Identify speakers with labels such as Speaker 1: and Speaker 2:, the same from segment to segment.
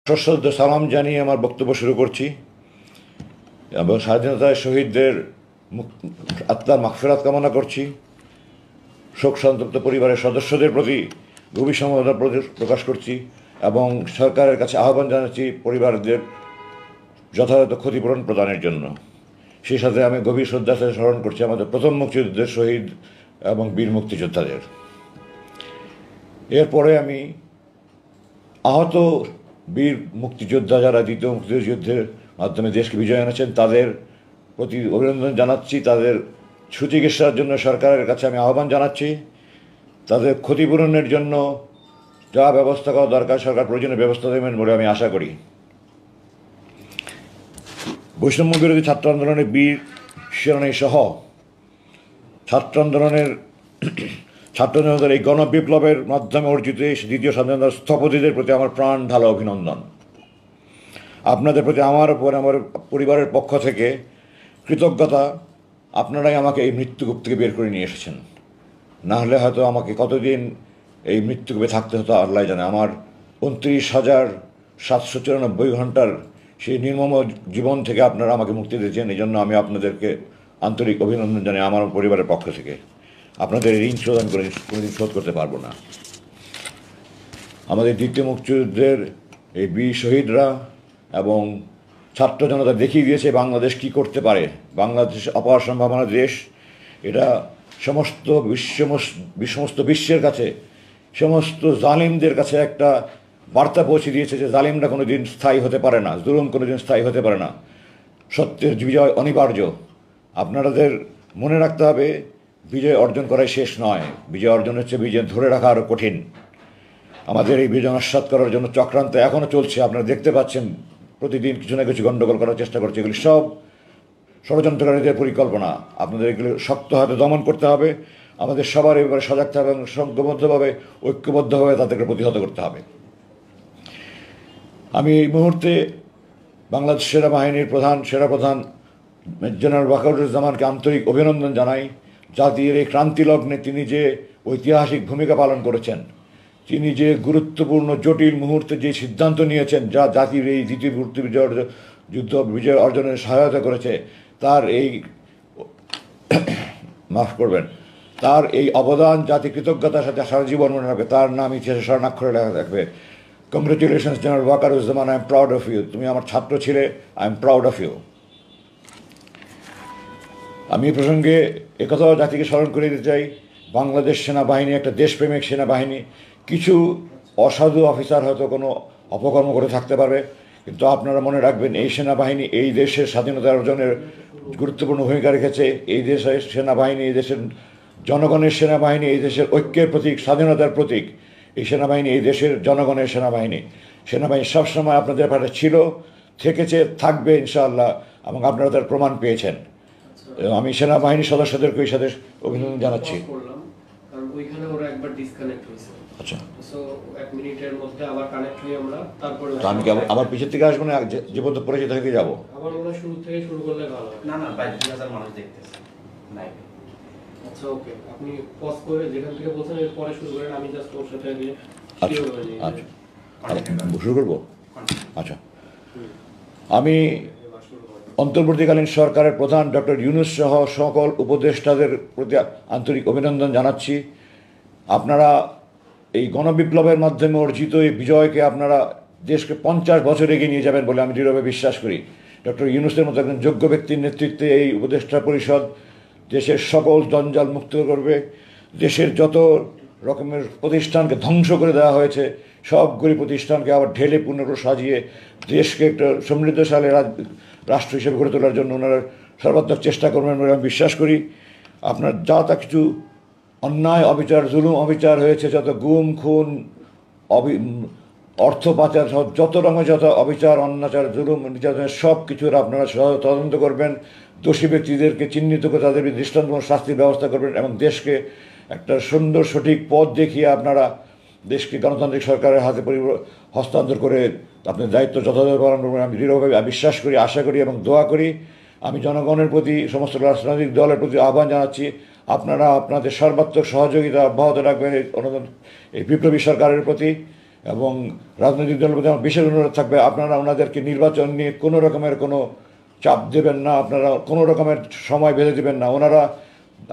Speaker 1: সশ্রদ্ধ সালাম জানিয়ে আমার বক্তব্য শুরু করছি এবং স্বাধীনতায় শহীদদের আত্মার মাগফিরাত কামনা করছি। শোক সন্তপ্ত পরিবারের সদস্যদের প্রতি গভীর সমবেদনা প্রকাশ করছি এবং সরকারের কাছে আহ্বান জানাচ্ছি পরিবারদের যথাযথ ক্ষতিপূরণ প্রদানের জন্য। সেই সাথে আমি গভীর শ্রদ্ধার সাথে স্মরণ করছি আমাদের প্রথম মুক্তিযুদ্ধের শহীদ এবং বীর মুক্তিযোদ্ধাদের। এরপরে আমি আহত বীর মুক্তিযোদ্ধা যারা দ্বিতীয় মুক্তিযুদ্ধের মাধ্যমে দেশকে বিজয় এনেছেন তাদের প্রতি অভিনন্দন জানাচ্ছি। তাদের সুচিকিৎসার জন্য সরকারের কাছে আমি আহ্বান জানাচ্ছি। তাদের ক্ষতিপূরণের জন্য যা ব্যবস্থা করা দরকার সরকার প্রয়োজনীয় ব্যবস্থা দেবেন বলে আমি আশা করি। বৈষম্য বিরোধী ছাত্র আন্দোলনের বীর শিরোনামী সহ ছাত্র জনতার এই গণবিপ্লবের মাধ্যমে অর্জিত দ্বিতীয় স্বাধীনতার স্থপতিদের প্রতি আমার প্রাণ ঢালা অভিনন্দন। আপনাদের প্রতি আমার পরিবারের পক্ষ থেকে কৃতজ্ঞতা। আপনারাই আমাকে এই মৃত্যুকূপ থেকে বের করে নিয়ে এসেছেন, না হলে হয়তো আমাকে কতদিন এই মৃত্যুকূপে থাকতে হতো আল্লাহ জানে। আমার 29,794 ঘন্টার সেই নির্মম জীবন থেকে আপনারা আমাকে মুক্তি দিয়েছেন। এই জন্য আমি আপনাদেরকে আন্তরিক অভিনন্দন জানাই আমার পরিবারের পক্ষ থেকে। আপনাদের ঋণ শোধ আমি কোনোদিন শোধ করতে পারবো না। আমাদের দ্বিতীয় মুক্তিযুদ্ধের এই বীর শহীদরা এবং ছাত্র জনতা দেখিয়ে দিয়েছে বাংলাদেশ কি করতে পারে। বাংলাদেশ অপার সম্ভাবনা দেশ। এটা সমস্ত বিশ্বের কাছে, সমস্ত জালিমদের কাছে একটা বার্তা পৌঁছে দিয়েছে যে জালিমরা কোনো দিন স্থায়ী হতে পারে না, জুলুম কোনো দিন স্থায়ী হতে পারে না। সত্যের বিজয় অনিবার্য। আপনাদের মনে রাখতে হবে বিজয় অর্জন করাই শেষ নয়, বিজয় অর্জন হচ্ছে বিজয় ধরে রাখা আরও কঠিন। আমাদের এই বিজয় নস্যাৎ করার জন্য চক্রান্ত এখনও চলছে। আপনারা দেখতে পাচ্ছেন প্রতিদিন কিছু না কিছু গণ্ডগোল করার চেষ্টা করছে। এগুলি সব ষড়যন্ত্রকারীদের পরিকল্পনা। আপনাদের এগুলো শক্ত হাতে দমন করতে হবে। আমাদের সবার এবারে সজাগ থাকবে এবং সংঘবদ্ধভাবে ঐক্যবদ্ধভাবে তাদেরকে প্রতিহত করতে হবে। আমি এই মুহূর্তে বাংলাদেশ সেনাবাহিনীর সেনাপ্রধান জেনারেল ওয়াকারুজ্জামানকে আন্তরিক অভিনন্দন জানাই। জাতির এই ক্রান্তি লগ্নে তিনি যে ঐতিহাসিক ভূমিকা পালন করেছেন, তিনি যে গুরুত্বপূর্ণ জটিল মুহূর্তে যে সিদ্ধান্ত নিয়েছেন যা জাতির এই দ্বিতীয় যুদ্ধ বিজয় অর্জনের সহায়তা করেছে, তার এই তার এই অবদান জাতি কৃতজ্ঞতার সাথে সারা জীবন মনে রাখবে। তার নাম ইতিহাসে স্বর্ণাক্ষরে লেখা থাকবে। Congratulations general Waker-uz-Zaman, I am proud of you. তুমি আমার ছাত্র ছিলে, I am proud of you. আমি এই প্রসঙ্গে একথাও জাতিকে স্মরণ করে দিতে চাই, বাংলাদেশ সেনাবাহিনী একটা দেশপ্রেমিক সেনাবাহিনী। কিছু অসাধু অফিসার হয়তো কোনো অপকর্ম করে থাকতে পারবে, কিন্তু আপনারা মনে রাখবেন এই সেনাবাহিনী এই দেশের স্বাধীনতা অর্জনের গুরুত্বপূর্ণ ভূমিকা রেখেছে। এই দেশের সেনাবাহিনী, এই দেশের জনগণের সেনাবাহিনী, এই দেশের ঐক্যের প্রতীক, স্বাধীনতার প্রতীক। এই সেনাবাহিনী এই দেশের জনগণের সেনাবাহিনী। সেনাবাহিনী সবসময় আপনাদের পাশে ছিল, থেকেছে, থাকবে ইনশাআল্লাহ, এবং আপনারা তার প্রমাণ পেয়েছেন। আমি সেনাবাহিনীর সদস্যদেরকে ওই সাথে অভিনন্দন জানাচ্ছি। আচ্ছা, আমি কি আবার পিছের থেকে আসবো না, যে পর্যন্ত পরিচিত থেকে যাবো?
Speaker 2: আচ্ছা, ওকে, আপনি পজ করে যেখান থেকে বলছেন এর পরে শুরু করেন। আমি জাস্ট ওর সাথে আগে
Speaker 1: শুরু করবো। আচ্ছা, আমি অন্তর্বর্তীকালীন সরকারের প্রধান ডক্টর ইউনূস সহ সকল উপদেষ্টাদের প্রতি আন্তরিক অভিনন্দন জানাচ্ছি। আপনারা এই গণবিপ্লবের মাধ্যমে অর্জিত এই বিজয়কে আপনারা দেশকে 50 বছর এগিয়ে নিয়ে যাবেন বলে আমি দৃঢ়ভাবে বিশ্বাস করি। ডক্টর ইউনূসের মতো একজন যোগ্য ব্যক্তির নেতৃত্বে এই উপদেষ্টা পরিষদ দেশের সকল জঞ্জাল মুক্ত করবে। দেশের যত রকমের প্রতিষ্ঠানকে ধ্বংস করে দেওয়া হয়েছে সবগুলি প্রতিষ্ঠানকে আবার ঢেলে পুনরায় সাজিয়ে দেশকে একটা সমৃদ্ধশালী রাষ্ট্র হিসেবে গড়ে তোলার জন্য ওনারা সর্বাত্মক চেষ্টা করবেন বলে আমি বিশ্বাস করি। আপনার যা তা কিছু অন্যায় অবিচার, জুলুম অবিচার হয়েছে, যত গুম খুন, অর্থ পাচার, যত রকমের যত অবিচার, অন্যাচার, জুলুম, নির্যাতনের সব কিছুর আপনারা তদন্ত করবেন। দোষী ব্যক্তিদেরকে চিহ্নিত করে তাদের দৃষ্টান্তমূলক শাস্তির ব্যবস্থা করবেন এবং দেশকে একটা সুন্দর সঠিক পথ দেখিয়ে আপনারা দেশকে গণতান্ত্রিক সরকারের হাতে হস্তান্তর করে আপনার দায়িত্ব যথাযথ পালন করবেন। আমি দৃঢ়ভাবে বিশ্বাস করি, আশা করি এবং দোয়া করি। আমি জনগণের প্রতি, সমস্ত রাজনৈতিক দলের প্রতি আহ্বান জানাচ্ছি, আপনারা আপনাদের সর্বাত্মক সহযোগিতা অব্যাহত রাখবেন এই বিপ্লবী সরকারের প্রতি। এবং রাজনৈতিক দলের প্রতি আমার বিশেষ অনুরোধ থাকবে, আপনারা ওনাদেরকে নির্বাচন নিয়ে কোনো রকমের কোনো চাপ দেবেন না, আপনারা কোনো রকমের সময় বেঁধে দেবেন না। ওনারা,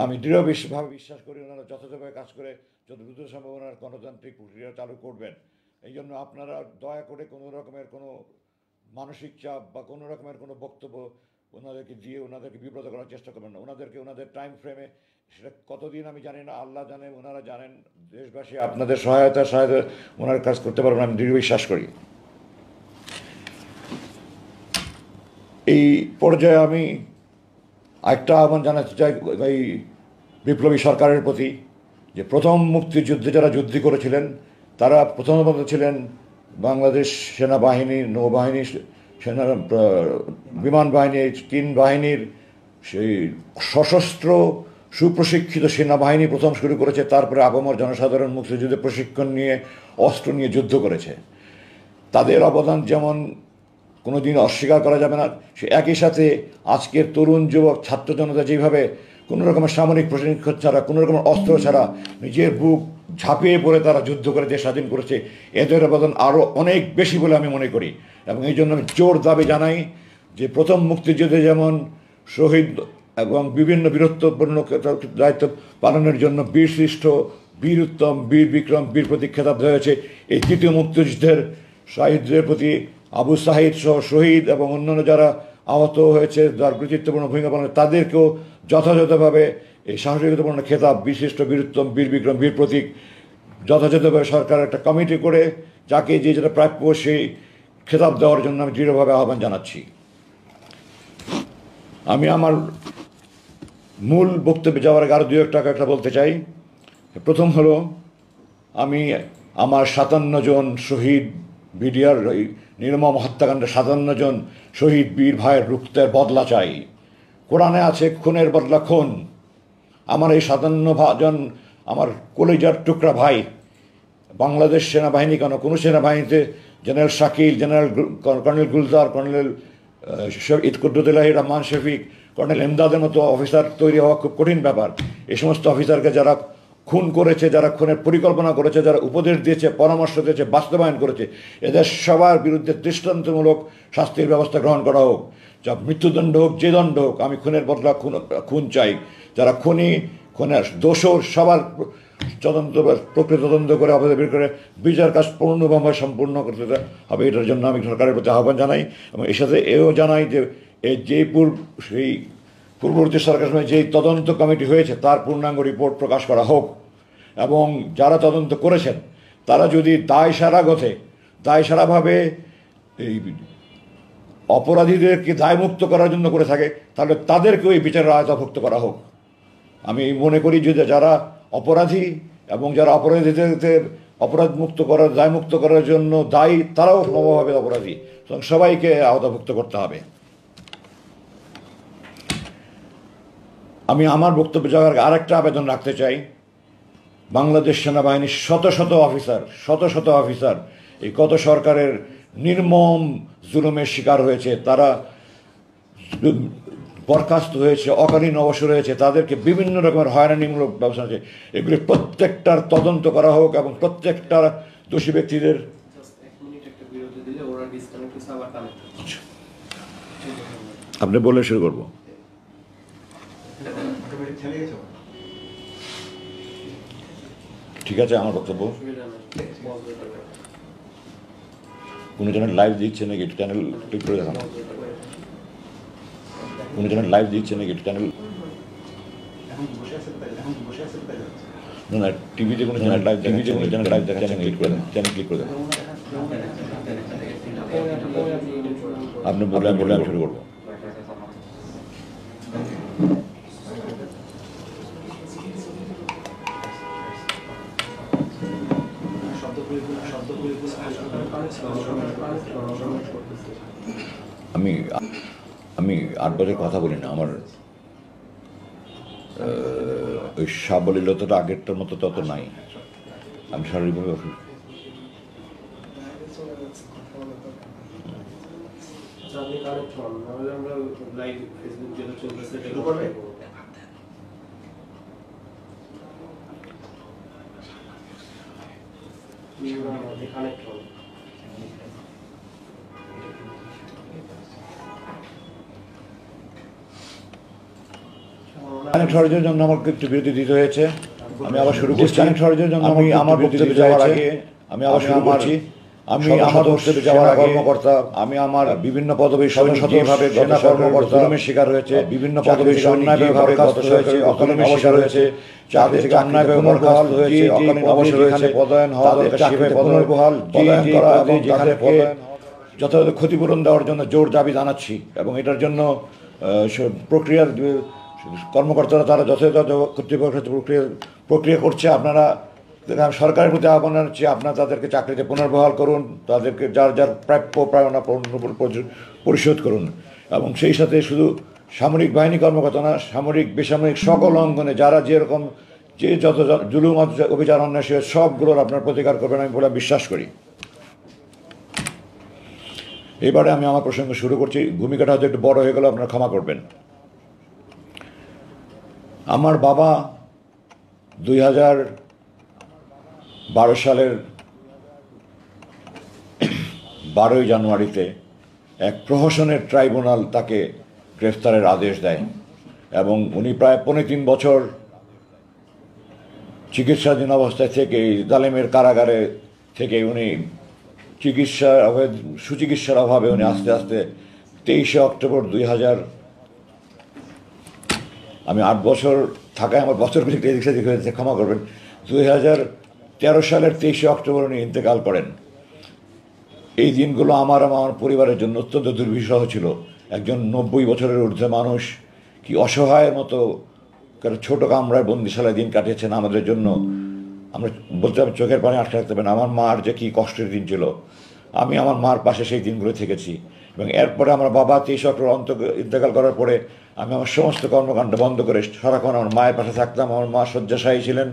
Speaker 1: আমি দৃঢ়ভাবে বিশ্বাস করি, ওনারা যথাযথভাবে কাজ করে যত দ্রুত সম্ভব ওনার গণতান্ত্রিক প্রক্রিয়া চালু করবেন। এই জন্য আপনারা দয়া করে কোনো রকমের কোনো মানসিক চাপ বা কোনো রকমের কোনো বক্তব্য ওনাদেরকে দিয়ে ওনাদেরকে বিব্রত করার চেষ্টা করবেন না। ওনাদেরকে ওনাদের টাইম ফ্রেমে, সেটা কতদিন আমি জানি না, আল্লাহ জানে, ওনারা জানেন, দেশবাসী আপনাদের সহায়তা ওনার কাজ করতে পারবেন, আমি দৃঢ় বিশ্বাস করি। এই পর্যায়ে আমি একটা আহ্বান জানাতে চাই এই বিপ্লবী সরকারের প্রতি, যে প্রথম মুক্তিযুদ্ধে যারা যুদ্ধ করেছিলেন তারা প্রথমত ছিলেন বাংলাদেশ সেনাবাহিনী, নৌবাহিনী, সেনা, বিমান বাহিনী, তিন বাহিনীর সেই সশস্ত্র সুপ্রশিক্ষিত সেনাবাহিনী প্রথম শুরু করেছে, তারপরে আপামর জনসাধারণ মুক্তিযুদ্ধে প্রশিক্ষণ নিয়ে অস্ত্র নিয়ে যুদ্ধ করেছে। তাদের অবদান যেমন কোনো দিন অস্বীকার করা যাবে না, সে একই সাথে আজকের তরুণ যুবক ছাত্র জনতা যেভাবে কোনো রকমের সামরিক প্রশিক্ষণ ছাড়া, কোনো রকমের অস্ত্র ছাড়া নিজের বুক ঝাঁপিয়ে পড়ে তারা যুদ্ধ করে দেশ স্বাধীন করেছে, এদের অবদান আরও অনেক বেশি বলে আমি মনে করি। এবং এই জন্য আমি জোর দাবি জানাই যে প্রথম মুক্তিযুদ্ধে যেমন শহীদ এবং বিভিন্ন বীরত্বপূর্ণ দায়িত্ব পালনের জন্য বীরশ্রেষ্ঠ, বীর উত্তম, বীর বিক্রম, বীর প্রতীক খেতাব দেওয়া হয়েছে, এই তৃতীয় মুক্তিযুদ্ধের শহীদদের প্রতি আবু সাহিদ সহ শহীদ এবং অন্যান্য যারা আহত হয়েছে, যার কৃতিত্বপূর্ণ ভূমিকা পালন, তাদেরকেও যথাযথভাবে এই সাহসিকতাপূর্ণ খেতাব, বিশিষ্ট, বীরুত্তম, বীর বিক্রম, বীর প্রতীক যথাযথভাবে সরকার একটা কমিটি করে যাকে যে যেটা প্রাপ্য সেই খেতাব দেওয়ার জন্য আমি দৃঢ়ভাবে আহ্বান জানাচ্ছি। আমি আমার মূল বক্তব্যে যাওয়ার আগে আরও দু একটা বলতে চাই। প্রথম হলো, আমি আমার 57 জন শহীদ বিডিআর এই নির্মম হত্যাকাণ্ডে 57 জন শহীদ বীর ভাইয়ের রক্তের বদলা চাই। কোরআনে আছে খুনের বদলা খুন। আমার এই 57 জন আমার কলিজার টুকরা ভাই, বাংলাদেশ সেনাবাহিনী কেন, কোনো সেনাবাহিনীতে general Shakil, colonel Gulzar, colonel ইতকুদ্দুল্লাহি রহমান শফিক, কর্নেল এমদাদের মতো অফিসার তৈরি হওয়া খুব কঠিন ব্যাপার। এই সমস্ত অফিসারকে যারা খুন করেছে, যারা খুনের পরিকল্পনা করেছে, যারা উপদেশ দিয়েছে, পরামর্শ দিয়েছে, বাস্তবায়ন করেছে, এদের সবার বিরুদ্ধে দৃষ্টান্তমূলক শাস্তির ব্যবস্থা গ্রহণ করা হোক। যা মৃত্যুদণ্ড হোক, যে দণ্ড হোক, আমি খুনের বদলা খুন চাই। যারা খুনের দোষর সবার প্রকৃত তদন্ত করে অপরাধ বের করে বিচার কাজ পূর্ণভাবে সম্পূর্ণ করতে হবে। এটার জন্য আমি সরকারের প্রতি আহ্বান জানাই এবং এর সাথে এও জানাই যে সেই পূর্ববর্তী সরকারের সময় যেই তদন্ত কমিটি হয়েছে তার পূর্ণাঙ্গ রিপোর্ট প্রকাশ করা হোক এবং যারা তদন্ত করেছেন তারা যদি দায়সারাভাবে এই অপরাধীদেরকে দায়মুক্ত করার জন্য করে থাকে, তাহলে তাদেরকেও এই বিচারের আওতাভুক্ত করা হোক। আমি মনে করি যে যারা অপরাধী এবং যারা অপরাধীদেরকে দায়মুক্ত করার জন্য দায়ী, তারাও সমভাবে অপরাধী, সুতরাং সবাইকে আওতাভুক্ত করতে হবে। আমি আমার বক্তব্য যাওয়ার আগে আরেকটা আবেদন রাখতে চাই। বাংলাদেশ সেনাবাহিনীর শত শত অফিসার এই গত সরকারের নির্মম জুলুমের শিকার হয়েছে, তারা বরখাস্ত হয়েছে, অকালীন অবসর হয়েছে, তাদেরকে বিভিন্ন রকমের হয়রানিমূলক ব্যবস্থা আছে। এগুলি প্রত্যেকটার তদন্ত করা হোক এবং প্রত্যেকটা দোষী ব্যক্তিদের আপনি বলে শুরু করবো। ঠিক আছে, আমার বক্তব্য। কোনো চ্যানেল লাইভ দিচ্ছে নাকি একটু চ্যানেল ক্লিক করে দেখানো। কোনো চ্যানেল লাইভ দিচ্ছে নাকি একটু চ্যানেল, না টিভিতে কোনো চ্যানেল লাইভ দেখা চ্যানেল ক্লিক করে দেন, চ্যানেল ক্লিক করে দেন। আপনি বলে আমি শুরু করবো। আমি 8 বছর কথা বলি না। আমার ওই সাবলীলতাটা আগেরটার মতো তত নাই। আমি শারীরিকভাবে অসুস্থ।
Speaker 2: ওনার মাঝে কানেক্ট হন।
Speaker 1: কানেক্ট হওয়ার জন্য আমাকে একটু বিরতি দিতে হয়েছে। আমি আবার শুরু করছি। কানেক্ট হওয়ার জন্য আমি আমার বক্তব্যে যাওয়ার আগে আমি আবার শুরু করছি। আমি আমার বক্তব্যে যাওয়ার আগে কর্মকর্তা, আমি আমার বিভিন্ন পদবীর যেভাবে সেনা কর্মকর্তা জুলুমের শিকার হয়েছে, বিভিন্ন পদবীর অন্যায়ভাবে বরখাস্ত হয়েছে, অকালীন শিকার হয়েছে, চাকরি থেকে অন্যায়ভাবে বরখাস্ত হয়েছে, অকালীন অবসর হয়েছে, পদায়ন হওয়া দরকার সেভাবে পুনর্বহাল পদায়ন করা এবং যেখানে যথাযথ ক্ষতিপূরণ দেওয়ার জন্য জোর দাবি জানাচ্ছি। এবং এটার জন্য প্রক্রিয়ার কর্মকর্তারা তারা যথাযথ কর্তৃপক্ষের প্রক্রিয়া করছে। আপনারা সরকারের প্রতি আহ্বান জানাচ্ছি, আপনারা তাদেরকে চাকরিতে পুনর্বহাল করুন, তাদেরকে যার যার প্রাপ্য পাওনা পরিশোধ করুন। এবং সেই সাথে শুধু সামরিক বাহিনী কর্মকর্তা না, সামরিক বেসামরিক সকল অঙ্গনে যারা যেরকম যত জুলুম অভিযান অন্যায় সবগুলোর আপনার প্রতিকার করবেন আমি বলে বিশ্বাস করি। এবারে আমি আমার প্রসঙ্গ শুরু করছি। ভূমিকাটা হয়তো একটু বড় হয়ে গেল, আপনারা ক্ষমা করবেন। আমার বাবা 2012 সালের 12ই জানুয়ারিতে এক প্রহসনের ট্রাইব্যুনাল তাকে গ্রেফতারের আদেশ দেয় এবং উনি প্রায় 3.25 বছর চিকিৎসাধীন অবস্থায় থেকে জালেমের কারাগারে থেকে উনি সুচিকিৎসার অভাবে উনি আস্তে আস্তে 23শে অক্টোবর 2000, আমি 8 বছর থাকায় আমার বছরগুলি এদিক সেদিক হয়েছে, ক্ষমা করবেন, 2013 সালের 23শে অক্টোবর উনি ইন্তেকাল করেন। এই দিনগুলো আমার পরিবারের জন্য অত্যন্ত দুর্বিষহ ছিল। একজন 90 বছরের ঊর্ধ্বে মানুষ কি অসহায়ের মতো ছোট কামরায় বন্দিশালায় দিন কাটিয়েছেন আমাদের জন্য। আমরা বলতে হবে চোখের পানি আটকে রাখতে পারেন। আমার মার যে কি কষ্টের দিন ছিল, আমি আমার মার পাশে সেই দিনগুলো থেকেছি। এবং এরপরে আমার বাবা 23 অক্টোবর ইন্তেকাল করার পরে আমি আমার সমস্ত কর্মকাণ্ড বন্ধ করে সারাক্ষণ আমার মায়ের পাশে থাকতাম। আমার মা শয্যাশায়ী ছিলেন,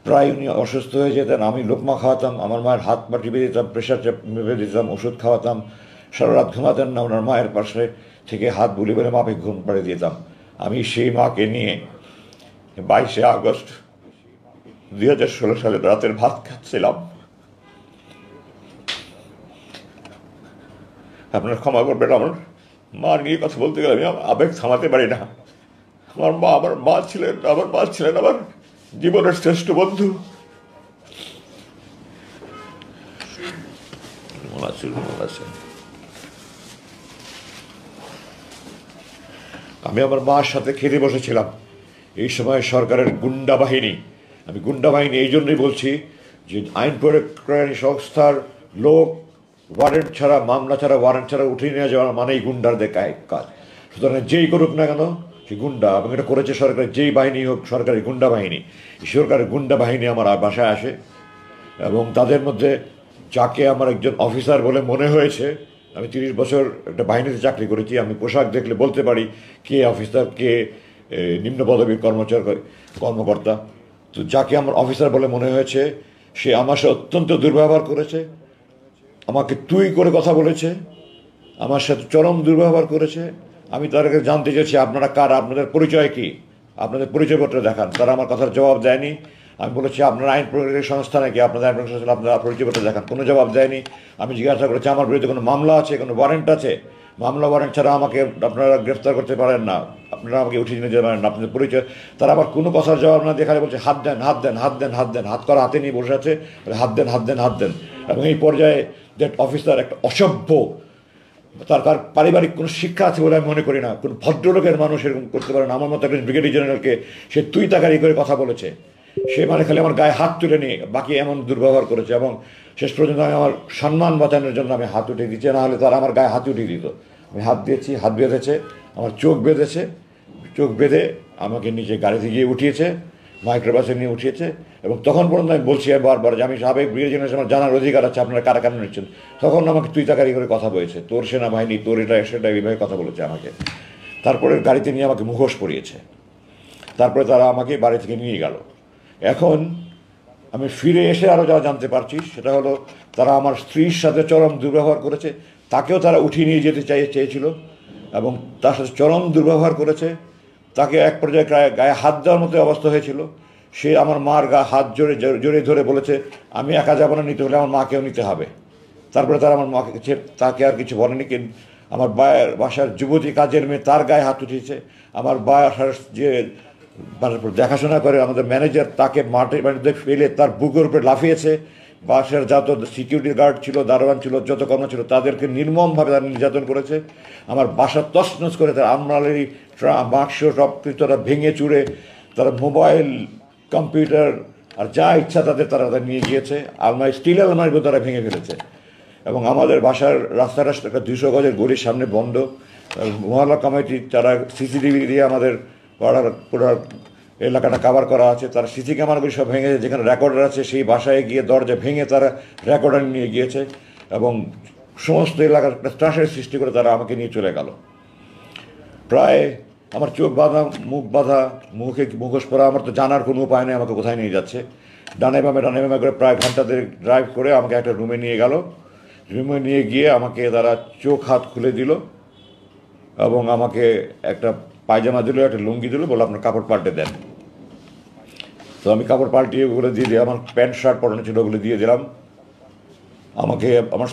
Speaker 1: প্রায় উনি অসুস্থ হয়ে যেতেন, আমি লোকমা খাওয়াতাম, আমার মায়ের হাত পা টিপে দিতাম, প্রেশার মেপে দিতাম, ওষুধ খাওয়াতাম, সারা রাত ঘুমাতেন না, ওনার মায়ের পাশে থেকে হাত বুলি বলে মাপে ঘুম পাড়িয়ে দিতাম। আমি সেই মাকে নিয়ে 22শে আগস্ট 2016 সালে রাতের ভাত খাচ্ছিলাম। আপনারা ক্ষমা করবেন, আমার মা নিয়ে কথা বলতে গেলে আমি আবেগ থামাতে পারি না। আমার মা ছিলেন আমার জীবনের শ্রেষ্ঠ বন্ধু। আমি আমার মার সাথে খেতে বসেছিলাম। এই সময় সরকারের গুন্ডা বাহিনী, আমি গুন্ডা বাহিনী এই জন্যই বলছি যে আইন প্রয়োগকারী সংস্থার লোক ওয়ারেন্ট ছাড়া, মামলা ছাড়া, ওয়ারেন্ট ছাড়া উঠিয়ে নিয়ে যাওয়া মানেই গুন্ডারদের কাজ। সুতরাং যেই করুক না কেন সে গুন্ডা, এবং এটা করেছে সরকারের যেই বাহিনী হোক, সরকারি গুন্ডা বাহিনী। সরকারের গুন্ডা বাহিনী আমার বাসায় আসে এবং তাদের মধ্যে যাকে আমার একজন অফিসার বলে মনে হয়েছে, আমি 30 বছর একটা বাহিনীতে চাকরি করেছি, আমি পোশাক দেখলে বলতে পারি কে অফিসার কে নিম্ন পদবীর কর্মকর্তা। তো যাকে আমার অফিসার বলে মনে হয়েছে সে আমার সাথে অত্যন্ত দুর্ব্যবহার করেছে, আমাকে তুই করে কথা বলেছে, আমার সাথে চরম দুর্ব্যবহার করেছে। আমি তার কাছে জানতে চেয়েছি আপনারা কারা, আপনাদের পরিচয় কি, আপনাদের পরিচয়পত্র দেখান। তারা আমার কথার জবাব দেয়নি। আমি বলেছি আপনারা আইন প্রয়োগের সংস্থা নাকি, আপনাদের আইন প্রয়োগের সংস্থা, আপনারা পরিচয়পত্র দেখান। কোনো জবাব দেয়নি। আমি জিজ্ঞাসা করেছি আমার বিরুদ্ধে কোনো মামলা আছে, কোনো ওয়ারেন্ট আছে? মামলা ওয়ারেন্ট ছাড়া আমাকে আপনারা গ্রেফতার করতে পারেন না, আপনারা আমাকে উঠিয়ে নিয়ে যেতে পারেন না, আপনাদের পরিচয়। তারা আবার কোনো কথার জবাব না দেখালে বলছে হাত দেন, হাত দেন, হাত দেন, হাত দেন, হাত করা হাতে নিয়ে বসে আছে, হাত দেন, হাত দেন, হাত দেন। এবং এই পর্যায়ে দ্যাট অফিসার একটা অসভ্য, তার পারিবারিক কোনো শিক্ষা আছে বলে আমি মনে করি না। কোনো ভদ্রলোকের মানুষ এরকম করতে পারে না। আমার মতো একজন ব্রিগেডিয়ার জেনারেলকে সে তুই তাকারি করে কথা বলেছে। সে মানে খালি আমার গায়ে হাত তুলে নিয়ে বাকি এমন দুর্ব্যবহার করেছে। এবং শেষ পর্যন্ত আমি আমার সম্মান বাঁচানোর জন্য আমি হাত উঠিয়ে দিচ্ছি, না হলে তারা আমার গায়ে হাত উঠিয়ে দিত। আমি হাত দিয়েছি, হাত বেঁধেছে, আমার চোখ বেঁধেছে, চোখ বেঁধে আমাকে নিচে গাড়িতে গিয়ে উঠিয়েছে, মাইক্রোবাসে নিয়ে উঠিয়েছে। এবং তখন পর্যন্ত আমি বলছি বারবার যে আমি সাবেক ব্রিগেডিয়ার জেনারেল, আমার জানার অধিকার আছে আপনারা কারা কেন নিচ্ছেন। তখন আমাকে তুই তাকারি করে কথা বলেছে, তোর সেনাবাহিনী, তোর এটা সেটা এইভাবে কথা বলেছে আমাকে। তারপরে গাড়িতে নিয়ে আমাকে মুখোশ পরিয়েছে। তারপরে তারা আমাকে বাড়ি থেকে নিয়ে গেল। এখন আমি ফিরে এসে আরও যা জানতে পারছি সেটা হলো তারা আমার স্ত্রীর সাথে চরম দুর্ব্যবহার করেছে, তাকেও তারা উঠিয়ে নিয়ে যেতে চেয়েছিল এবং তার সাথে চরম দুর্ব্যবহার করেছে। তাকে এক পর্যায়ে গায়ে হাত দেওয়ার মতো অবস্থা হয়েছিল। সে আমার মার হাত জোরে ধরে বলেছে আমি একা যাবো না, নিতে হলে আমার মাকেও নিতে হবে। তারপরে তারা আমার মাকে তাকে আর কিছু বলেনি। কিন্তু আমার বাসার যুবতী কাজের মেয়ে তার গায়ে হাত উঠিয়েছে। আমার বাসার যে মানে দেখাশোনা করে আমাদের ম্যানেজার তাকে মাটির বাড়িতে ফেলে তার বুকের উপরে লাফিয়েছে। বাসার যত সিকিউরিটি গার্ড ছিল, দারোয়ান ছিল, যত কর্ম ছিল তাদেরকে নির্মমভাবে তারা নির্যাতন করেছে। আমার বাসা তছনছ করে তারা আলমারি বাক্স সব কিছু তারা ভেঙে চুরে, তারা মোবাইল, কম্পিউটার আর যা ইচ্ছা তাদের তারা নিয়ে গিয়েছে। আলমারি, স্টিলের আলমারিগুলো তারা ভেঙে ফেলেছে। এবং আমাদের বাসার রাস্তাটা 200 গজের গলির সামনে বন্ধ। মহল্লা কমিটি তারা সিসিটিভি দিয়ে আমাদের পাড়ার পুরো এলাকাটা কাভার করা আছে। তারা সিসি ক্যামেরাগুলি সব ভেঙেছে, যেখানে রেকর্ডার আছে সেই বাসায় গিয়ে দরজা ভেঙে তারা রেকর্ডার নিয়ে গিয়েছে এবং সমস্ত এলাকার একটা ত্রাসের সৃষ্টি করে তারা আমাকে নিয়ে চলে গেল। প্রায় আমার চোখ বাঁধা, মুখ বাঁধা, মুখোশ পরা, আমার তো জানার কোনো উপায় নেই আমাকে কোথায় নিয়ে যাচ্ছে। ডানে বামে করে প্রায় ঘন্টাতে ড্রাইভ করে আমাকে একটা রুমে নিয়ে গেল। রুমে নিয়ে গিয়ে আমাকে তারা চোখ হাত খুলে দিল এবং আমাকে একটা পায়জামা দিল, একটা লুঙ্গি দিল, বলে আপনার কাপড় পাল্টে দেন। তো আমি কাপড় পাল্টিয়ে ওগুলো দিয়ে দিই। আমার প্যান্ট শার্ট পরানো ছিল, ওগুলো দিয়ে দিলাম। আমাকে আমার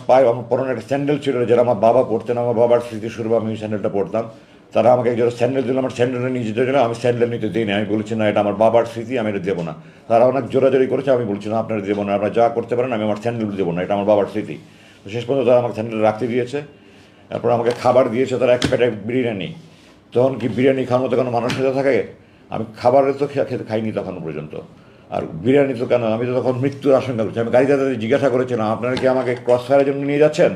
Speaker 1: পরনে একটা স্যান্ডেল ছিল যেটা আমার বাবা পরতেন, আমার বাবার স্মৃতিস্বরূপ আমি স্যান্ডেলটা পরতাম। তারা আমাকে একজন স্যান্ডেল দিল, আমার স্যান্ডেলটা নিয়ে যেতে দিল, আমি স্যান্ডেল নিতে দিই না। আমি বলেছি না, এটা আমার বাবার স্মৃতি, আমি এটা দেবো না। তারা অনেক জোরাজোরি করেছে, আমি বলছি না আপনারা দেবো না, আপনারা যা করতে পারেন, আমি আমার স্যান্ডেল দেবো না, এটা আমার বাবার স্মৃতি। তো শেষ পর্যন্ত তারা আমাকে স্যান্ডেল রাখতে দিয়েছে। তারপর আমাকে খাবার দিয়েছে তারা, এক প্যাকেট বিরিয়ানি। তখন কি বিরিয়ানি খাওয়ার মতো কোনো মানুষ হয়ে থাকে? আমি খাবারে তো খেতে খাইনি তখন পর্যন্ত। আর বিরিয়ানি তো কেন, আমি তো তখন মৃত্যুর আশঙ্কা করছি। আমি গাড়িতে তাদের জিজ্ঞাসা করেছিলাম আপনারা কি আমাকে ক্রস ফায়ারের জন্য নিয়ে যাচ্ছেন?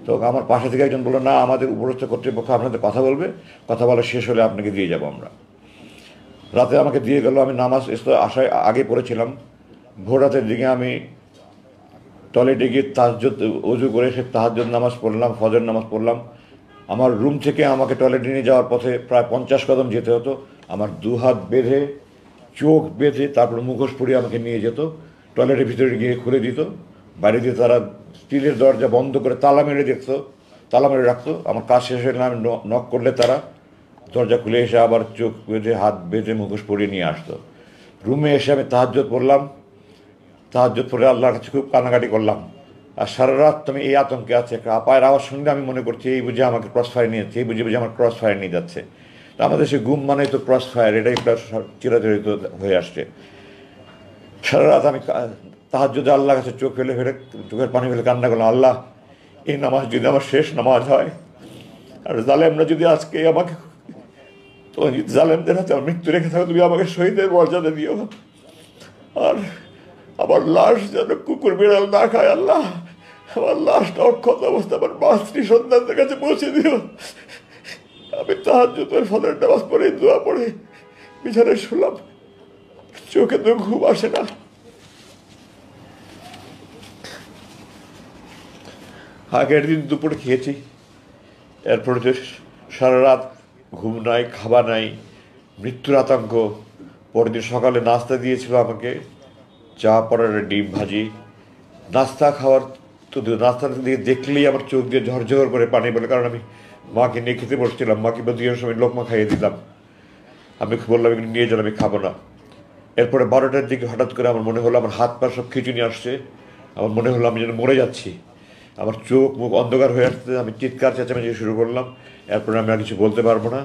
Speaker 1: তো আমার পাশে থেকে একজন বললো না, আমাদের উপরস্থ কর্তৃপক্ষ আপনাদের কথা বলবে, কথা বলা শেষ হলে আপনাকে দিয়ে যাবো আমরা। রাতে আমাকে দিয়ে গেল। আমি নামাজ আসায় আগে পড়েছিলাম। ভোর রাতের দিকে আমি টয়লেটে গিয়ে তাহাজ্জুদ অজু করে সে তাহাজ্জুদ নামাজ পড়লাম, ফজর নামাজ পড়লাম। আমার রুম থেকে আমাকে টয়লেটে নিয়ে যাওয়ার পথে প্রায় 50 কদম যেতে হতো। আমার দু হাত বেঁধে, চোখ বেঁধে, তারপর মুখোশ পরিয়ে আমাকে নিয়ে যেত। টয়লেটের ভিতরে গিয়ে খুলে দিত, বাইরে দিয়ে তারা স্টিলের দরজা বন্ধ করে তালা মেরে রাখতো। আমার কাজ শেষ হয়ে আমি নক করলে তারা দরজা খুলে এসে আবার চোখ বেঁধে, হাত বেঁধে, মুখোশ পরিয়ে নিয়ে আসতো। রুমে এসে আমি তাহাজ্জুদ পড়লাম। তাহাজ্জুদ পড়ে আল্লাহর কাছে খুব কান্নাকাটি করলাম। আর সারা রাত তুমি এই আতঙ্কে আছে। একটা আপায়ের আওয়াজ শুনলে আমি মনে করছি এই বুঝে আমাকে ক্রস ফায়ার নিয়ে যাচ্ছে, এই বুঝে আমার ক্রস ফায়ার নিয়ে যাচ্ছে। তো আমাদের সে গুম মানে তো ক্রস ফায়ার, এটাই একটা চিরাচরিত হয়ে আসছে। সারা রাত আমি তাহাজ্জুদে আল্লাহর কাছে চোখের পানি ফেলে কান্না করলাম, আল্লাহ এই নামাজ যদি আমার শেষ নামাজ হয়, আর জালেমরা যদি আজকে আমাকে, তোমার যদি জালেমদের হাতে আমার মৃত্যু রেখে থাকো, তুমি আমাকে শহীদের মর্যাদা দিও। আর আমার লাশ যেন কুকুর বিড়াল না খায় আল্লাহ। আমার লাশটা অক্ষত অবস্থা আমার মা স্ত্রী সন্তানদের কাছে পৌঁছে দিও। আমি তাহাজ্জুদের ফজরের নামাজ পড়ে, দোয়া পড়ে বিছানায় শুলাম। চোখে তো ঘুম আসে না। আগের দিন দুপুরে খেয়েছি, এরপরে যে সারা রাত ঘুম নাই, খাবার নাই, মৃত্যুর আতঙ্ক। পরের দিন সকালে নাস্তা দিয়েছিল আমাকে, চা, পরোটা, ডিম ভাজি। নাস্তা খাওয়ার তো নাস্তাটা দিয়ে দেখলেই আমার চোখ দিয়ে ঝরঝর করে পানি বলে, কারণ আমি মাকে নিয়ে খেতে বসছিলাম। মাকে বা 2 সময় লোকমা খাইয়ে দিলাম। আমি বললাম এগুলো নিয়ে যান, আমি খাবো না। এরপরে 12টার দিকে হঠাৎ করে আমার মনে হলো আমার হাত পা সব খিঁচুনি আসছে। আমার মনে হলো আমি যেন মরে যাচ্ছি। আমার চোখ মুখ অন্ধকার হয়ে আসছে। আমি চিৎকার চেঁচামেচি শুরু করলাম। এরপরে আমি আর কিছু বলতে পারবো না।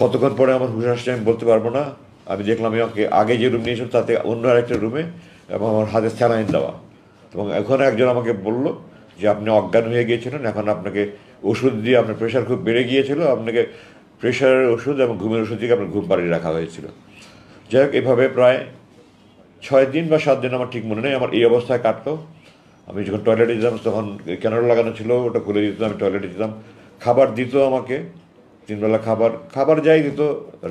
Speaker 1: কতক্ষণ পরে আমার হুশ আসছে আমি বলতে পারবো না। আমি দেখলাম আমি আগে যে রুম নিয়েছিলাম তাতে অন্য আরেকটা রুমে, এবং আমার হাতে স্যালাইন দেওয়া। এবং এখন একজন আমাকে বলল যে আপনি অজ্ঞান হয়ে গিয়েছিলেন, এখন আপনাকে ওষুধ দিয়ে, আপনার প্রেশার খুব বেড়ে গিয়েছিল, আপনাকে প্রেশারের ওষুধ এবং ঘুমের ওষুধ দিয়ে আপনার ঘুম পাড়িয়ে রাখা হয়েছিল। যাই হোক, এভাবে প্রায় 6 দিন বা 7 দিন, আমার ঠিক মনে নেই, আমার এই অবস্থায় কাটতো। আমি যখন টয়লেটে যেতাম তখন ক্যানার লাগানো ছিল, ওটা খুলে দিত, আমি টয়লেটে যেতাম। খাবার দিত আমাকে 3 বেলা খাবার যাই দিত।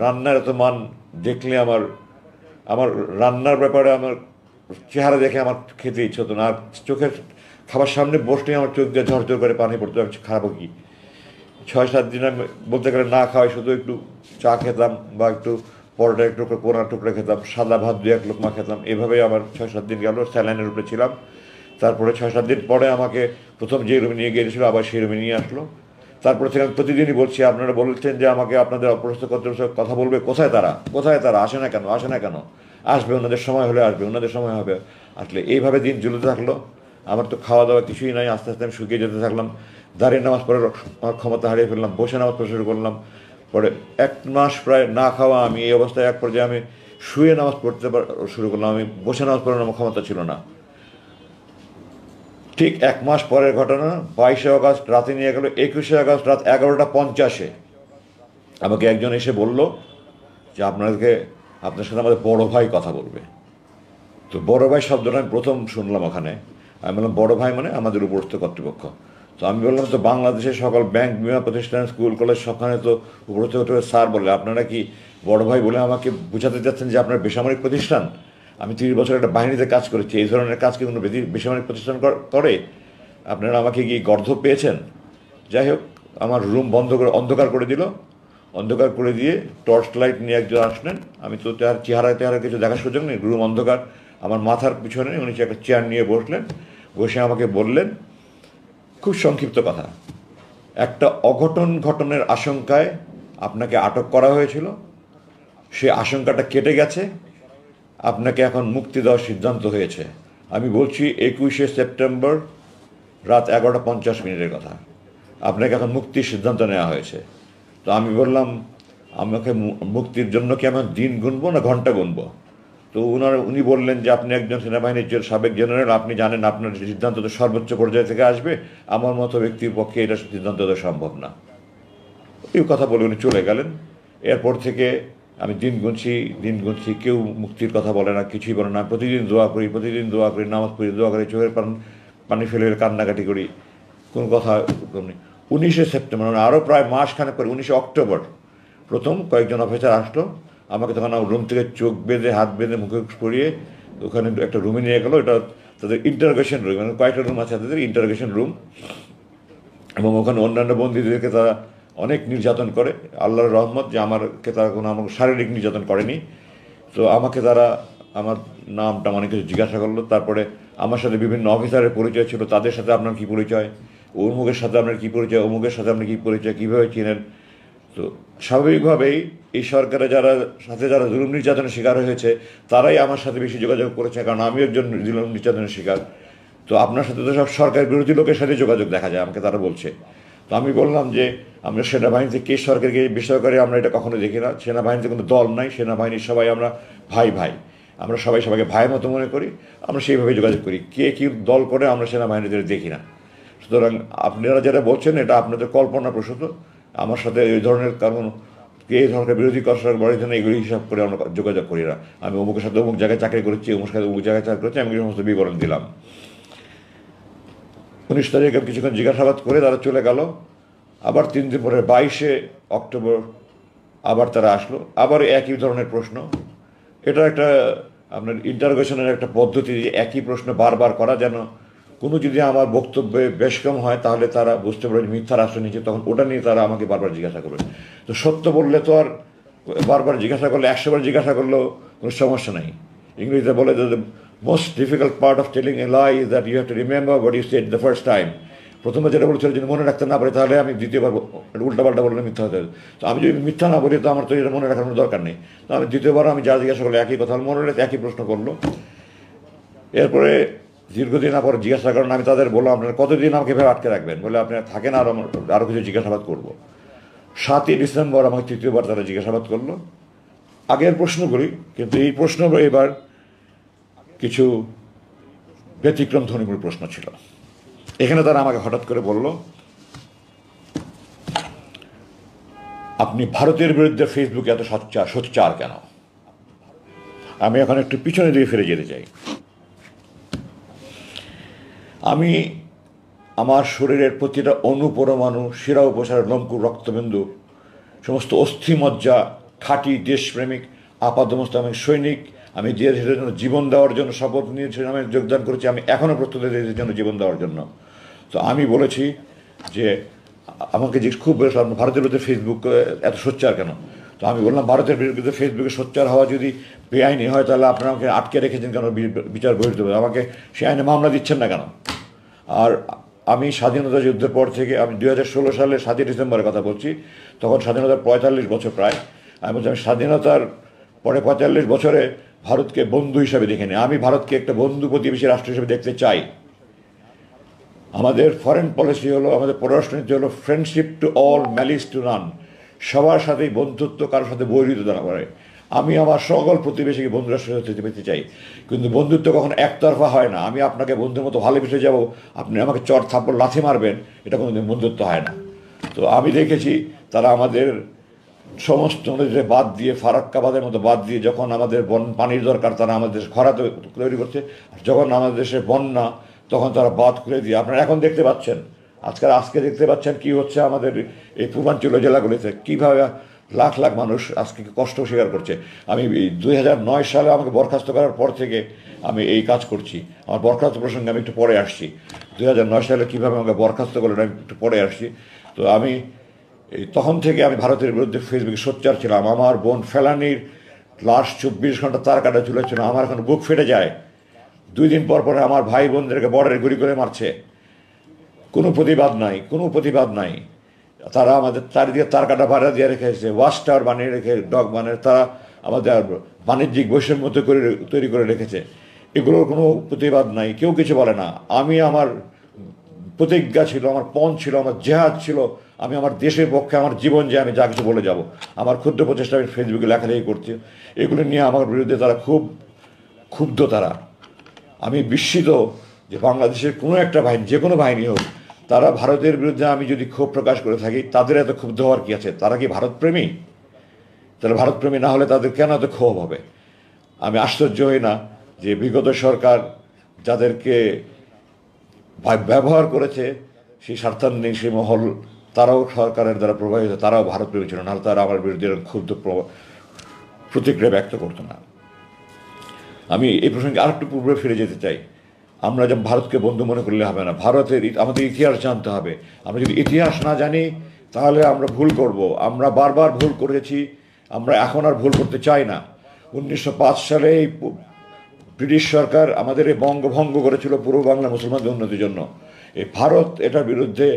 Speaker 1: রান্নার এত মান দেখলে আমার রান্নার ব্যাপারে আমার চেহারা দেখে আমার খেতে ইচ্ছে হতো না। আর চোখের খাবার সামনে বসলেই আমার চোখ দিয়ে ঝরঝর করে পানি পড়তো। আমি খারাপও কি 6-7 দিন আমি বলতে গেলে না খাওয়াই, শুধু একটু চা খেতাম বা একটু পরোটা, একটু পোড়া টুকরা খেতাম, সাদা ভাত 2-1 লোকমা খেতাম। এভাবেই আমার 6-7 দিন গেল, স্যালাইনের উপরে ছিলাম। তারপরে 6-7 দিন পরে আমাকে প্রথম যে রুমে নিয়ে গিয়েছিল আবার সেই রুমে নিয়ে আসলো। তারপর থেকে আমি প্রতিদিনই বলছি, আপনারা বলছেন যে আমাকে আপনাদের অপরাস্ত কর্তৃপক্ষ কথা বলবে, কোথায় তারা আসে না কেন, আসবে ওনাদের সময় হলে আসবে, ওনাদের সময় হবে। আসলে এইভাবে দিন চলতে থাকলো, আমার তো খাওয়া দাওয়া কিছুই নাই, আস্তে আস্তে আমি শুকিয়ে যেতে থাকলাম, দাঁড়িয়ে নামাজ পড়ে আমার ক্ষমতা হারিয়ে ফেললাম, বসে নামাজ পড়া শুরু করলাম। পরে 1 মাস প্রায় না খাওয়া আমি, এই অবস্থায় এক পর্যায়ে আমি শুয়ে নামাজ পড়তে শুরু করলাম, আমি বসে নামাজ পড়ার আমার ক্ষমতা ছিল না। ঠিক 1 মাস পরের ঘটনা, 22শে আগস্ট রাতে নিয়ে গেল, 21শে আগস্ট রাত 11:50 আমাকে একজন এসে বলল যে আপনার সাথে আমাদের বড় ভাই কথা বলবে। তো বড় ভাই শব্দটা আমি প্রথম শুনলাম ওখানে। আমি বললাম বড় ভাই মানে আমাদের উপরস্থ কর্তৃপক্ষ। তো আমি বললাম তো বাংলাদেশের সকল ব্যাংক, বিমা প্রতিষ্ঠান, স্কুল, কলেজ সবখানে তো উপরস্থ কর্তৃপক্ষ স্যার বলে, আপনারা কি বড় ভাই বলে আমাকে বোঝাতে চাচ্ছেন যে আপনার বেসামরিক প্রতিষ্ঠান? আমি 30 বছর একটা বাহিনীতে কাজ করেছি, এই ধরনের কাজ কি কোনো বেসামরিক প্রতিষ্ঠান করে? আপনারা আমাকে কি গর্ধব পেয়েছেন? যাই হোক, আমার রুম বন্ধ করে অন্ধকার করে দিল। অন্ধকার করে দিয়ে টর্চ লাইট নিয়ে একজন আসলেন, আমি তো তার চেহারা কিছু দেখার সুযোগ নেই, রুম অন্ধকার। আমার মাথার পিছনে উনি একটা চেয়ার নিয়ে বসলেন, বসে আমাকে বললেন খুব সংক্ষিপ্ত কথা, একটা ঘটনের আশঙ্কায় আপনাকে আটক করা হয়েছিল, সে আশঙ্কাটা কেটে গেছে, আপনাকে এখন মুক্তি দেওয়ার সিদ্ধান্ত হয়েছে। আমি বলছি 21শে সেপ্টেম্বর রাত 11:50 কথা, আপনাকে এখন মুক্তির সিদ্ধান্ত নেওয়া হয়েছে। তো আমি বললাম আমাকে মুক্তির জন্য কি আমি দিন গুনবো না ঘন্টা গুনবো? তো উনি বললেন যে আপনি একজন সেনাবাহিনীর সাবেক জেনারেল, আপনি জানেন আপনার সিদ্ধান্ত তো সর্বোচ্চ পর্যায় থেকে আসবে, আমার মতো ব্যক্তির পক্ষে এটা সিদ্ধান্ত দেওয়া সম্ভব না। এই কথা বলে উনি চলে গেলেন। এরপর থেকে আমি দিন গুনছি, কেউ মুক্তির কথা বলে না, কিছুই বলে না। প্রতিদিন দোয়া করি, নামাজ পড়ি, দোয়া করি, চোখের পানি ফেলে কান্নাকাটি করি, কোনো কথা নেই। 19শে সেপ্টেম্বর মানে আরও প্রায় মাসখানেক পরে, 19শে অক্টোবর প্রথম কয়েকজন অফিসার আসলো, আমাকে তখন রুম থেকে চোখ বেঁধে হাত বেঁধে মুখে পরিয়ে ওখানে একটা রুমে নিয়ে গেলো। এটা তাদের ইন্টারোগেশন রুম, মানে কয়েকটা রুম আছে তাদের ইন্টারোগেশন রুম, এবং ওখানে অন্যান্য বন্দীদেরকে তারা অনেক নির্যাতন করে। আল্লাহর রহমত যে আমাকে তারা আমাকে শারীরিক নির্যাতন করেনি। তো আমাকে তারা আমার নামটা অনেক কিছু জিজ্ঞাসা করলো, তারপরে আমার সাথে বিভিন্ন অফিসারের পরিচয় ছিল, তাদের সাথে আপনার কী পরিচয়, অমুকের সাথে আপনার কী পরিচয়, অমুকের সাথে আপনার কী পরিচয়, কীভাবে চিনেন। তো স্বাভাবিকভাবেই এই সরকারে যারা জুলুম নির্যাতনের শিকার হয়েছে তারাই আমার সাথে বেশি যোগাযোগ করেছে, কারণ আমি একজন জুলুম নির্যাতনের শিকার। তো আপনার সাথে তো সব সরকার বিরোধী লোকের সাথে যোগাযোগ দেখা যায়, আমাকে তারা বলছে। তো আমি বললাম যে আমরা সেনাবাহিনীতে কে সরকারকে বেসরকারি আমরা এটা কখনো দেখি না, সেনাবাহিনীতে কোনো দল নাই, সেনাবাহিনীর সবাই আমরা ভাই, আমরা সবাইকে ভাইয়ের মতো মনে করি, আমরা সেইভাবে যোগাযোগ করি, কে কী দল করে আমরা সেনাবাহিনীদের দেখি না। সুতরাং আপনারা যেটা বলছেন এটা আপনাদের কল্পনাপ্রসূত, আমার সাথে এই ধরনের কারণ এই ধরনের বিরোধী করার বড়ের জন্য এগুলি হিসাব করে আমরা যোগাযোগ করি না। আমি অমুকের সাথে অমুক জায়গায় চাকরি করেছি, অমুক সাথে অমুক জায়গায় চাকরি করেছি, আমি সমস্ত বিবরণ দিলাম। 19 তারিখে কিছুক্ষণ জিজ্ঞাসাবাদ করে তারা চলে গেল। আবার 3 দিন পরে 22শে অক্টোবর আবার তারা আসলো, আবার একই ধরনের প্রশ্ন। এটা একটা আপনার ইন্টারোগেশনের একটা পদ্ধতি, একই প্রশ্ন বারবার করা, যেন কোনো যদি আমার বক্তব্যে বেশ কম হয় তাহলে তারা বুঝতে পারে মিথ্যার আশ্রয় নিচ্ছে, তখন ওটা নিয়ে তারা আমাকে বারবার জিজ্ঞাসা করবে। তো সত্য বললে তো আর বারবার জিজ্ঞাসা করলে 100 বার জিজ্ঞাসা করলেও কোনো সমস্যা নেই। ইংরেজিতে বলে the most difficult part of telling a lie is that you have to remember what you said the first time. প্রথমে যেটা বলেছিল যদি মনে রাখতে না পারি তাহলে আমি দ্বিতীয়বার উল্টাপাল্টা বললে মিথ্যা হতে হবে। তো আমি যদি মিথ্যা না বলি তো আমার তো এটা মনে রাখার কোনো দরকার নেই। তো আমি দ্বিতীয়বার আমি যা জিজ্ঞাসা করলো একই কথা মনে রেখে একই প্রশ্ন করলো। এরপরে দীর্ঘদিন পর জিজ্ঞাসা করেন, আমি তাদের বললাম আপনারা কতদিন আমাকে এভাবে আটকে রাখবেন, বলে আপনারা থাকেন আরও কিছু জিজ্ঞাসাবাদ করবো। 7ই ডিসেম্বর আমাকে তৃতীয়বার তারা জিজ্ঞাসাবাদ করলো, আগের প্রশ্নগুলি, কিন্তু এই প্রশ্ন এবার কিছু ব্যতিক্রম ধর্মীয় প্রশ্ন ছিল। এখানে তারা আমাকে হঠাৎ করে বলল, আপনি ভারতের বিরুদ্ধে ফেসবুকে এত সোচ্চার কেন? আমি এখন একটু পিছনে দিকে ফিরে যেতে চাই। আমি আমার শরীরের প্রতিটা অনুপরমাণু, শিরা উপসার, লোমকূপ, রক্তবিন্দু, সমস্ত অস্থিমজ্জা, খাঁটি দেশপ্রেমিক আপাদমস্ত আমি সৈনিক, আমি দেশের জন্য জীবন দেওয়ার জন্য শপথ নিয়েছি, আমি যোগদান করেছি, আমি এখনও প্রস্তুত দেশের জন্য জীবন দেওয়ার জন্য। তো আমি বলেছি যে আমাকে যে খুব ভারতের বিরুদ্ধে ফেসবুক এত সোচ্চার কেন? তো আমি বললাম ভারতের বিরুদ্ধে ফেসবুকে সোচ্চার হওয়া যদি বেআইনি হয় তাহলে আপনারা আমাকে আটকে রেখেছেন কেন বিচার বহির্ভূত? আমাকে সে আইনে মামলা দিচ্ছেন না কেন? আর আমি স্বাধীনতা যুদ্ধের পর থেকে, আমি 2016 সালের 7ই ডিসেম্বরের কথা বলছি, তখন স্বাধীনতার 45 বছর প্রায়। আমি বলছি আমি স্বাধীনতার পরে 45 বছরে ভারতকে বন্ধু হিসাবে দেখিনি। আমি ভারতকে একটা বন্ধু প্রতিবেশী রাষ্ট্র হিসেবে দেখতে চাই। আমাদের ফরেন পলিসি হলো, আমাদের পররাষ্ট্রনীতি হলো friendship to all, malice two নান। সবার সাথেই বন্ধুত্ব, কারোর সাথে বৈরিতা না করে। আমি আমার সকল প্রতিবেশীকে বন্ধু রাষ্ট্র হতে পেতে চাই, কিন্তু বন্ধুত্ব কখনো একতরফা হয় না। আমি আপনাকে বন্ধুর মতো ভালোবেসে যাব, আপনি আমাকে চর থাপ্পড় লাথি মারবেন, এটা কোনোদিন বন্ধুত্ব হয় না। তো আমি দেখেছি তারা আমাদের সমস্ত নদীতে বাদ দিয়ে, ফারাক্কাবাদের মতো বাদ দিয়ে, যখন আমাদের পানির দরকার তারা আমাদের খরা তৈরি করছে, আর যখন আমাদের দেশে বন্যা তখন তারা বাদ করে দিয়ে, আপনারা এখন দেখতে পাচ্ছেন, আজকে দেখতে পাচ্ছেন কি হচ্ছে আমাদের এই পূর্বাঞ্চলীয় জেলাগুলিতে, কীভাবে লাখ লাখ মানুষ আজকে কষ্ট স্বীকার করছে। আমি 2009 সালে আমাকে বরখাস্ত করার পর থেকে আমি এই কাজ করছি। আমার বরখাস্ত প্রসঙ্গে আমি একটু পরে আসছি। 2009 সালে কীভাবে আমাকে বরখাস্ত করলেন আমি একটু পরে আসছি। তো আমি তখন থেকে আমি ভারতের বিরুদ্ধে ফেসবুকে সোচ্চার ছিলাম। আমার বোন ফেলানির লাশ 24 ঘন্টা তার কাটা ঝুলেছিল, আমার এখন বুক ফেটে যায়। 2 দিন পর পরে আমার ভাই বোনদেরকে বর্ডারে গুলি করে মারছে, কোনো প্রতিবাদ নাই, কোনো প্রতিবাদ নাই। তারা আমাদের চারিদিকে তার কাটা ভাড়া দিয়ে রেখেছে, ওয়াচ টাওয়ার বানিয়ে রেখে, ডগ বানিয়ে তারা আমাদের বাণিজ্যিক বৈষম্য তৈরি করে রেখেছে। এগুলোর কোনো প্রতিবাদ নাই, কেউ কিছু বলে না। আমি আমার প্রতিজ্ঞা ছিল, আমার পণ ছিল, আমার জেহাদ ছিল, আমি আমার দেশের পক্ষে আমার জীবন যে আমি যা কিছু বলে যাব। আমার ক্ষুদ্র প্রচেষ্টা আমি ফেসবুকে লেখালেখি করছি, এগুলো নিয়ে আমার বিরুদ্ধে তারা খুব ক্ষুব্ধ। আমি বিস্মিত যে বাংলাদেশের কোনো একটা বাহিনী, যে কোনো বাহিনী হোক, তারা ভারতের বিরুদ্ধে আমি যদি ক্ষোভ প্রকাশ করে থাকি, তাদের এত ক্ষুব্ধ হওয়ার কী আছে? তারা কি ভারতপ্রেমী? তারা ভারতপ্রেমী না হলে তাদের কেন এত ক্ষোভ হবে? আমি আশ্চর্য হই না যে বিগত সরকার যাদেরকে ব্যবহার করেছে, সেই স্বার্থান্বেষী মহল, তারাও সরকারের দ্বারা প্রভাবিত, তারাও ভারতপ্রেমী ছিল, নাহলে তারা আমার বিরুদ্ধে ক্ষুব্ধ প্রতিক্রিয়া ব্যক্ত করতো না। আমি এই প্রসঙ্গে আরেকটু পূর্বে ফিরে যেতে চাই। আমরা যেমন ভারতকে বন্ধু মনে করলে হবে না, আমাদের ইতিহাস জানতে হবে। আমরা যদি ইতিহাস না জানি তাহলে আমরা ভুল করব। আমরা বারবার ভুল করেছি, আমরা এখন আর ভুল করতে চাই না। 1905 সালে এই ব্রিটিশ সরকার আমাদের এই বঙ্গভঙ্গ করেছিল পূর্ব বাংলা মুসলমানদের উন্নতির জন্য। এই ভারত এটার বিরুদ্ধে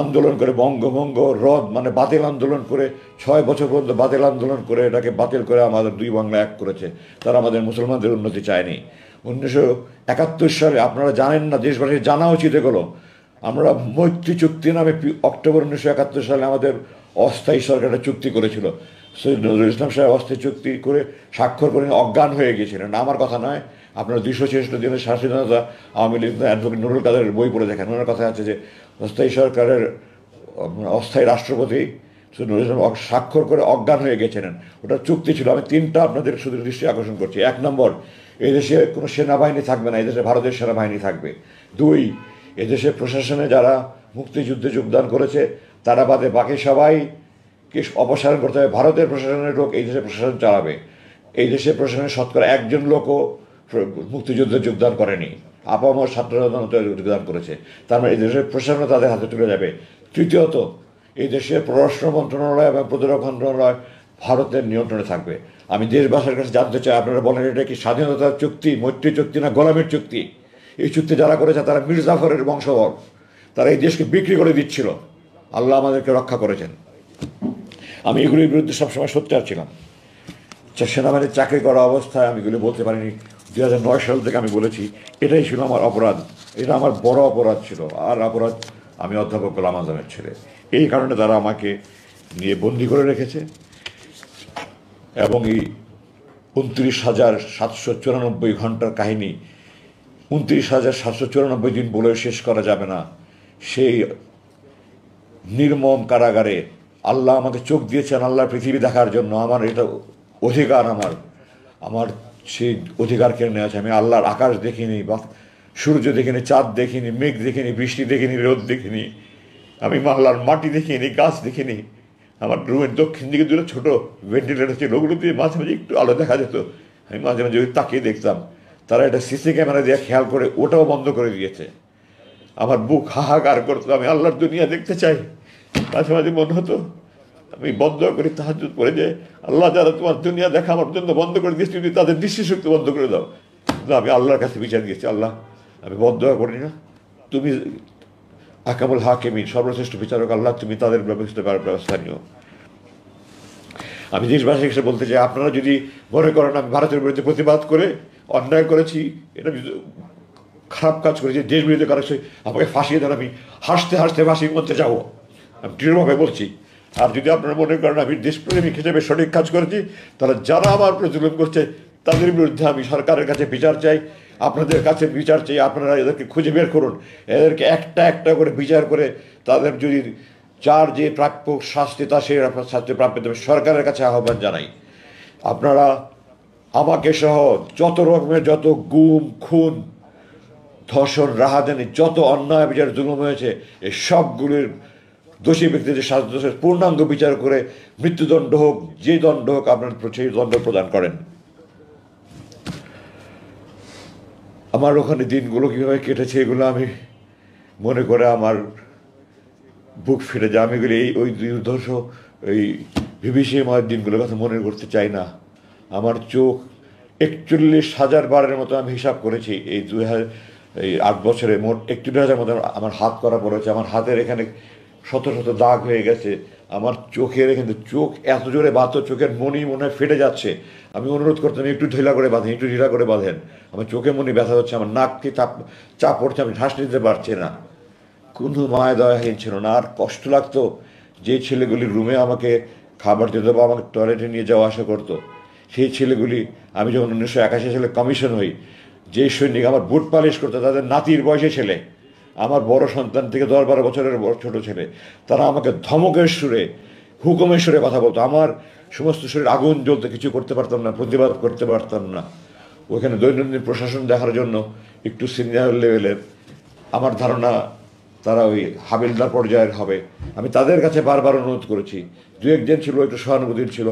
Speaker 1: আন্দোলন করে, বঙ্গভঙ্গ রদ মানে বাতিল আন্দোলন করে, 6 বছর পর্যন্ত বাতিল আন্দোলন করে এটাকে বাতিল করে আমাদের 2 বাংলা এক করেছে। তারা আমাদের মুসলমানদের উন্নতি চায়নি। 1971 সালে, আপনারা জানেন না, দেশবাসীর জানা উচিত এগুলো, আমরা মৈত্রী চুক্তি নামে অক্টোবর 1971 সালে আমাদের অস্থায়ী সরকার একটা চুক্তি করেছিল। সৈয়দ নজরুল ইসলাম সাহেব অস্থায়ী চুক্তি করে স্বাক্ষর করে অজ্ঞান হয়ে গিয়েছিলেন। আমার কথা নয়, আপনারা 266 দিনের স্বাধীনতা আওয়ামী লীগ অ্যাডভোকেট নুরুল কাদের বই পড়ে দেখেন। ওনার কথা আছে যে অস্থায়ী সরকারের অস্থায়ী রাষ্ট্রপতি সৈয়দ নজরুল ইসলাম স্বাক্ষর করে অজ্ঞান হয়ে গেছিলেন। ওটা চুক্তি ছিল। আমি 3টা আপনাদের শুধু দৃষ্টি আকর্ষণ করছি। 1 নম্বর, এদেশে কোনো সেনাবাহিনী থাকবে না, এদেশে ভারতের সেনাবাহিনী থাকবে। 2, এদেশের প্রশাসনে যারা মুক্তিযুদ্ধে যোগদান করেছে তারা বাদে বাকি সবাইকে অপসারণ করতে হবে। ভারতের প্রশাসনের লোক এই দেশে প্রশাসন চালাবে। এই দেশের প্রশাসনের শতকরা 1জন লোকও মুক্তিযুদ্ধে যোগদান করেনি, আপামর ছাত্রজনতা যোগদান করেছে। তার মানে এই দেশের প্রশাসন তাদের হাতে তুলে যাবে। তৃতীয়ত, এই দেশের পররাষ্ট্র মন্ত্রণালয় এবং প্রতিরক্ষা মন্ত্রণালয় ভারতের নিয়ন্ত্রণে থাকবে। আমি দেশবাসীর কাছে জানতে চাই, আপনারা বলেন এটা কি স্বাধীনতার চুক্তি, মৈত্রী চুক্তি না গোলামির চুক্তি? এই চুক্তি যারা করেছে তারা মীর জাফরের বংশধর, তারা এই দেশকে বিক্রি করে দিচ্ছিল। আল্লাহ আমাদেরকে রক্ষা করেছেন। আমি এগুলির বিরুদ্ধে সবসময় সোচ্চার ছিলাম। সেনাবাহিনীর চাকরি করা অবস্থায় আমি এগুলি বলতে পারিনি। 2009 সাল থেকে আমি বলেছি, এটাই ছিল আমার অপরাধ, এটা আমার বড় অপরাধ ছিল। আর অপরাধ, আমি অধ্যাপক গোলাম আজমের ছেলে, এই কারণে তারা আমাকে নিয়ে বন্দি করে রেখেছে। এবং এই 29,794 ঘন্টার কাহিনী, 29,794 দিন বলে শেষ করা যাবে না। সেই নির্মম কারাগারে আল্লাহ আমাকে চোখ দিয়েছেন আল্লাহর পৃথিবী দেখার জন্য। আমার এটা অধিকার, আমার সেই অধিকার কেড়ে নেওয়া আছে। আমি আল্লাহর আকাশ দেখিনি, বা সূর্য দেখিনি, চাঁদ দেখিনি, মেঘ দেখিনি, বৃষ্টি দেখিনি, রোদ দেখিনি, আমি আল্লাহর মাটি দেখিনি, গাছ দেখিনি। আমার রুমের দক্ষিণ দিকে 2টা ছোট ভেন্টিলেটর ছিল, ওগুলো দিয়ে মাঝে মাঝে একটু আলো দেখা যেত। আমি মাঝে মাঝে ওই তাকিয়ে দেখতাম। তারা এটা সিসি ক্যামেরা দিয়ে খেয়াল করে ওটাও বন্ধ করে দিয়েছে। আমার বুক হাহাকার করতো, আমি আল্লাহর দুনিয়া দেখতে চাই। মাঝে মাঝে মনে হতো আমি বন্ধ করি তাহাজ্জুদ পড়ে, যে আল্লাহ যারা তোমার দুনিয়া দেখা আমার জন্য বন্ধ করে দিয়েছে, তুমি তাদের দৃষ্টিশক্তি বন্ধ করে দাও। কিন্তু আমি আল্লাহর কাছে বিচার দিয়েছি, আল্লাহ আমি বন্ধ করি না, তুমি আকামুল হাকিমিন, সর্বশ্রেষ্ঠ বিচারক আল্লাহ, তুমি তাদের ব্যবস্থা নিও। আমি দেশবাসীর কাছে বলতে চাই, আপনারা যদি মনে করেন আমি ভারতের বিরুদ্ধে প্রতিবাদ করে অন্যায় করেছি, এটা খারাপ কাজ করেছি, দেশ বিরুদ্ধে করেছি, আমাকে ফাঁসিয়ে দেন, আমি হাসতে হাসতে ফাঁসির মধ্যে যাবো, আমি দৃঢ়ভাবে বলছি। আর যদি আপনারা মনে করেন আমি দেশপ্রেমিক হিসেবে সঠিক কাজ করেছি, তাহলে যারা আমার উপরে জুলুম করছে তাদের বিরুদ্ধে আমি সরকারের কাছে বিচার চাই, আপনাদের কাছে বিচার চাই। আপনারা এদেরকে খুঁজে বের করুন, এদেরকে একটা একটা করে বিচার করে তাদের যদি যার যে প্রাপ্য শাস্তি তা সেই শাস্তি প্রাপ্য দেবে, সরকারের কাছে আহ্বান জানাই। আপনারা আমাকে সহ যত রকমের যত গুম খুন ধর্ষণ রাহাজানি যত অন্যায় বিচার জুলুম হয়েছে, এই সবগুলির দোষী ব্যক্তিদের শাস্তি পূর্ণাঙ্গ বিচার করে মৃত্যুদণ্ড হোক, যে দণ্ড হোক আপনার সেই দণ্ড প্রদান করেন। আমার ওখানে দিনগুলো কীভাবে কেটেছে এগুলো আমি মনে করে আমার বুক ফিরে যায়। আমি এগুলি ওই দুর্ধর্ষ এই বিভীষিকাময় দিনগুলোর কথা মনে করতে চাই না। আমার চোখ 41,000 বারের মতো আমি হিসাব করেছি এই 8 বছরে, মোট 41,000 মতো আমার হাত করা পড়েছে। আমার হাতের এখানে শত শত দাগ হয়ে গেছে, আমার চোখের এখানে চোখ এত জোরে বাঁধতো, চোখের মনি মনে হয় ফেটে যাচ্ছে। আমি অনুরোধ করতাম একটু ঢিলা করে বাঁধেন, একটু ঢিলা করে বাঁধেন, আমার চোখে মনি ব্যথা হচ্ছে, আমার নাককে চাপ পড়ছে, আমি শ্বাস নিতে পারছি না। কোনো মায়া দয়াহীন ছিল না। আর কষ্ট লাগতো যে ছেলেগুলির রুমে আমাকে খাবার দিত বা আমাকে টয়লেটে নিয়ে যাওয়া আসা করতো, সেই ছেলেগুলি আমি যখন 1981 সালে কমিশন হই, যে সৈনিক আমার বুট পালিশ করতো তাদের নাতির বয়সী ছেলে, আমার বড় সন্তান থেকে 10-12 বছরের ছোট ছেলে, তারা আমাকে ধমকের সুরে হুকুমের সুরে কথা বলতো। আমার সমস্ত শরীর আগুন জ্বলতে, কিছু করতে পারতাম না, প্রতিবাদ করতে পারতাম না। ওইখানে দৈনন্দিন প্রশাসন দেখার জন্য একটু সিনিয়র লেভেলের, আমার ধারণা তারা ওই হাবিলদার পর্যায়ের হবে। আমি তাদের কাছে বারবার অনুরোধ করেছি, 2-1 জন ছিল একটু সহানুভূতির ছিল,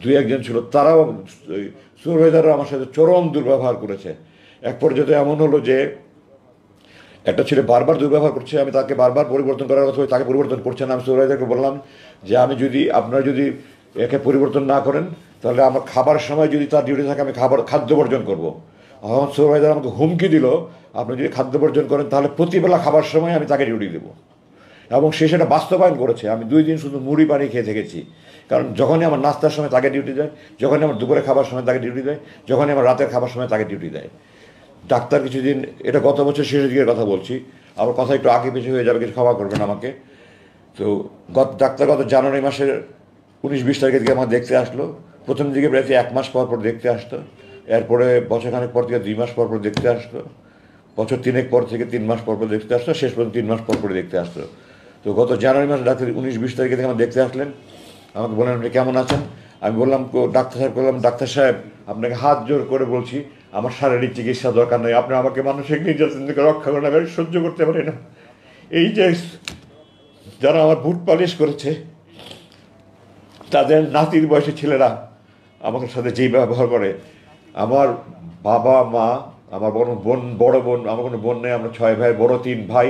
Speaker 1: 2-1 জন ছিল, তারাও সুপারভাইজাররা আমার সাথে চরম দুর্ব্যবহার করেছে। এক পর্যায়ে এমন হলো যে একটা ছেলে বারবার দুর্ব্যবহার করছে, আমি তাকে বারবার পরিবর্তন করার কথা, তাকে পরিবর্তন করছে না। আমি সুপারভাইজারকে বললাম যে আমি যদি আপনারা যদি একে পরিবর্তন না করেন তাহলে আমার খাবার সময় যদি তার ডিউটি থাকে আমি খাদ্য বর্জন করবো। আমার সুপারভাইজার আমাকে হুমকি দিল, আপনি যদি খাদ্য বর্জন করেন তাহলে প্রতিবেলা খাবার সময় আমি তাকে ডিউটি দেবো। এবং সে সেটা বাস্তবায়ন করেছে। আমি 2 দিন শুধু মুড়ি পানি খেয়ে থেকেছি, কারণ যখনই আমার নাস্তার সময় তাকে ডিউটি দেয়, যখনই আমার দুপুরে খাবার সময় তাকে ডিউটি দেয়, যখনই আমার রাতের খাবার সময় তাকে ডিউটি দেয়। ডাক্তার কিছুদিন, এটা গত বছর শেষের দিকের কথা বলছি, আমার কথা একটু আগে পিছিয়ে হয়ে যাবে, কিছু ক্ষমা করবেন আমাকে। তো ডাক্তার গত জানুয়ারি মাসের 19-20 তারিখের দিকে আমার দেখতে আসলো। প্রথম দিকে প্রায় 1 মাস পর পর দেখতে আসতো, এরপরে বছরখানেক পর থেকে 2 মাস পর পর দেখতে আসতো, বছর 3 পর থেকে 3 মাস পর পর দেখতে আসতো, শেষ পর্যন্ত 3 মাস পর পর দেখতে আসতো। তো গত জানুয়ারি মাসে ডাক্তার 19-20 তারিখে থেকে আমার দেখতে আসলেন, আমাকে বললেন আপনি কেমন আছেন। আমি বললাম ডাক্তার সাহেব, বললাম ডাক্তার সাহেব আপনাকে হাত জোর করে বলছি আমার শারীরিক চিকিৎসা দরকার নেই, আপনি আমাকে মানসিক নির্যাতন থেকে রক্ষা করেন, আমি সহ্য করতে পারি না। এই যে যারা আমার বুট পালিশ করেছে তাদের নাতির বয়সী ছেলেরা আমার সাথে যেই ব্যবহার করে, আমার বাবা মা, আমার বড় বোন, আমার কোনো বোন নেই, আমরা 6 ভাই, বড় 3 ভাই,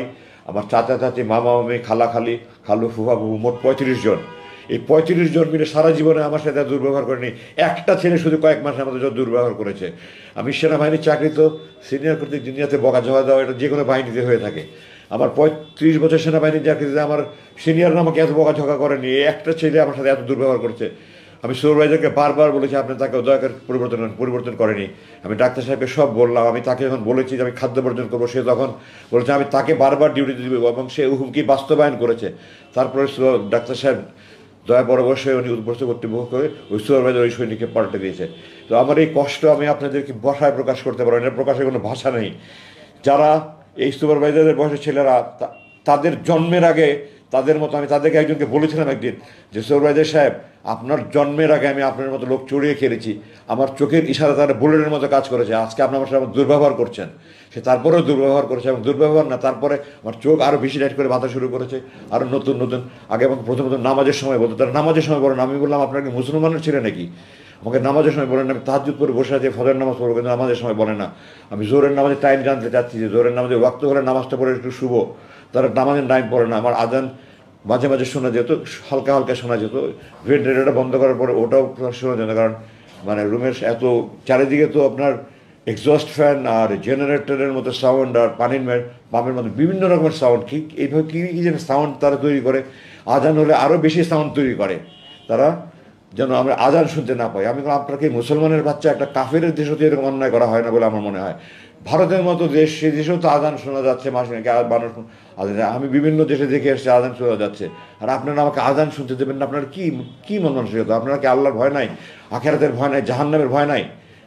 Speaker 1: আমার চাচা চাচি, মামা মামি, খালা খালি, খালু ফুফা ফুফু, মোট 35 জন। এই 35 জন মিলে সারা জীবনে আমার সাথে দুর্ব্যবহার করেনি। একটা ছেলে শুধু কয়েক মাসে আমাদের যত দুর্ব্যবহার করেছে। আমি সেনাবাহিনীর চাকরি, তো সিনিয়র কর্তৃক দুনিয়াতে বকাঝকা দেওয়া এটা যে কোনো বাহিনীতে হয়ে থাকে। আমার 35 বছর সেনাবাহিনীর চাকরিতে আমার সিনিয়ররা আমাকে এত বকাঝকা করেনি, একটা ছেলে আমার সাথে এত দুর্ব্যবহার করছে। আমি সুপারভাইজারকে বারবার বলেছি আপনি তাকে দয়া করে পরিবর্তন করেনি। আমি ডাক্তার সাহেবকে সব বললাম। আমি তাকে যখন বলেছি যে আমি খাদ্য বর্জন করবো, সে তখন বলেছে আমি তাকে বারবার ডিউটি দিব, এবং সে হুমকি বাস্তবায়ন করেছে। তারপরে ডাক্তার সাহেব দয়া পরামর্শে উনি উদ্বস্ত কর্তৃপক্ষ করে ওই সুপারভাইজার ওই সৈনিককে পাল্টে দিয়েছে। তো আমার এই কষ্ট আমি আপনাদেরকে ভাষায় প্রকাশ করতে পারবো না, প্রকাশের কোনো ভাষা নেই। যারা এই সুপারভাইজারের বয়সের ছেলেরা, তাদের জন্মের আগে তাদের মতো, আমি তাদেরকে একজনকে বলেছিলাম একদিন যে সুপারভাইজার সাহেব আপনার জন্মের আগে আমি আপনার মতো লোক চড়িয়ে খেলেছি, আমার চোখের ইশারা তারা বুলেটের মতো কাজ করেছে, আজকে আপনি আমার সাথে দুর্ব্যবহার করছেন। সে তারপরেও দুর্ব্যবহার করেছে, এবং দুর্ব্যবহার না, তারপরে আমার চোখ আরও বেশি লাইট করে বাঁধা শুরু করেছে, আরও নতুন নতুন। আগে আমাকে প্রথমত নামাজের সময় বলতো, তারা নামাজের সময় বলেন। আমি বললাম আপনার কি মুসলমানের ছিলেন নাকি, আমাকে নামাজের সময় বলেন। আমি তাহাজ্জুদ করে বসে আছি, ফজর নামাজ পড়বো, কিন্তু নামাজের সময় বলে না। আমি জোরের নামাজের টাইম জানতে চাচ্ছি যে জোরের নামাজে ওয়াক্ত হলে নামাজটা পড়ে একটু শুভ, তারা নামাজের টাইম পড়ে না। আমার আজান মাঝে মাঝে শোনা যেত, হালকা হালকা শোনা যেত, ভেন্টিলেটরটা বন্ধ করার পরে ওটাও শোনা যেত, কারণ মানে রুমের এত চারিদিকে তো আপনার এক্সস্ট ফ্যান আর জেনারেটরের মতো সাউন্ড আর পাম্পের মতো বিভিন্ন রকমের সাউন্ড, ঠিক এইভাবে কী কী যেন সাউন্ড তারা তৈরি করে, আজান হলে আরও বেশি সাউন্ড তৈরি করে তারা, যেন আমরা আজান শুনতে না পাই। আমি বললাম, আপনাকে মুসলমানের বাচ্চা, একটা কাফেরের দেশেও তো এরকম অন্যায় করা হয় না বলে আমার মনে হয়। ভারতের মতো দেশ, সেই দেশেও তো আজান শোনা যাচ্ছে মাসে মানুষ আজান, আমি বিভিন্ন দেশে দেখে এসেছি আজান শোনা যাচ্ছে, আর আপনারা আমাকে আজান শুনতে দেবেন না? আপনার কি কী মন মানসিকতা? আপনারা কি আল্লাহর ভয় নাই, আখেরাতের ভয় নাই, জাহান্নামের ভয় নাই?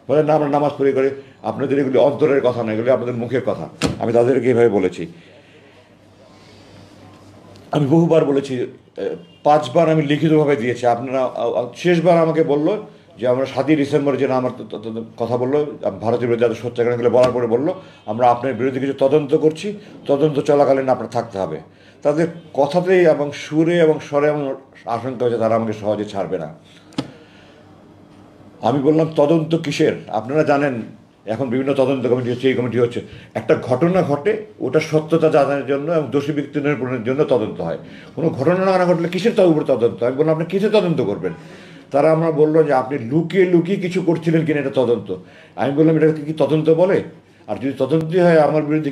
Speaker 1: বলেন না আমরা নামাজ পড়ি করে, আপনাদের এগুলি অন্তরের কথা না, এগুলি আপনাদের মুখের কথা। আমি তাদেরকে এইভাবে বলেছি। আমি বহুবার বলেছি, 5বার আমি লিখিতভাবে দিয়েছি। আপনারা শেষবার আমাকে বললো যে আমরা 7ই ডিসেম্বর যেন আমার কথা বললো, ভারতের বিরুদ্ধে এত সত্যাগ্রহগুলো বলার পরে বললো আমরা আপনার বিরুদ্ধে কিছু তদন্ত করছি, তদন্ত চলাকালীন আপনার থাকতে হবে। তাদের কথাতেই এবং সুরে এবং স্বরে এমন আশঙ্কা হয়েছে তারা আমাকে সহজে ছাড়বে না। আমি বললাম, তদন্ত কিসের? আপনারা জানেন এখন বিভিন্ন তদন্ত কমিটি হচ্ছে, এই কমিটি হচ্ছে। একটা ঘটনা ঘটে, ওটা সত্যতা জানার জন্য এবং দোষী ব্যক্তি নিরূপণের জন্য তদন্ত হয়। কোনো ঘটনা না ঘটলে কিসের তার উপর তদন্ত? আমি বললাম, আপনি কিসের তদন্ত করবেন? তারা আমরা বললো যে আপনি লুকিয়ে লুকিয়ে কিছু করছিলেন কিনা এটা তদন্ত। আমি বললাম, এটাকে কি তদন্ত বলে? আর যদি তদন্তই হয় আমার বিরুদ্ধে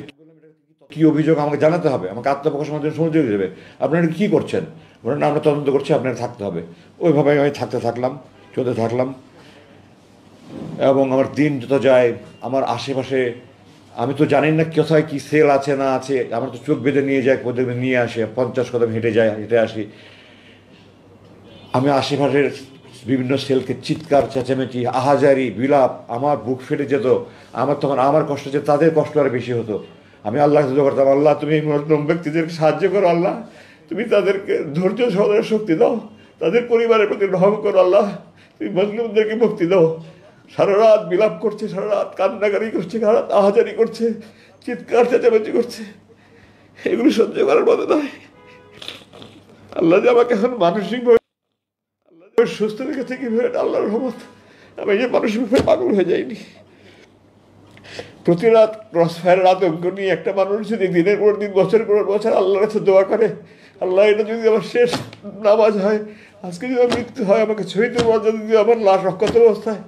Speaker 1: কী অভিযোগ আমাকে জানাতে হবে, আমাকে আত্মপ্রকাশ আমাদের সুযোগ দেবে। আপনারা কী করছেন? বলেন আমরা তদন্ত করছি, আপনার থাকতে হবে। ওইভাবে আমি চলতে থাকলাম। এবং আমার দিন যত যায়, আমার আশেপাশে আমি তো জানি না কোথায় কী সেল আছে না আছে, আমার তো চোখ বেঁধে নিয়ে যায়, কোথাও নিয়ে আসে, 50 কদম হেঁটে আসি। আমি আশেপাশের বিভিন্ন সেলকে চিৎকার চেঁচামেচি আহাজারি বিলাপ, আমার বুক ফেটে যেত। আমার তখন আমার কষ্ট যে তাদের কষ্ট আর বেশি হতো। আমি আল্লাহকে দোয়া করতাম, আল্লাহ তুমি এই মজলুম ব্যক্তিদেরকে সাহায্য করো, আল্লাহ তুমি তাদেরকে ধৈর্য সহকারে শক্তি দাও, তাদের পরিবারের প্রতি রহম করো, আল্লাহ তুমি মজলুমদেরকে মুক্তি দাও। সারা রাত বিলাপ করছে, সারা রাত কান্নাকারি করছে, সারা রাত আহাজারি করছে, চিৎকার চেঁচামেচি করছে। এগুলো সহ্য করার মতো নয়। আল্লাহ যে আমাকে এখন মানসিকভাবে সুস্থ রেখেছে কীভাবে, আল্লাহর রহমত। আমি যে মানসিকভাবে পাগল হয়ে যাইনি। প্রতি রাত ক্রসফায়ারের আতঙ্ক নিয়ে একটা মানুষ যদি দিনের পর দিন, বছরের পর বছর আল্লাহর কাছে দোয়া করে, আল্লাহ এটা যদি আমার শেষ নামাজ হয়, আজকে যদি আমার মৃত্যু হয়, আমাকে ছবিতে মর্যাদা যদি আমার লাশ রক্ষত অবস্থায়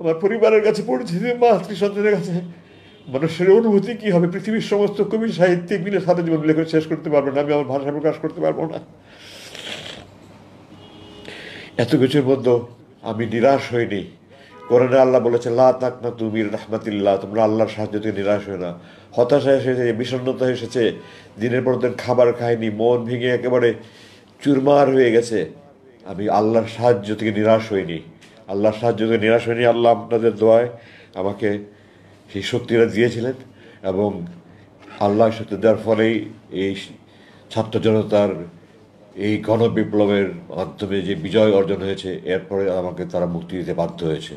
Speaker 1: আমার পরিবারের কাছে পড়েছে, মা স্ত্রী সন্তানের কাছে, মানুষের অনুভূতি কী হবে? পৃথিবীর সমস্ত কবি সাহিত্যিক মিলে সারা জীবন লেখা শেষ করতে পারবে না, আমি আমার ভাষা প্রকাশ করতে পারবো না। এত কিছুর মধ্যে আমি নিরাশ হইনি। কোরআনে আল্লাহ বলেছে, লা তাকনাতু মির রাহমাতিল্লাহ, তোমরা আল্লাহর সাহায্য থেকে নিরাশ হয়ে না। হতাশা এসেছে, বিষণ্ণতা এসেছে, দিনের পর দিন খাবার খায়নি, মন ভেঙে একেবারে চুরমার হয়ে গেছে। আমি আল্লাহর সাহায্য থেকে নিরাশ হইনি। আল্লাহ আপনাদের দোয়ায় আমাকে সেই শক্তিটা দিয়েছিলেন, এবং আল্লাহ শক্তি দেওয়ার ফলেই এই ছাত্র জনতার এই গণবিপ্লবের মাধ্যমে যে বিজয় অর্জন হয়েছে, এরপরে আমাকে তারা মুক্তি দিতে বাধ্য হয়েছে।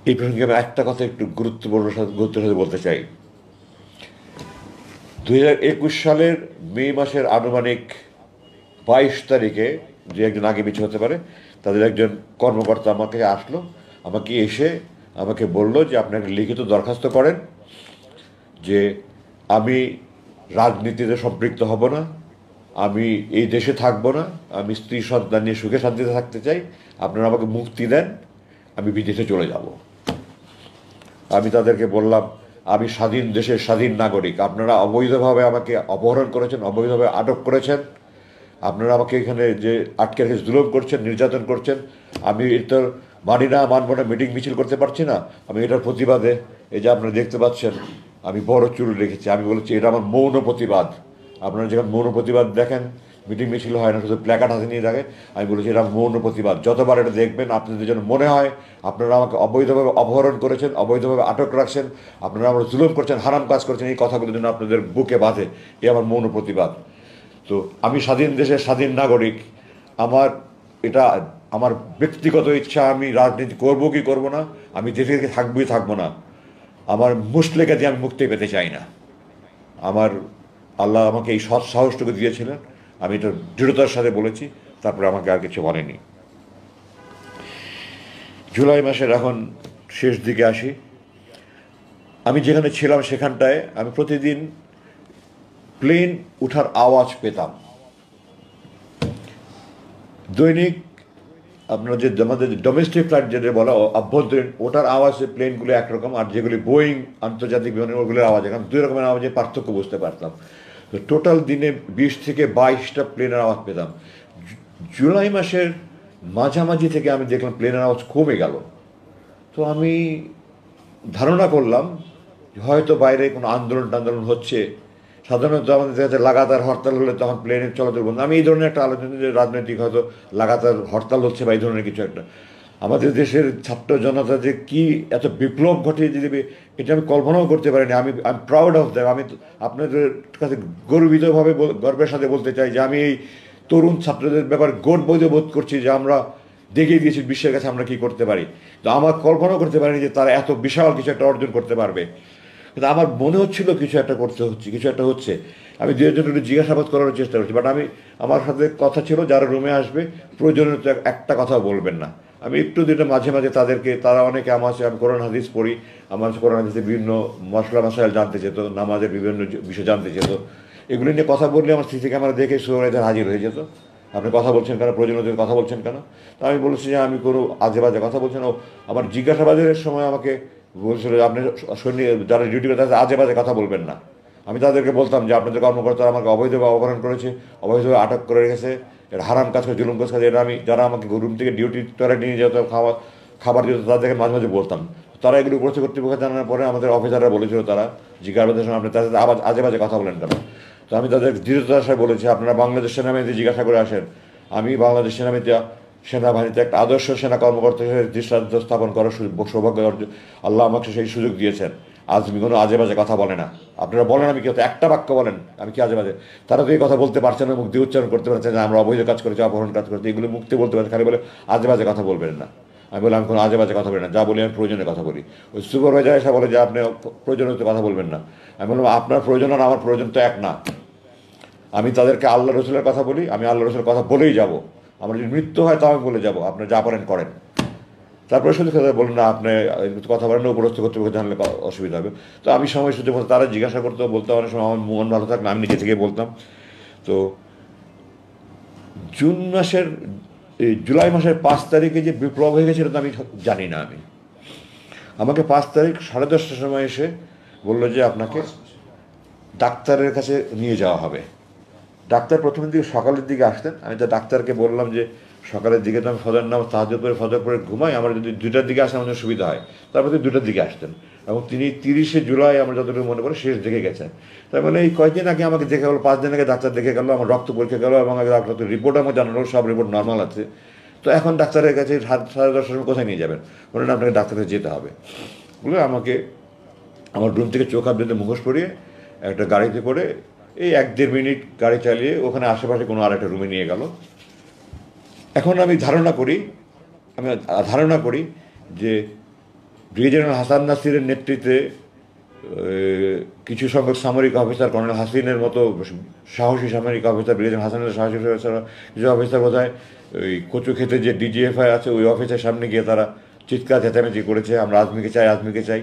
Speaker 1: এই প্রসঙ্গে আমি একটা কথা একটু গুরুত্বের সাথে বলতে চাই। 2021 সালের মে মাসের আনুমানিক 22 তারিখে, যে একজন আগে পিছু হতে পারে, তাদের একজন কর্মকর্তা আমাকে এসে বলল যে আপনি একটা লিখিত দরখাস্ত করেন যে আমি রাজনীতিতে সম্পৃক্ত হব না, আমি এই দেশে থাকবো না, আমি স্ত্রী সন্তান নিয়ে সুখে শান্তিতে থাকতে চাই, আপনারা আমাকে মুক্তি দেন, আমি বিদেশে চলে যাব। আমি তাদেরকে বললাম, আমি স্বাধীন দেশের স্বাধীন নাগরিক, আপনারা অবৈধভাবে আমাকে অপহরণ করেছেন, অবৈধভাবে আটক করেছেন, আপনারা আমাকে এখানে যে আটকে রেখে জুলুম করছেন, নির্যাতন করছেন, আমি এটা মানব না, মিটিং মিছিল করতে পারছি না। আমি এটার প্রতিবাদে, এই যে আপনারা দেখতে পাচ্ছেন আমি বড় চুল রেখেছি, আমি বলেছি এটা আমার মৌন প্রতিবাদ। আপনারা যখন মৌন প্রতিবাদ দেখেন, মিটিং মিছিল হয় না, শুধু প্ল্যাকার্ড হাতে নিয়ে থাকে, আমি বলেছি এটা মৌন প্রতিবাদ। যতবার এটা দেখবেন আপনাদের যেন মনে হয় আপনারা আমাকে অবৈধভাবে অপহরণ করেছেন, অবৈধভাবে আটক রাখছেন, আপনারা আমার জুলুম করছেন, হারাম কাজ করছেন, এই কথাগুলো যেন আপনাদের বুকে বাঁধে, এ আমার মৌন প্রতিবাদ। তো আমি স্বাধীন দেশের স্বাধীন নাগরিক, এটা আমার ব্যক্তিগত ইচ্ছা, আমি রাজনীতি করব কি করব না, আমি দেশে থাকবো না, আমার মুসলেকে দিয়ে আমি মুক্তি পেতে চাই না। আল্লাহ আমাকে এই সৎ সাহসটুকু দিয়েছিলেন, আমি এটা দৃঢ়তার সাথে বলেছি, তারপরে আমাকে আর কিছু বলেনি। জুলাই মাসের এখন শেষ দিকে আসি। আমি যেখানে ছিলাম সেখানটায় আমি প্রতিদিন প্লেন ওঠার আওয়াজ পেতাম। দৈনিক আপনার যে আমাদের ডোমেস্টিক ফ্লাইট যেটা বলা অভ্যন্তরীণ, ওটার আওয়াজে প্লেনগুলো একরকম, আর যেগুলি বোয়িং আন্তর্জাতিক বিমান ওগুলোর আওয়াজ এখন দুই রকমের আওয়াজে পার্থক্য বুঝতে পারতাম। তো টোটাল দিনে 20 থেকে 22টা প্লেনের আওয়াজ পেতাম। জুলাই মাসের মাঝামাঝি থেকে আমি দেখলাম প্লেনের আওয়াজ কমে গেল। তো আমি ধারণা করলাম হয়তো বাইরে কোনো আন্দোলন টান্দোলন হচ্ছে। সাধারণত আমাদের দেখা যাচ্ছে লাগাতার হরতাল হলে তখন প্লেনের চলাচল বন্ধ। আমি এই ধরনের একটা আলোচনা যে রাজনৈতিক হয়তো লাগাতার হরতাল হচ্ছে বা এই ধরনের কিছু একটা। আমাদের দেশের ছাত্র জনতা যে কি এত বিপ্লব ঘটিয়ে দিবে এটা আমি কল্পনাও করতে পারিনি। আমি প্রাউড অফ দ্যাম। আমি আপনাদের কাছে গর্বিতভাবে গর্বের সাথে বলতে চাই যে আমি এই তরুণ ছাত্রদের ব্যাপারে গর্ববোধ বোধ করছি যে আমরা দেখিয়ে দিয়েছি বিশ্বের কাছে আমরা কী করতে পারি। তো আমার কল্পনাও করতে পারিনি যে তারা এত বিশাল কিছু একটা অর্জন করতে পারবে। কিন্তু আমার মনে হচ্ছিল কিছু একটা করতে হচ্ছে, কিছু একটা হচ্ছে। আমি দু একজন একটু জিজ্ঞাসাবাদ করার চেষ্টা করছি, বাট আমি আমার সাথে কথা ছিল যারা রুমে আসবে প্রয়োজনীয় তো একটা কথা বলবেন না। আমি একটু দিনে মাঝে মাঝে তাদেরকে, তারা অনেকে আমার আছে, আমি কোরআন হাদিস পড়ি, আমার কোরআন হাদিসে বিভিন্ন মশলা মশাইল জানতে চেত, নামাজের বিভিন্ন বিষয় জানতে চেত। এগুলি নিয়ে কথা বললে আমার সিসি ক্যামেরা দেখে সুরাইদের হাজির হয়ে যেত। আপনি কথা বলছেন কেন, প্রয়োজনীয় কথা বলছেন কেন? তো আমি বলেছি যে আমি কোনো আজে বাজে কথা বলছেন। ও আমার জিজ্ঞাসাবাদের সময় আমাকে বলছিল যে আপনি সৈনিক যারা ডিউটি করে তাদের আজে বাজে কথা বলবেন না। আমি তাদেরকে বলতাম যে আপনাদের কর্মকর্তারা আমাকে অবৈধভাবে অপহরণ করেছে, অবৈধভাবে আটক করে রেখেছে, এটা হারাম কাজ করে, জুলুম কাজ করে। এটা আমি যারা আমাকে রুম থেকে ডিউটি তারা নিয়ে যেত, খাবার দিত, তাদেরকে মাঝে মাঝে বলতাম। তারা এগুলো উপস্থিত কর্তৃপক্ষ জানানোর পরে আমাদের অফিসাররা বলেছিল, তারা জিজ্ঞাসাবাদের সময় আপনি তাদের আবার আজে বাজে কথা বলেন কেন? তো আমি তাদের দৃঢ়তার সাথে বলেছি আপনারা বাংলাদেশ সেনাবাহিনীতে জিজ্ঞাসা করে আসেন। আমি বাংলাদেশ সেনাবাহিনীতে একটা আদর্শ সেনা কর্মকর্তা হিসেবে দৃষ্টান্ত স্থাপন করার সৌভাগ্য অর্জন আল্লাহ আমাকে সেই সুযোগ দিয়েছেন। আজ আমি কোনো আজে বাজে কথা বলে না। আপনারা বলেন আমি কি হতো একটা বাক্য বলেন আমি কি আজে বাজে? তারা তো এই কথা বলতে পারছে না, মুখ দিয়ে উচ্চারণ করতে পারছে না আমরা অবৈধ কাজ করেছি, অপহরণ কাজ করেছি, এগুলো মুক্তি বলতে পারছে, খালি বলে আজে বাজে কথা বলবেন না। আমি বললাম আমি কোনো আজে বাজে কথা বলি না, যা বলি আমি প্রয়োজনের কথা বলি। ওই সুপারভাইজার এসে বলে যে আপনি প্রয়োজনীয় কথা বলবেন না। আমি বললাম আপনার প্রয়োজন আর আমার প্রয়োজন তো এক না। আমি তাদেরকে আল্লাহ রসুলের কথা বলি, আমি আল্লাহ রসুলের কথা বলেই যাব। আমার যদি মৃত্যু হয় তাও আমি বলে যাব, আপনি যা পারেন করেন। তারপরে শুধু কথা বলুন না আপনি কথা বলেন না, উপরস্থ কর্তৃপক্ষ জানলে অসুবিধা হবে। তো আমি সময় সুযোগ বলতে তারা জিজ্ঞাসা করতে বলতে অনেক সময় আমার মন ভালো থাকলে আমি নিজে থেকে বলতাম। তো জুলাই মাসের 5 তারিখে যে বিপ্লব হয়ে গেছে এটা তো আমি জানি না। আমাকে 5 তারিখ 10:30টার সময় এসে বললো যে আপনাকে ডাক্তারের কাছে নিয়ে যাওয়া হবে। ডাক্তার প্রথমের দিকে সকালের দিকে আসতেন। আমি তো ডাক্তারকে বললাম যে সকালের দিকে তো আমি ফজর নামাজ তাহাজ্জুদ করে ফজর করে ঘুমাই, আমার যদি 2টার দিকে আসে আমার সুবিধা হয়। তারপর তিনি 2টার দিকে আসতেন এবং তিনি 30শে জুলাই আমার যতটুকু মনে পড়ে শেষ দেখে গেছেন। তার মানে এই কয়েকদিন আগে আমাকে দেখে গেলো, 5 দিন আগে ডাক্তার দেখে গেলো, আমার রক্ত পরীক্ষা গেলো এবং আগে ডাক্তার রিপোর্ট আমার জানালো সব রিপোর্ট নর্মাল আছে। তো এখন ডাক্তারের কাছে 10:30টার সময় কোথায় নিয়ে যাবেন? বললেন আপনাকে ডাক্তারের যেতে হবে। বলে আমাকে আমার রুম থেকে চোখ হাত বেঁধে মুখোশ পরিয়ে একটা গাড়িতে করে এই 1-1.5 মিনিট গাড়ি চালিয়ে ওখানে আশেপাশে কোনো আর একটা রুমে নিয়ে গেল। এখন আমি ধারণা করি যে ব্রিগেডিয়ার হাসান নাসিরের নেতৃত্বে কিছু সংখ্যক সামরিক অফিসার, কর্নেল হাসিনের মতো সাহসী সামরিক অফিসার, ব্রিগেডিয়ার হাসানের সাহসী অফিসার, কিছু অফিসার বোধহয় ওই কচু ক্ষেতে যে ডিজিএফআই আছে ওই অফিসের সামনে গিয়ে তারা চিৎকার চেঁচামেচি করেছে আমরা আজমিকে চাই, আজমিকে চাই।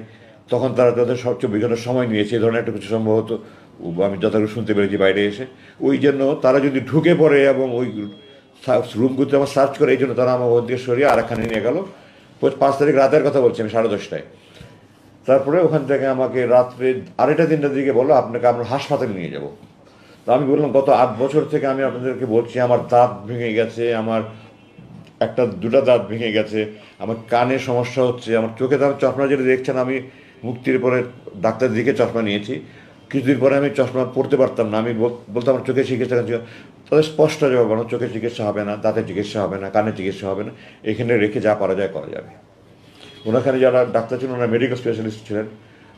Speaker 1: তখন তারা তাদের সবচেয়ে বিভিন্ন সময় নিয়েছে এ ধরনের একটা কিছু সম্ভবত আমি যতটুকু শুনতে পেরেছি বাইরে এসে। ওই জন্য তারা যদি ঢুকে পড়ে এবং ওই রুমগুলোতে আমার সার্চ করে, এই জন্য তারা আমার ওর দিকে সরিয়ে আরেকখানে নিয়ে গেল। 5 তারিখ রাতের কথা বলছি আমি, 10:30টায়। তারপরে ওখান থেকে আমাকে রাত্রে 2:30-3টার দিকে বললো আপনাকে আমরা হাসপাতালে নিয়ে যাব। তো আমি বললাম গত 8 বছর থেকে আমি আপনাদেরকে বলছি আমার দাঁত ভেঙে গেছে, আমার 1-2টা দাঁত ভেঙে গেছে, আমার কানে সমস্যা হচ্ছে, আমার চোখে তো চশমা যেটা দেখছেন আমি মুক্তির পরে ডাক্তার দিকে চশমা নিয়েছি, কিছুদিন পরে আমি চশমা পড়তে পারতাম না। আমি বলতাম আমার চোখের চিকিৎসা, তাদের স্পষ্ট জবাব আমার চোখের চিকিৎসা হবে না, দাঁতের চিকিৎসা হবে না, কানের চিকিৎসা হবে না, এখানে রেখে যা করা যায় করা যাবে। ওনাখানে যারা ডাক্তার ছিলেন ওনারা মেডিকেল স্পেশালিস্ট ছিলেন।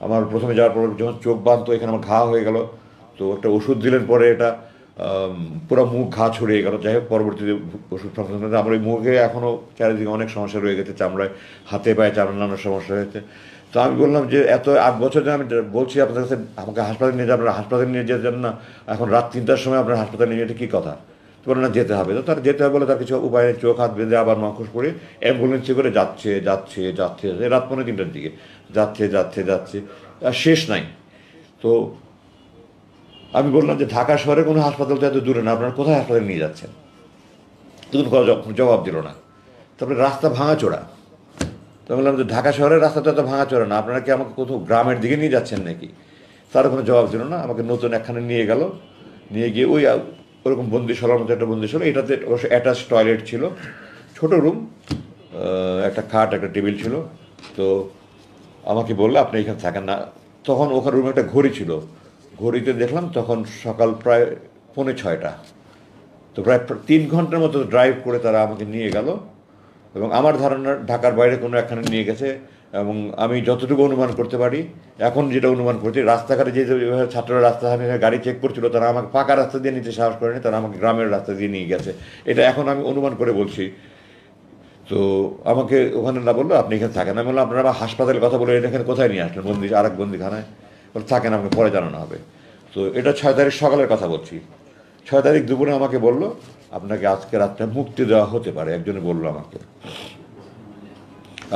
Speaker 1: আমার প্রথমে যাওয়ার পর যখন চোখ বাঁধতো এখানে আমার ঘা হয়ে গেল, তো একটা ওষুধ দিলেন, পরে এটা পুরো মুখ ঘা ছড়িয়ে গেল। যাই হোক পরবর্তীতে ওষুধ ফাংশন আমার ওই মুখে এখনও চারিদিকে অনেক সমস্যা রয়ে গেছে, চামড়ায় হাতে পায়ে চামড়া নানান সমস্যা হয়েছে। তো আমি বললাম যে এত 8 বছর ধরে আমি বলছি আপনাদের কাছে আমাকে হাসপাতালে নিয়ে যান, আপনারা হাসপাতালে নিয়ে যেতেন না, এখন রাত 3টার সময় আপনার হাসপাতালে নিয়ে যেতে কী কথা? তো বলে না যেতে হবে। তো তার যেতে হবে বলে তার কিছু উপায় নেই, চোখ হাত বেঁধে আবার মুখোশ পরে অ্যাম্বুলেন্সে করে যাচ্ছে রাত 3টার দিকে যাচ্ছে আর শেষ নাই। তো আমি বললাম যে ঢাকা শহরে কোনো হাসপাতাল তো এত দূরে না, আপনারা কোথায় হাসপাতালে নিয়ে যাচ্ছেন? তখন জবাব দিল না। তারপরে রাস্তা ভাঙাচোরা। তো আমি বললাম যে ঢাকা শহরের রাস্তা তো এত ভাঙাচোরা না, আপনারা কি আমাকে কোথাও গ্রামের দিকে নিয়ে যাচ্ছেন নাকি? তার কোনো জবাব দিল না। আমাকে নতুন একখানে নিয়ে গেল, নিয়ে গিয়ে ওই ওরকম বন্দিশালার মতো একটা বন্দিশালা, এটাতে অবশ্য অ্যাটাচ টয়লেট ছিল, ছোট রুম, একটা খাট একটা টেবিল ছিল। তো আমাকে বললো আপনি এখানে থাকেন না। তখন ওখানে রুমে একটা ঘড়ি ছিল, ঘড়িতে দেখলাম তখন সকাল প্রায় 5:45। তো প্রায় 3 ঘন্টার মতো ড্রাইভ করে তারা আমাকে নিয়ে গেল, এবং আমার ধারণা ঢাকার বাইরে কোনো একখানে নিয়ে গেছে। এবং আমি যতটুকু অনুমান করতে পারি, এখন যেটা অনুমান করছি, রাস্তাঘাটে যে ছাত্ররা রাস্তাঘাটে গাড়ি চেক করছিল, তারা আমাকে পাকা রাস্তা দিয়ে নিতে সাহস করেনি, তারা আমাকে গ্রামের রাস্তা দিয়ে নিয়ে গেছে। এটা এখন আমি অনুমান করে বলছি। তো আমাকে ওখানে না বললো আপনি এখানে থাকেন। আমি বললাম আপনারা আমার হাসপাতালের কথা বলে এখানে কোথায় নিয়ে আসলেন, বন্দি আরেক বন্দিখানায়? বলে থাকেন, আমাকে পরে জানানো হবে। তো এটা 6 তারিখ সকালের কথা বলছি। 6 তারিখ দুপুরে আমাকে বললো আপনাকে আজকে রাতটা মুক্তি দেওয়া হতে পারে। একজনে বললো আমাকে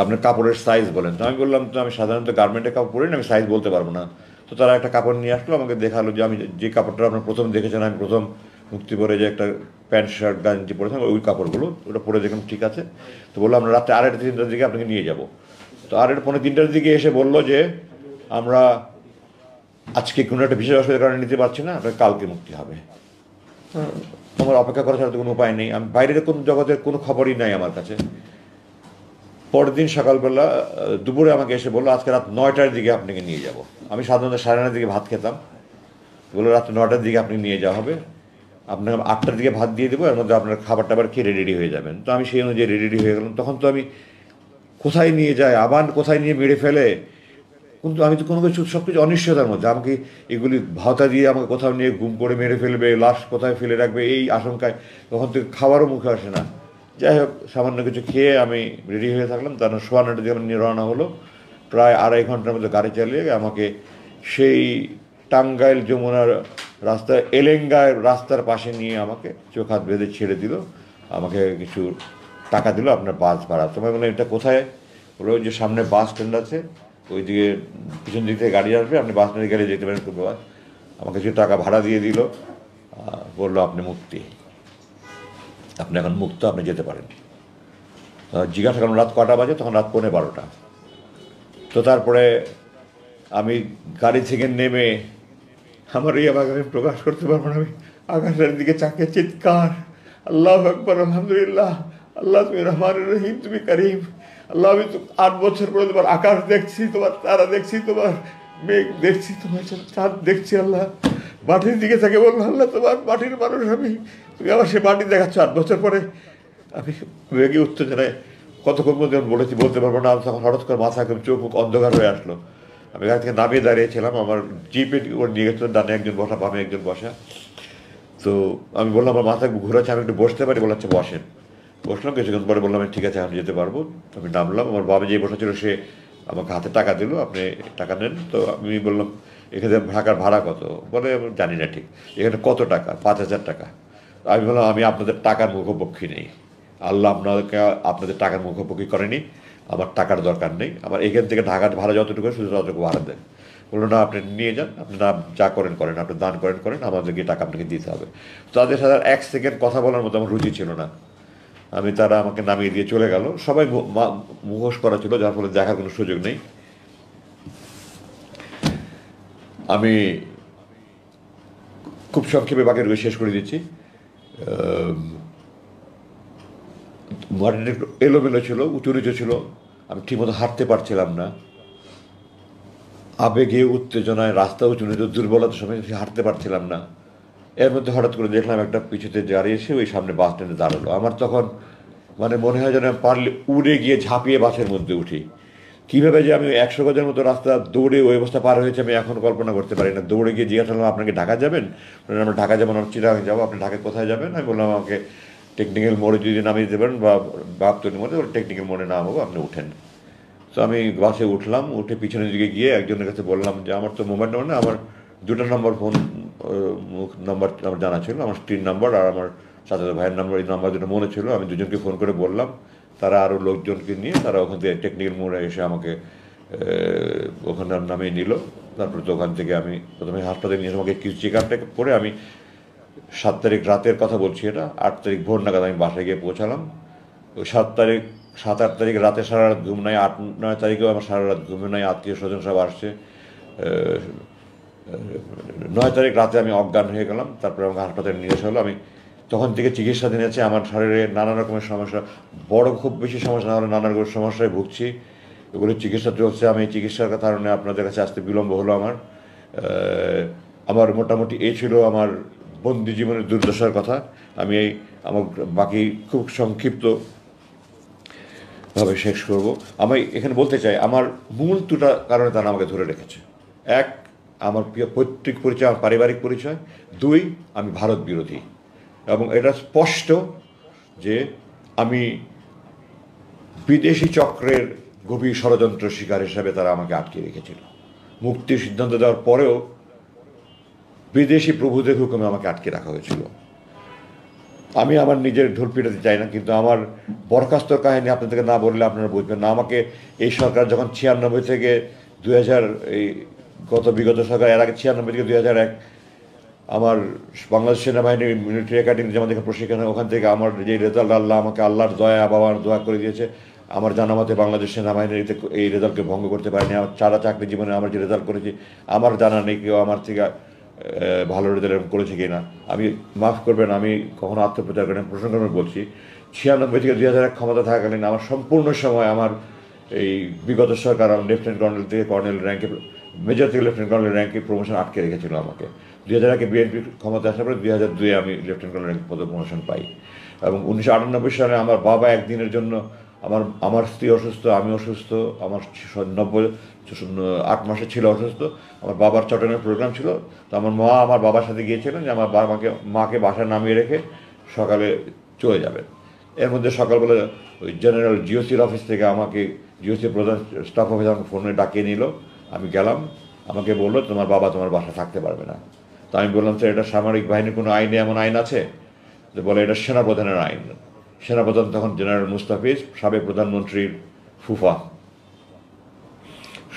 Speaker 1: আপনার কাপড়ের সাইজ বলেন। তো আমি বললাম তো আমি সাধারণত গার্মেন্টের কাপড় পরি না, আমি সাইজ বলতে পারবো না। তো তারা একটা কাপড় নিয়ে আসলো, আমাকে দেখালো যে আমি যে কাপড়টা আপনার প্রথম দেখেছেন, আমি প্রথম মুক্তি পরে যে একটা প্যান্ট শার্ট গাঞ্জি পরেছিলাম, ওই কাপড়গুলো, ওটা পরে দেখলাম ঠিক আছে। তো বললো আমরা রাত্রে 2:30-3টার দিকে আপনাকে নিয়ে যাব। তো 2:30-3টার দিকে এসে বললো যে আমরা আজকে কোনো একটা বিশেষ অসুবিধার কারণে নিতে পারছি না, আপনার কালকে মুক্তি হবে। আমার অপেক্ষা করা ছাড়া তো কোনো উপায় নেই, আমি বাইরের কোনো জগতের কোনো খবরই নাই আমার কাছে। পরের দিন সকালবেলা দুপুরে আমাকে এসে বললো আজকে রাত 9টার দিকে আপনাকে নিয়ে যাব। আমি সাধারণত 9:30 দিকে ভাত খেতাম, বললো রাত 9টার দিকে আপনি নিয়ে যাওয়া হবে, আপনাকে 8টার দিকে ভাত দিয়ে দেবো, এর মধ্যে আপনার খাবার টাবার খেয়ে রেডি হয়ে যাবেন। তো আমি সেই অনুযায়ী রেডি হয়ে গেলাম। তখন তো আমি কোথায় নিয়ে যায়, আবার কোথায় নিয়ে মেরে ফেলে, কিন্তু আমি তো কোনো কিছু সব কিছু অনিশ্চয়তার মধ্যে। আমাকে এগুলি ভাওতা দিয়ে আমাকে কোথাও নিয়ে গুম করে মেরে ফেলবে, লাশ কোথায় ফেলে রাখবে, এই আশঙ্কায় তখন থেকে খাবারও মুখে আসে না। যাই হোক, সামান্য কিছু খেয়ে আমি রেডি হয়ে থাকলাম। তার 9:15 দিকে আমার নিয়ে রওনা হলো। প্রায় 2.5 ঘন্টার মধ্যে গাড়ি চালিয়ে আমাকে সেই টাঙ্গাইল যমুনার রাস্তা এলেঙ্গায় রাস্তার পাশে নিয়ে আমাকে চোখ হাত বেঁধে ছেড়ে দিল। আমাকে কিছু টাকা দিল আপনার বাস ভাড়া। তোমায় বললাম এটা কোথায়? বলে ওই যে সামনে বাস স্ট্যান্ড আছে, ওই দিকে পিছন দিক থেকে গাড়ি আসবে, আপনি বাস স্ট্যান্ডে গেলে যেতে পারেন। খুব বাস আমাকে কিছু টাকা ভাড়া দিয়ে দিল, বললো আপনি মুক্তি, আপনি এখন মুক্ত, আপনি যেতে পারেন। জিজ্ঞাসা করলাম রাত কটা বাজে? তখন রাত 12:15। তো তারপরে আমি গাড়ি থেকে নেমে আমার এই আমাকে আমি প্রকাশ করতে পারবো না, আমি আকাশের দিকে চাকে চিৎকার, আল্লাহ আকবর, আলহামদুলিল্লাহ, আল্লাহ তুমি রহমান রহিম, তুমি করিম, আল্লাহ আমি তো 8 বছর পরে তোমার আকাশ দেখছি, তোমার তারা দেখছি, তোমার মেঘ দেখছি, তোমার চাঁদ দেখছি। আল্লাহ মাটির দিকে থাকে বললো আল্লাহ তোমার মাটির মানুষ আমি, তুমি আবার সে মাটি দেখাচ্ছ 8 বছর পরে। আমি বেগে উত্তেজনায় কতক্ষণ মধ্যে বলতে পারবো না। তখন হঠাৎ করে মাথা একদম চোখ মুখ অন্ধকার হয়ে আসলো। আমি গাড়ি থেকে নামিয়ে দাঁড়িয়েছিলাম, আমার জিপে ওর নিয়ে গেছিলো, ডানে একজন বসা, বামে একজন বসা। তো আমি বললাম আমার মাথা ঘুরাচ্ছে, আমি একটু বসতে পারি? বলাচ্ছে বসেন। বসলাম, কিছুক্ষণ পরে বললাম আমি ঠিক আছে আমি যেতে পারবো। আমি নামলাম, আমার বাবা যে বসা ছিল সে আমাকে হাতে টাকা দিল, আপনি টাকা নেন। তো আমি বললাম এখানে ঢাকার ভাড়া কত? বলে আমি জানি না ঠিক। এখানে কত টাকা? 5,000 টাকা। আমি বললাম আমি আপনাদের টাকার মুখোপক্ষী নেই, আল্লাহ আপনাদেরকে আপনাদের টাকার মুখোপক্ষী করেনি, আমার টাকার দরকার নেই, আমার এখান থেকে ঢাকার ভাড়া যতটুকু শুধু ততটুকু ভাড়া দেন। বললো না আপনি নিয়ে যান, আপনি না যা করেন করেন, আপনি দান করেন, আমাদেরকে টাকা আপনাকে দিতে হবে। তাদের সাথে 1 সেকেন্ড কথা বলার মতো আমার রুচি ছিল না। তারা আমাকে নামিয়ে দিয়ে চলে গেল। সবাই মুখোশ করা ছিল, যার ফলে দেখার কোনো সুযোগ নেই। আমি খুব সংক্ষেপে বাকি রয়ে শেষ করে দিচ্ছি। মাটিটা একটু এলোমেলো ছিল, উঁচু নিচু ছিল, আমি ঠিকমতো হাঁটতে পারছিলাম না। আবেগে উত্তেজনায় রাস্তা উঁচু নিচু, দুর্বলতার সময় হাঁটতে পারছিলাম না। এর মধ্যে হঠাৎ করে দেখলাম একটা পিছুতে দাঁড়িয়ে এসে ওই সামনে বাস স্ট্যান্ডে দাঁড়ালো। আমার তখন মনে হয় যেন পারলে উড়ে গিয়ে ঝাঁপিয়ে বাসের মধ্যে উঠি। কীভাবে যে আমি 100 গজের মতো রাস্তা দৌড়ে ওই অবস্থা পার হয়েছে আমি এখন কল্পনা করতে পারি না। দৌড়ে গিয়ে জিজ্ঞাসা করলাম আপনাকে ঢাকা যাবেন? আমরা ঢাকা যাবো না, চিরাং যাবো। আপনি ঢাকায় কোথায় যাবেন? আমি বললাম আমাকে টেকনিক্যাল মোড়ে যদি নামিয়ে দিতে পারেন বা বাপতলি মোড়ে, টেকনিক্যাল মোড়ে নামাবো, আপনি উঠেন। তো আমি বাসে উঠলাম, উঠে পিছনের দিকে গিয়ে একজনের কাছে বললাম যে আমার তো মোবাইল নম্বর না, আমার 2টা নম্বর ফোন নাম্বার আমার জানা ছিল, আমার স্ত্রীর নাম্বার আর আমার চাচাতো ভাইয়ের নাম্বার, এই নাম্বার দুটো মনে ছিল। আমি দুজনকে ফোন করে বললাম, তারা আরও লোকজনকে নিয়ে তারা ওখান থেকে টেকনিক্যাল মোড়ে এসে আমাকে ওখানে নামিয়ে নিল। তারপরে তো ওখান থেকে আমি প্রথমে হাসপাতালে নিয়ে আমাকে কিছু চেক আপটা করে আমি 7 তারিখ রাতের কথা বলছি, এটা 8 তারিখ ভোর নাগাদ আমি বাসায় গিয়ে পৌঁছালাম। ওই 7 তারিখ রাতে সারা রাত ঘুম নাই, 8-9 তারিখেও আমার সারা রাত ঘুম নাই, আত্মীয় স্বজন সব আসছে। 9 তারিখ রাতে আমি অজ্ঞান হয়ে গেলাম, তারপরে আমাকে হাসপাতালে নিয়ে আসা হলো। আমি তখন থেকে চিকিৎসাধীন আছে, আমার শরীরে নানা রকমের সমস্যা, বড় খুব বেশি সমস্যা না হলে নানা রকমের সমস্যায় ভুগছি, এগুলো চিকিৎসা চলছে। আমি এই চিকিৎসার কারণে আপনাদের কাছে আসতে বিলম্ব হলো আমার। আমার মোটামুটি এই ছিল আমার বন্দি জীবনের দুর্দশার কথা। আমি আমার বাকি খুব সংক্ষিপ্ত ভাবে শেষ করব। আমি এখানে বলতে চাই আমার মূল দুটা কারণে তারা আমাকে ধরে রেখেছে। এক, আমার পৈতৃক পরিচয়, আমার পারিবারিক পরিচয়। দুই, আমি ভারত বিরোধী। এবং এটা স্পষ্ট যে আমি বিদেশি চক্রের গভীর ষড়যন্ত্র শিকার হিসাবে তারা আমাকে আটকে রেখেছিল। মুক্তির সিদ্ধান্ত দেওয়ার পরেও বিদেশি প্রভুদের হুকুমে আমাকে আটকে রাখা হয়েছিল। আমি আমার নিজের ঢোল পিটাতে চাই না, কিন্তু আমার বরখাস্তর কাহিনী আপনাদেরকে না বললে আপনারা বুঝবেন না। আমাকে এই সরকার যখন 96 থেকে 2000, এই বিগত সরকার, এর আগে 96 থেকে 2001 আমার বাংলাদেশ সেনাবাহিনীর মিলিটারি একাডেমি যেমন থেকে প্রশিক্ষণ হয়, ওখান থেকে আমার যে রেজাল্ট, আমাকে আল্লাহর দয়া, বাবার দোয়া করে দিয়েছে। আমার জানা মতে বাংলাদেশ সেনাবাহিনীর এই রেজাল্টকে ভঙ্গ করতে পারেনি। আমার সারা চাকরি জীবনে আমার যে রেজাল্ট করেছি, আমার জানা নেই কেউ আমার থেকে ভালো রেজাল্ট এরকম করেছে কি না। আমি মাফ করবেন, আমি কখনো আত্মপ্রচার করেন, প্রসঙ্গক্রমে বলছি, 96 থেকে 2001 ক্ষমতা থাকাকালীন আমার সম্পূর্ণ সময় আমার এই বিগত সরকার লেফটেন্যান্ট কর্নেল থেকে কর্নেল র্যাঙ্কে, মেজর থেকে লেফটেন্যান্ট কর্নেল র্যাঙ্কে প্রমোশন আটকে রেখেছিল আমাকে। 2001-এ বিএনপি ক্ষমতা আসার পরে 2002-এ আমি লেফটেন্যান্ট কর্নেল র্যাঙ্ক পদে প্রমোশন পাই। এবং 1998 সালে আমার বাবা একদিনের জন্য, আমার স্ত্রী অসুস্থ, আমি অসুস্থ, আমার 8 মাসের ছিল অসুস্থ, আমার বাবার চট্টগ্রামের প্রোগ্রাম ছিল। তো আমার মা আমার বাবার সাথে গিয়েছিলেন যে আমার মাকে বাসায় নামিয়ে রেখে সকালে চলে যাবেন। এর মধ্যে সকালবেলা ওই জেনারেল জিওসির অফিস থেকে আমাকে, জিওসি প্রধান স্টাফ অফিস আমাকে ফোনে ডাকিয়ে নিল। আমি গেলাম, আমাকে বললো তোমার বাবা তোমার বাসায় থাকতে পারবে না। তো আমি বললাম স্যার, এটা সামরিক বাহিনীর কোনো আইনে এমন আইন আছে? তো বলে এটা সেনাপ্রধানের আইন। সেনাপ্রধান তখন জেনারেল মুস্তাফিজ, সাবেক প্রধানমন্ত্রীর ফুফা,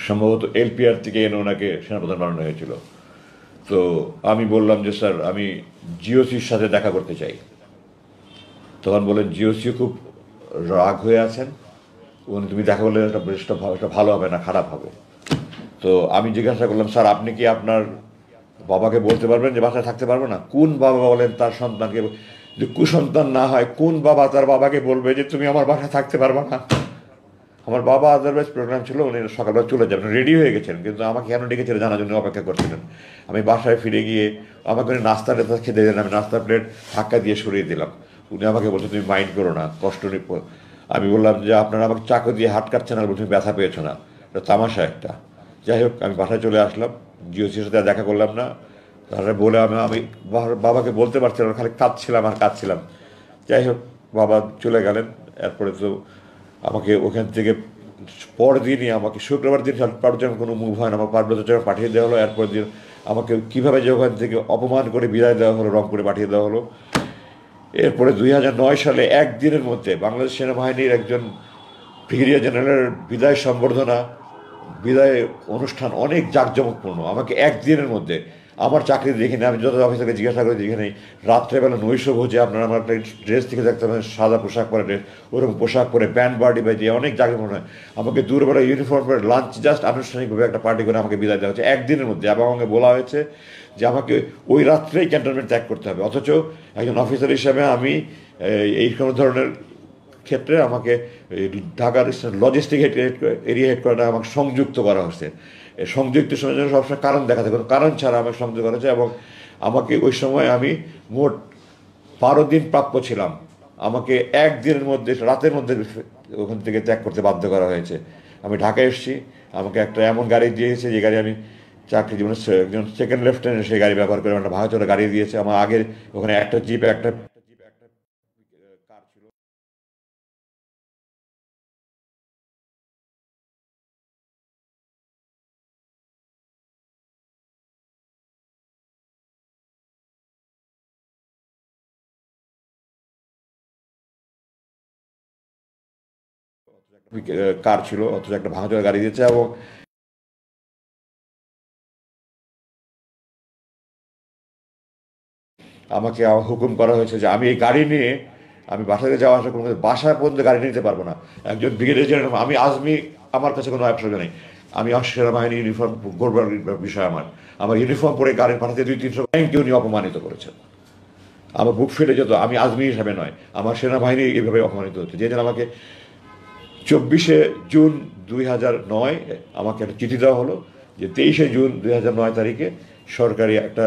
Speaker 1: সম্ভবত এলপিআর থেকে এনে ওনাকে সেনাপ্রধান বানানো হয়েছিল। তো আমি বললাম যে স্যার আমি জিওসির সাথে দেখা করতে চাই। তখন বলেন জিওসিও খুব রাগ হয়ে আছেন, তুমি দেখা করলে এটা ভালো হবে না, খারাপ হবে। তো আমি জিজ্ঞাসা করলাম, স্যার আপনি কি আপনার বাবাকে বলতে পারবেন যে বাসায় থাকতে পারবো না? কোন বাবা বলেন তার সন্তানকে, যে কুসন্তান না হয় কোন বাবা তার বাবাকে বলবে যে তুমি আমার বাসায় থাকতে পারবে না? আমার বাবা আদারওয়াইজ প্রোগ্রাম ছিল, উনি সকালবেলা চলে যাবেন, রেডি হয়ে গেছেন, কিন্তু আমাকে কেন ডেকেছিলেন জানার জন্য অপেক্ষা করছিলেন। আমি বাসায় ফিরে গিয়ে আমাকে উনি নাস্তা খেতে দিলেন, আমি নাস্তার প্লেট ধাক্কা দিয়ে সরিয়ে দিলাম। উনি আমাকে বলছেন তুমি মাইন্ড করো না, কষ্ট নেই। আমি বললাম যে আপনারা আমাকে চাকু দিয়ে হাত কাটছেন আর বলছেন ব্যথা পেয়েছো না, এটা তামাশা একটা। যাই হোক, আমি বাসায় চলে আসলাম, জিওসির সাথে দেখা করলাম না। তারপরে বলে আমি বাবাকে বলতে পারছিলাম না, খালি কাঁদছিলাম আর কাঁদছিলাম। যাই হোক, বাবা চলে গেলেন। এরপরে তো আমাকে ওখান থেকে পরদিনই, আমাকে শুক্রবার দিন পার্বত্য কোনো মুভ হয় না, আমার পার্বত্য পাঠিয়ে দেওয়া হলো। এরপর দিন আমাকে কীভাবে যে ওখান থেকে অপমান করে বিদায় দেওয়া হলো, রংপুরে পাঠিয়ে দেওয়া হলো। এরপরে 2009 সালে একদিনের মধ্যে বাংলাদেশ সেনাবাহিনীর একজন ব্রিগেডিয়ার জেনারেলের বিদায় সম্বর্ধনা, বিদায় অনুষ্ঠান অনেক জাঁকজমকপূর্ণ। আমাকে একদিনের মধ্যে, আমার চাকরি দেখিনি, আমি যত অফিসারকে জিজ্ঞাসা করে দেখে রাত্রেবেলা নৈশ ভোজে আপনারা আমার একটা ড্রেস থেকে দেখতে পাবেন, সাদা পোশাক পরে ড্রেস, ওরকম পোশাক পরে ব্যান্ড পার্টি বাজিয়ে অনেক জাঁকজমক হয়। আমাকে দূরবেলা ইউনিফর্ম পরে লাঞ্চ জাস্ট আনুষ্ঠানিকভাবে একটা পার্টি করে আমাকে বিদায় দেওয়া হচ্ছে একদিনের মধ্যে। এবং আমাকে বলা হয়েছে যে আমাকে ওই রাত্রেই ক্যান্টনমেন্ট ত্যাগ করতে হবে। অথচ একজন অফিসার হিসাবে আমি এই কোনো ধরনের ক্ষেত্রে আমাকে ঢাকার লজিস্টিক এরিয়া হেডকোয়ার্টার আমাকে সংযুক্ত করা হচ্ছে। সংযুক্ত সময়ের জন্য সবসময় কারণ দেখাতে, কোনো কারণ ছাড়া আমাকে সংযুক্ত করা হয়েছে। এবং আমাকে ওই সময় আমি মোট 12 দিন প্রাপ্য ছিলাম, আমাকে একদিনের মধ্যে, রাতের মধ্যে ওখান থেকে ত্যাগ করতে বাধ্য করা হয়েছে। আমি ঢাকায় এসেছি, আমাকে একটা এমন গাড়ি দিয়েছে যে গাড়ি আমি চাকরি জীবনে একজন সেকেন্ড লেফটেন্যান্ট সেই গাড়ি ব্যবহার করে একটা ভাঙাচোরা গাড়ি দিয়েছে। আমার আগের ওখানে একটা জিপ, একটা কার ছিল। কার ছিল, অথচ একটা ভাঙাচোরা গাড়ি দিয়েছে। এবং আমাকে হুকুম করা হয়েছে যে আমি এই গাড়ি নিয়ে আমি বাসা থেকে যাওয়া আসা কোনো বাসা পর্যন্ত গাড়ি নিতে পারবো না। একজন ব্রিগেডিয়ার জেনারেল, আমি আজমি, আমার কাছে কোনো অপশন নেই। আমি সেনাবাহিনী ইউনিফর্ম গড়বার বিষয় আমার ইউনিফর্ম পরে গাড়ি পাঠাতে 200-300 ব্যাংকে উনি অপমানিত করেছেন। আমার বুক ফেটে যেত। আমি আজমি হিসাবে নয়, আমার সেনাবাহিনী এইভাবে অপমানিত হচ্ছে। যে আমাকে 24শে জুন 2009 আমাকে একটা চিঠি দেওয়া হলো যে 23শে জুন 2009 তারিখে সরকারি একটা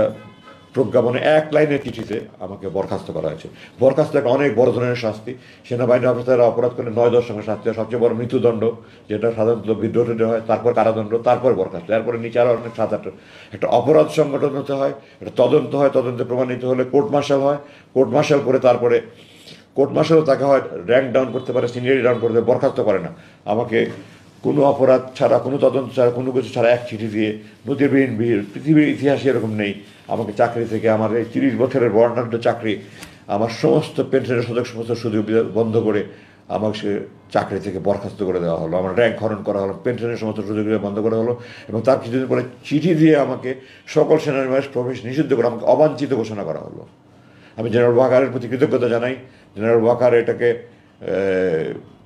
Speaker 1: প্রজ্ঞাপনে 1 লাইনের চিঠিতে আমাকে বরখাস্ত করা হয়েছে। বরখাস্ত একটা অনেক বড় ধরনের শাস্তি। সেনাবাহিনী অফিসাররা অপরাধ করলে 9-10 সঙ্গে শাস্তি হয়। সবচেয়ে বড় মৃত্যুদণ্ড, যেটা সাধারণত বিদ্রোহ হয়, তারপর কারাদণ্ড, তারপর বরখাস্ত, এরপরে নিচে আরও অনেক 7-8 একটা অপরাধ সংগঠন হতে হয়, একটা তদন্ত হয়, তদন্তে প্রমাণিত হলে কোর্ট মার্শাল হয়, কোর্ট মার্শাল করে তারপরে কোর্ট মার্শালও তাকে হয় র্যাঙ্ক ডাউন করতে পারে, সিনিয়রিটি ডাউন করতে পারে, বরখাস্ত করে না। আমাকে কোনো অপরাধ ছাড়া, কোনো তদন্ত ছাড়া, কোনো কিছু ছাড়া এক চিঠি দিয়ে, নজিরবিহীন ভিড়, পৃথিবীর ইতিহাসে এরকম নেই, আমাকে চাকরি থেকে, আমার এই 30 বছরের বর্ণাঢ্য চাকরি, আমার সমস্ত পেনশনের সমস্ত সুযোগ বন্ধ করে আমাকে সে চাকরি থেকে বরখাস্ত করে দেওয়া হলো। আমার র্যাঙ্ক হরণ করা হলো, পেনশনের সমস্ত সুযোগ বন্ধ করা হলো, এবং তার কিছুদিন পরে চিঠি দিয়ে আমাকে সকল সেনানিবাস প্রবেশ নিষিদ্ধ করে আমাকে অবাঞ্ছিত ঘোষণা করা হলো। আমি জেনারেল ওয়াকারের প্রতি কৃতজ্ঞতা জানাই। জেনারেল ওয়াকার এটাকে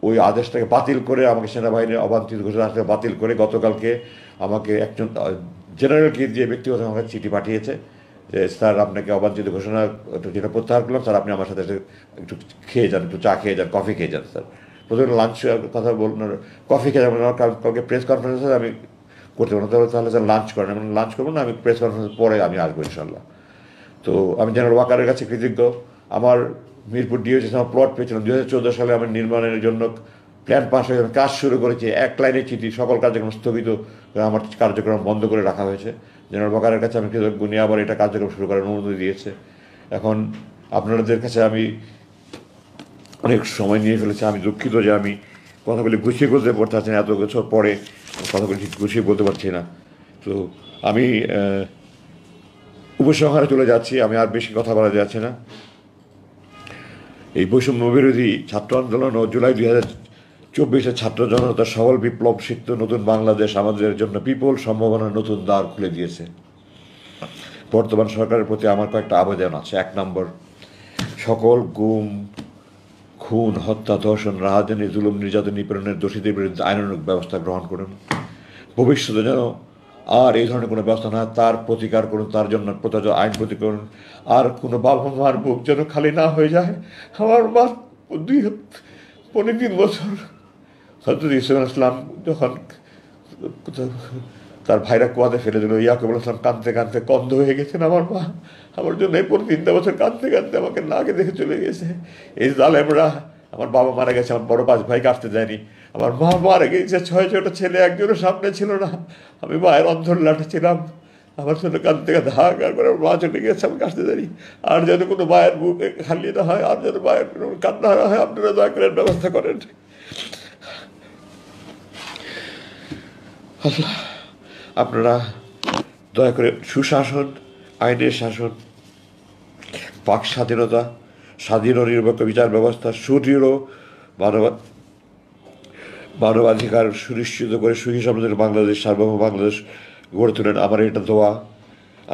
Speaker 1: ওই আদেশটাকে বাতিল করে, আমাকে সেনাবাহিনীর অবাঞ্ছিত ঘোষণা বাতিল করে গতকালকে আমাকে একজন জেনারেলকে দিয়ে ব্যক্তিগত আমাকে চিঠি পাঠিয়েছে যে স্যার আপনাকে অবাঞ্ছিত ঘোষণা যেটা প্রত্যাহার করলাম, স্যার আপনি আমার সাথে একটু খেয়ে যান, একটু চা খেয়ে যান, কফি খেয়ে যান। স্যার প্রথমে লাঞ্চ কথা বলুন, কফি খেয়ে যাবেন, কালকে প্রেস কনফারেন্সে আমি করতে পারবো না, তাহলে স্যার লাঞ্চ করেন। আমি লাঞ্চ করবো না, আমি প্রেস কনফারেন্স পরে আমি আসবো ইনশাল্লাহ। তো আমি জেনারেল ওয়াকারের কাছে কৃতজ্ঞ। আমার মিরপুর ডিওসি আমার প্লট পেয়েছিলাম 2014 সালে, আমার নির্মাণের জন্য প্ল্যান পাস হয়ে কাজ শুরু করেছি, 1 লাইনের চিঠি, সকল কার্যক্রম স্থগিত, আমার কার্যক্রম বন্ধ করে রাখা হয়েছে। জেনারেল ওয়াকারের কাছে আমি কৃতজ্ঞ, নিয়ে আবার এটা কার্যক্রম শুরু করার অনুমতি দিয়েছে। এখন আপনাদের কাছে আমি অনেক সময় নিয়ে ফেলেছি, আমি দুঃখিত যে আমি কথাগুলি গুছিয়ে বলতে পারছি না, এত বছর পরে কথাগুলি ঠিক গুছিয়ে বলতে পারছি না। তো আমি উপসংহারে চলে যাচ্ছি, আমি আর বেশি কথা বলা যাচ্ছে না। এই বৈষম্য বিরোধী ছাত্র আন্দোলন ও জুলাই 2024 ছাত্র জনতার সবল বিপ্লব সিক্ত নতুন বাংলাদেশ আমাদের জন্য বিপুল সম্ভাবনার নতুন দ্বার খুলে দিয়েছে। বর্তমান সরকারের প্রতি আমার কয়েকটা আবেদন আছে। 1 নম্বর, সকল গুম, খুন, হত্যা, ধর্ষণ, রাহাজানি, জুলুম, নির্যাতন, নিপীড়নের দোষীদের বিরুদ্ধে আইনানুগ ব্যবস্থা গ্রহণ করুন। ভবিষ্যতে যেন আর এই ধরনের কোনো ব্যবস্থা না, তার প্রতিকার করুন, তার জন্য প্রযোজ্য আইন প্রতি করুন। আর কোনো বাবা মার বুক যেন খালি না হয়ে যায়। আমার মা 2-3 বছর হজরত ইউসুফ ইসলাম যখন তার ভাইরা কুয়াতে ফেলে দিল, ইয়াকুব ইসলাম কাঁদতে কাঁদতে কন্ধ হয়ে গেছেন। আমার মা আমার জন্য এই 3 বছর কাঁদতে কাঁদতে আমাকে নাকে দেখে চলে গেছে। এই জালেমরা, আমার বাবা মারা গেছে, আমার বড় 5 ভাইকে আসতে দেয়নি, আমার মা মারা গেছে, 6 ছেলে, একজনের সামনে ছিল না, আমি মায়ের অন্ধর লাঠে ছিলাম, আমার জন্য কাঁদতে কাঁদতে হাহাকার করে আমার মা চলে গেছে, আমাকে আসতে দেয়নি। আর যেন কোনো মায়ের বুক খালি না হয়, আর যেন মায়ের কান্না না হয়, আপনারা দয়া করে ব্যবস্থা করেন। আল্লাহ, আপনারা দয়া করে সুশাসন, আইনের শাসন, বাক স্বাধীনতা, স্বাধীন ও নিরপেক্ষ বিচার ব্যবস্থা, সুদৃঢ় মানবাধিকার সুনিশ্চিত করে সুখী সমৃদ্ধ বাংলাদেশ, সার্বভৌম বাংলাদেশ গড়ে তোলেন। আমার এটা দোয়া।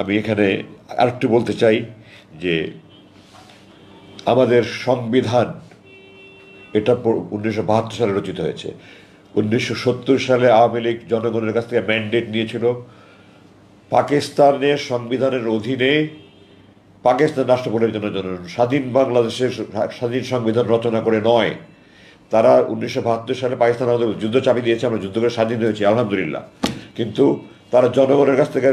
Speaker 1: আমি এখানে আরেকটু বলতে চাই যে আমাদের সংবিধান এটা 1972 সালে রচিত হয়েছে। 1970 সালে আওয়ামী লীগ জনগণের কাছ থেকে ম্যান্ডেট নিয়েছিল পাকিস্তানের সংবিধানের অধীনে পাকিস্তান রাষ্ট্র জন্য স্বাধীন বাংলাদেশের স্বাধীন সংবিধান রচনা করে নয়। তারা 1972 সালে পাকিস্তান আমাদের যুদ্ধ চাপিয়ে দিয়েছে, আমরা যুদ্ধ করে স্বাধীন হয়েছি আলহামদুলিল্লাহ, কিন্তু তারা জনগণের কাছ থেকে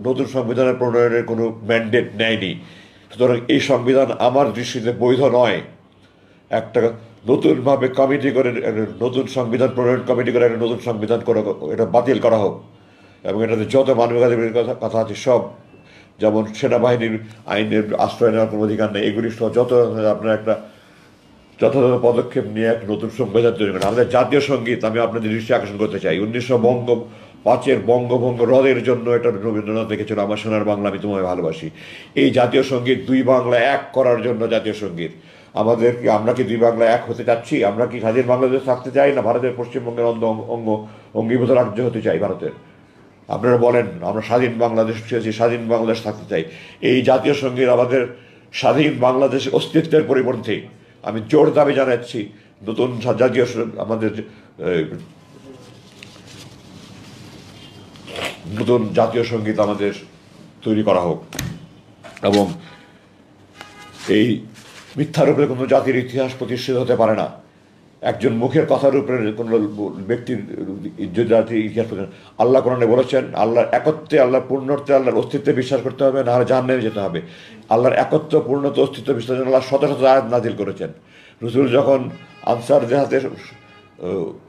Speaker 1: নতুন সংবিধানের প্রণয়নের কোনো ম্যান্ডেট নেয়নি। সুতরাং এই সংবিধান আমার দৃষ্টিতে বৈধ নয়। একটা নতুনভাবে কমিটি করে নতুন সংবিধান প্রণয়ন কমিটি করে একটা নতুন সংবিধান করে এটা বাতিল করা হোক, এবং এটাতে যত মানবাধিকারের কথা আছে সব, যেমন সেনাবাহিনীর আইনের আশ্রয় নেওয়ার কোনো অধিকার নেই, এগুলি সহ যত আপনার একটা যথাযথ পদক্ষেপ নিয়ে এক নতুন সংবিধান তৈরি করেন। আমাদের জাতীয় সঙ্গীত আমি আপনাদের দৃষ্টি আকর্ষণ করতে চাই। 1905 বঙ্গভঙ্গ রদের জন্য এটা রবীন্দ্রনাথ লিখেছিল, আমার সোনার বাংলা আমি তোমায় ভালোবাসি। এই জাতীয় সঙ্গীত 2 বাংলা এক করার জন্য জাতীয় সঙ্গীত। আমরা কি 2 বাংলা এক হতে চাচ্ছি? আমরা কি স্বাধীন বাংলাদেশ থাকতে চাই, না ভারতের পশ্চিমবঙ্গের অঙ্গীভূত রাজ্য হতে চাই ভারতের? আপনারা বলেন, আমরা স্বাধীন বাংলাদেশ চেয়েছি, স্বাধীন বাংলাদেশ থাকতে চাই। এই জাতীয় সঙ্গীত আমাদের স্বাধীন বাংলাদেশের অস্তিত্বের পরিপন্থী। আমি জোর দাবি জানাচ্ছি নতুন জাতীয় আমাদের নতুন জাতীয় সঙ্গীত আমাদের তৈরি করা হোক, এবং এই মিথ্যার উপরে কোনো জাতির ইতিহাস প্রতিষ্ঠিত হতে পারে না। একজন মুখের কথার উপরে কোনো ব্যক্তির জাতির ইতিহাস আল্লাহ কোরআনে বলেছেন আল্লাহর একত্বে, আল্লাহর পূর্ণত্বে, আল্লাহর অস্তিত্বে বিশ্বাস করতে হবে, না হলে জাহান্নামে যেতে হবে। আল্লাহর একত্ব, পূর্ণত্ব, অস্তিত্ব বিশ্বাস আল্লাহ শত শত আয়াত নাজিল করেছেন। রসুল যখন আনসারদের হাতে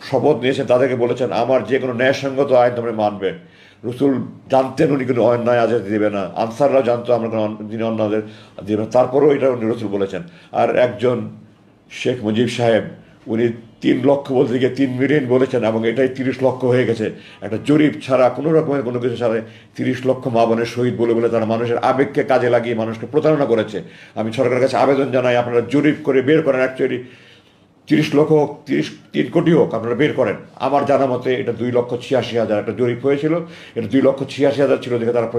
Speaker 1: শপথ নিয়েছেন তাদেরকে বলেছেন আমার যে কোনো ন্যায়সঙ্গত আইন তোমরা মানবে। রসুল জানতেন উনি কোনো অন্যায় আজাদ দেবে না, আনসাররাও জানতো আমরা কোনো যিনি অন্যায় দেবে না, তারপরেও এটা উনি রসুল বলেছেন। আর একজন শেখ মুজিব সাহেব উনি 3 লক্ষ বলতে গিয়ে 3 মিলিয়ন বলেছেন, এবং এটাই 30 লক্ষ হয়ে গেছে। একটা জরিপ ছাড়া, কোনো রকমের কোনো কিছু ছাড়া 30 লক্ষ মা বোনের শহীদ বলে বলে তারা মানুষের আবেগকে কাজে লাগিয়ে মানুষকে প্রতারণা করেছে। আমি সরকারের কাছে আবেদন জানাই আপনারা জরিপ করে বের করেন, অ্যাকচুয়ালি 30 লক্ষ হোক, 3 কোটি হোক, আপনারা বের করেন। আমার জানা মতে এটা 2,86,000 একটা জরিপ হয়েছিল, এটা 2,86,000 ছিল দেখে তারা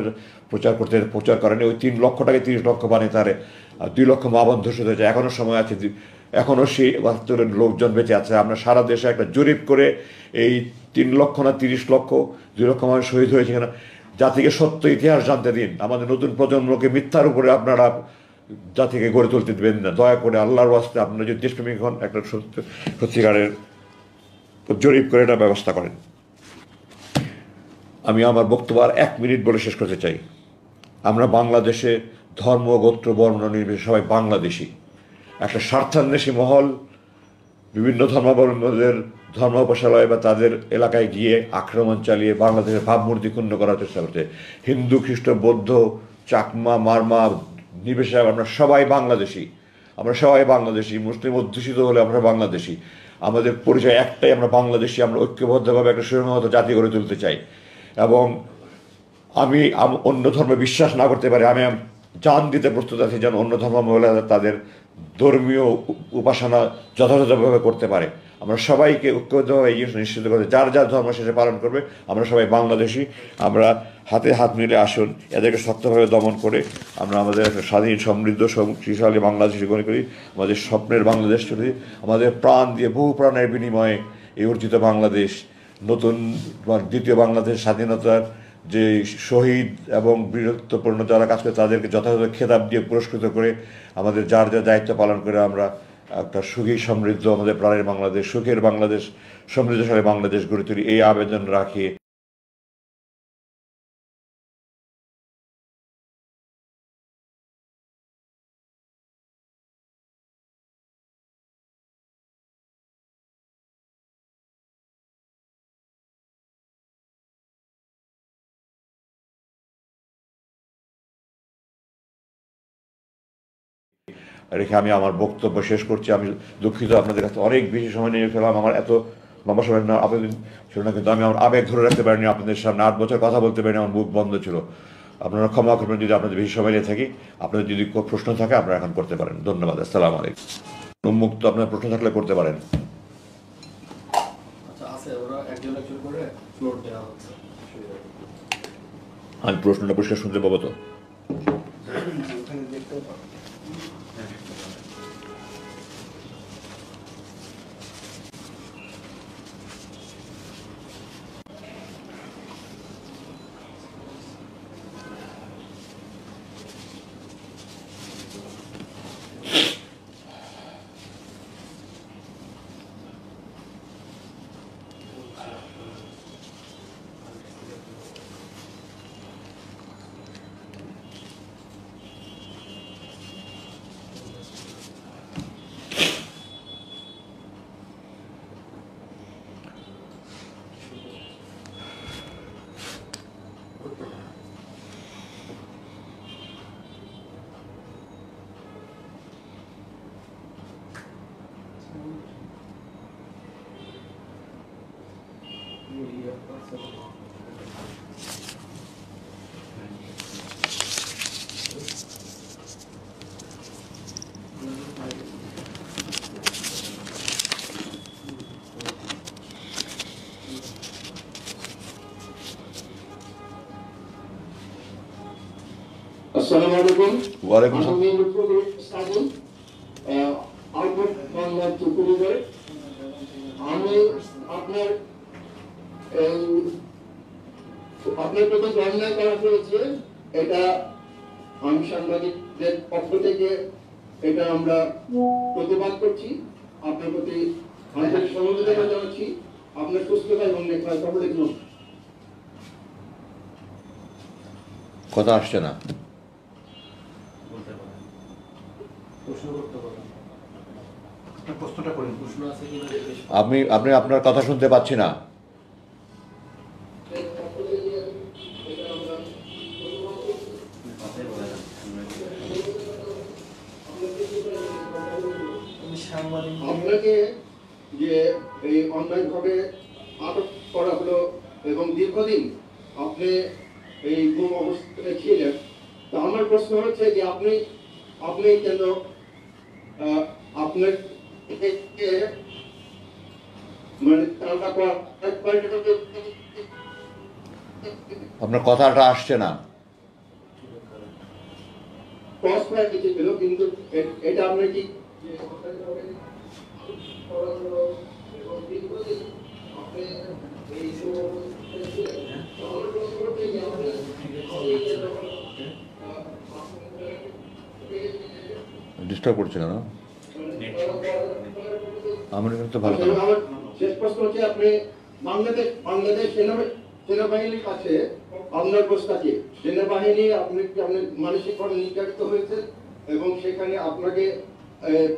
Speaker 1: প্রচার করেনি। ওই 3 লক্ষটাকে 30 লক্ষ বানিয়ে তারে 2 লক্ষ মা বোন ধূসিত হয়েছে। এখনও সময় আছে, এখনও সেই 72 লোকজন বেঁচে আছে। আমরা সারা দেশে একটা জরিপ করে এই 3 লক্ষ না 30 লক্ষ, 2 লক্ষ মানুষ শহীদ হয়েছে কিনা জাতিকে সত্য ইতিহাস জানতে দিন। আমাদের নতুন প্রজন্মকে মিথ্যার উপরে আপনারা জাতিকে গড়ে তুলতে দেবেন না, দয়া করে আল্লাহর ওয়াস্তে। আপনারা যদি দেশপ্রেমিক হন, একটা সত্যিকারের জরিপ করে এটা ব্যবস্থা করেন। আমি আমার বক্তব্য আর 1 মিনিট বলে শেষ করতে চাই। আমরা বাংলাদেশে ধর্ম, গোত্র, বর্ণ নির্বিশেষে সবাই বাংলাদেশি। একটা স্বার্থান্বেষী মহল বিভিন্ন ধর্মাবলম্বীদের ধর্ম উপাসনালয় বা তাদের এলাকায় গিয়ে আক্রমণ চালিয়ে বাংলাদেশের ভাবমূর্তি ক্ষুণ্ণ করার চেষ্টা করছে। হিন্দু, খ্রিস্ট, বৌদ্ধ, চাকমা, মারমা নির্বিশেষে আমরা সবাই বাংলাদেশি। আমরা সবাই বাংলাদেশি। মুসলিম অধ্যুষিত হলে আমরা বাংলাদেশি। আমাদের পরিচয় একটাই, আমরা বাংলাদেশি। আমরা ঐক্যবদ্ধভাবে একটা সুসংহত জাতি গড়ে তুলতে চাই। এবং আমি অন্য ধর্মে বিশ্বাস না করতে পারি, আমি জান দিতে প্রস্তুত আছি যেন অন্য ধর্মাবলম্বীরা তাদের ধর্মীয় উপাসনা যথাযথভাবে করতে পারে। আমরা সবাইকে ঐক্যবদ্ধভাবে এই নিশ্চিত করতে, যার যার ধর্ম শেষে পালন করবে। আমরা সবাই বাংলাদেশি। আমরা হাতে হাত মিলে আসুন, এদেরকে শক্তভাবে দমন করে আমরা আমাদের স্বাধীন, সমৃদ্ধ, শক্তিশালী বাংলাদেশি গড়ে করি। আমাদের স্বপ্নের বাংলাদেশ তৈরি, আমাদের প্রাণ দিয়ে, বহু প্রাণের বিনিময়ে এই অর্জিত বাংলাদেশ, নতুন দ্বিতীয় বাংলাদেশ, স্বাধীনতার যে শহীদ এবং বীরত্বপূর্ণ যারা কাজ করে তাদেরকে যথাযথ খেতাব দিয়ে পুরস্কৃত করে আমাদের যার যার দায়িত্ব পালন করে আমরা একটা সুখী, সমৃদ্ধ, আমাদের প্রাণের বাংলাদেশ, সুখের বাংলাদেশ, সমৃদ্ধশালী বাংলাদেশ গড়ে তুলি, এই আবেদন রাখি। রেখে আমি আমার বক্তব্য শেষ করছি। আমি দুঃখিত, আপনাদের কাছে অনেক বেশি সময় নিয়ে ফেলাম। আমার এত লম্বা সময় না আবেদন ছিল না, কিন্তু আমি আমার আবেগ ধরে রাখতে পারিনি। আপনাদের সামনে 8 বছর কথা বলতে পারিনি, আমার মুখ বন্ধ ছিল। আপনারা ক্ষমা করবেন যদি আপনাদের বেশি সময় নিয়ে থাকি। আপনাদের যদি কোনো প্রশ্ন থাকে আপনারা এখন করতে পারেন। ধন্যবাদ। আসসালামু আলাইকুম। উন্মুক্ত, আপনার প্রশ্ন থাকলে করতে পারেন। আমি প্রশ্নটা পরিষ্কার শুনতে পাবো তো?
Speaker 3: Assalamu alaikum.
Speaker 1: ওয়ালাইকুম
Speaker 3: I'm
Speaker 1: আসসালাম।
Speaker 3: in the program study. I শুরু করে আমি আপনার এই আপনার প্রতি যে অন্যায় করা হয়েছে এটা আমি সাংবাদিকদের পক্ষ থেকে এটা আমরা প্রতিবাদ করছি। আপনার প্রতি আন্তরিক সমবেদনা জানাচ্ছি। আপনার সুস্থতা এবং নেকড়ায় সকলে
Speaker 1: কথা আসছে না।
Speaker 2: বলতে পারেন, প্রশ্ন করতে পারেন।
Speaker 4: প্রশ্নটা করেন।
Speaker 2: প্রশ্ন আছে কিনা জিজ্ঞেস করুন।
Speaker 1: আপনি আপনার কথা শুনতে পাচ্ছি না।
Speaker 3: আপনাকে যে এই অনলাইনভাবে আটক করা হলো এবং দীর্ঘদিন আপনি এই গুম অবস্থায় ছিলেন, তো আমার প্রশ্ন হচ্ছে যে আপনি কেন আপনার মানে
Speaker 1: আপনার কথাটা আসছে না।
Speaker 3: ক্রস ফায়ার কিছু ছিল, কিন্তু এটা আপনি কি
Speaker 1: ডিস্টার্ব করছে কেন? আমার এখানে তো ভালো কথা।
Speaker 3: আমার শেষ প্রশ্ন হচ্ছে আপনি বাংলাদেশ সেনাবাহিনীর কাছে আপনার প্রস্তাবে সেনাবাহিনী আপনি মানসিকভাবে নির্যাতিত হয়েছে এবং সেখানে আপনাকে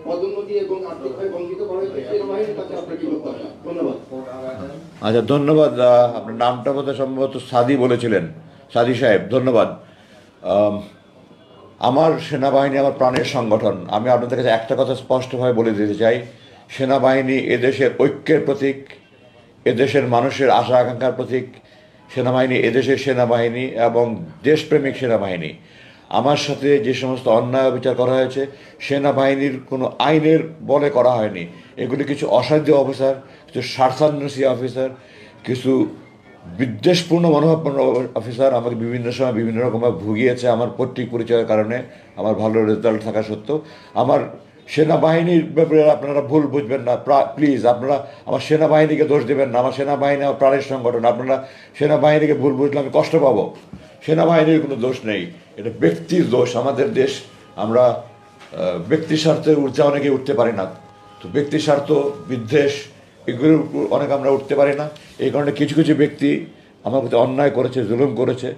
Speaker 3: পদোন্নতি এবং আর্থিকভাবে বঞ্চিত করা হয়েছে, সেনাবাহিনীর কাছে আপনার কি প্রত্যাশা? ধন্যবাদ।
Speaker 1: আচ্ছা, ধন্যবাদ। আপনার নামটা বোধহয় সম্ভবত সাদি বলেছিলেন, সাদি সাহেব, ধন্যবাদ। আমার সেনাবাহিনী আমার প্রাণের সংগঠন। আমি আপনাদের কাছে একটা কথা স্পষ্টভাবে বলে দিতে চাই, সেনাবাহিনী এদেশের ঐক্যের প্রতীক, এদেশের মানুষের আশা আকাঙ্ক্ষার প্রতীক। সেনাবাহিনী এদেশের সেনাবাহিনী এবং দেশপ্রেমিক সেনাবাহিনী। আমার সাথে যে সমস্ত অন্যায় বিচার করা হয়েছে সেনাবাহিনীর কোনো আইনের বলে করা হয়নি। এগুলি কিছু অসাধ্য অফিসার, কিছু স্বার্থান্বেষী অফিসার, কিছু বিদ্বেষপূর্ণ মনোভাবপূর্ণ অফিসার আমাকে বিভিন্ন সময় বিভিন্ন রকমভাবে ভুগিয়েছে আমার পৈতৃক পরিচয়ের কারণে, আমার ভালো রেজাল্ট থাকা সত্ত্বেও। আমার সেনাবাহিনীর ব্যাপারে আপনারা ভুল বুঝবেন না প্লিজ। আপনারা আমার সেনাবাহিনীকে দোষ দেবেন না। আমার সেনাবাহিনী আমার প্রাণের সংগঠন। আপনারা সেনাবাহিনীকে ভুল বুঝলে আমি কষ্ট পাবো। সেনাবাহিনীর কোনো দোষ নেই, এটা ব্যক্তির দোষ। আমাদের দেশ, আমরা ব্যক্তি স্বার্থের ঊর্ধ্বে অনেকে উঠতে পারি না। তো ব্যক্তি স্বার্থ, বিদ্বেষ, এগুলোর উপর অনেক আমরা উঠতে পারি না। এই কারণে কিছু কিছু ব্যক্তি আমার প্রতি অন্যায় করেছে, জুলুম করেছে,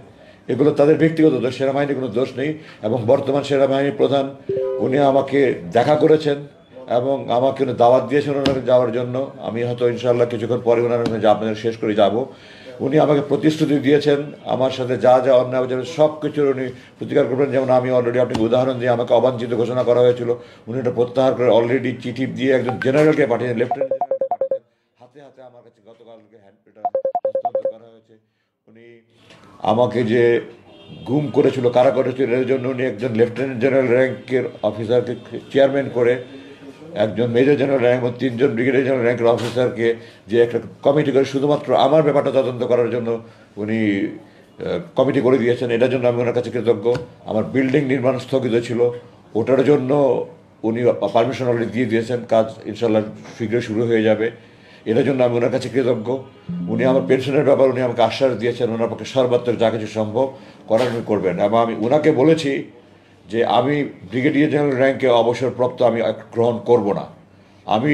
Speaker 1: এগুলো তাদের ব্যক্তিগত দোষ, সেনাবাহিনীর কোনো দোষ নেই। এবং বর্তমান সেনাবাহিনীর প্রধান উনি আমাকে দেখা করেছেন এবং আমাকে উনি দাওয়াত দিয়েছেন ওনাকে যাওয়ার জন্য। আমি হয়তো ইনশাআল্লাহ কিছুক্ষণ পরে ওনার আপনাদের শেষ করে যাব। উনি আমাকে প্রতিশ্রুতি দিয়েছেন আমার সাথে যা যা অন্যায় হয়েছে সব কিছুর উনি প্রতিকার করবেন। যেমন আমি অলরেডি আপনাকে উদাহরণ দিয়ে আমাকে অবাঞ্ছিত ঘোষণা করা হয়েছিল, উনি এটা প্রত্যাহার করে অলরেডি চিঠি দিয়ে একজন জেনারেলকে পাঠিয়েছেন, লেফটেন্যান্ট জেনারেলকে পাঠিয়েছেন। হাতে হাতে আমার কাছে গতকালকে এটা হস্তান্তর করা হয়েছে। উনি আমাকে যে গুম করেছিল, কারা করেছিল, এর জন্য উনি একজন লেফটেন্যান্ট জেনারেল র্যাঙ্কের অফিসারকে চেয়ারম্যান করে, একজন মেজর জেনারেল র্যাঙ্ক এবং 3জন ব্রিগেডিয়ার জেনারেল র্যাঙ্কের অফিসারকে যে একটা কমিটি করে শুধুমাত্র আমার ব্যাপারটা তদন্ত করার জন্য উনি কমিটি করে দিয়েছেন। এটার জন্য আমি ওনার কাছে কৃতজ্ঞ। আমার বিল্ডিং নির্মাণ স্থগিত ছিল, ওটার জন্য উনি পারমিশন অলরেডি দিয়ে দিয়েছেন, কাজ ইনশাল্লাহ শীঘ্রই শুরু হয়ে যাবে। এটার জন্য আমি ওনার কাছে কৃতজ্ঞ। উনি আমার পেনশনের ব্যাপার উনি আমাকে আশ্বাস দিয়েছেন, ওনার পক্ষে সর্বাত্মক যা কিছু সম্ভব করার উনি করবেন। এবং আমি ওনাকে বলেছি যে আমি ব্রিগেডিয়ার জেনারেল র্যাঙ্কে অবসরপ্রাপ্ত আমি গ্রহণ করব না। আমি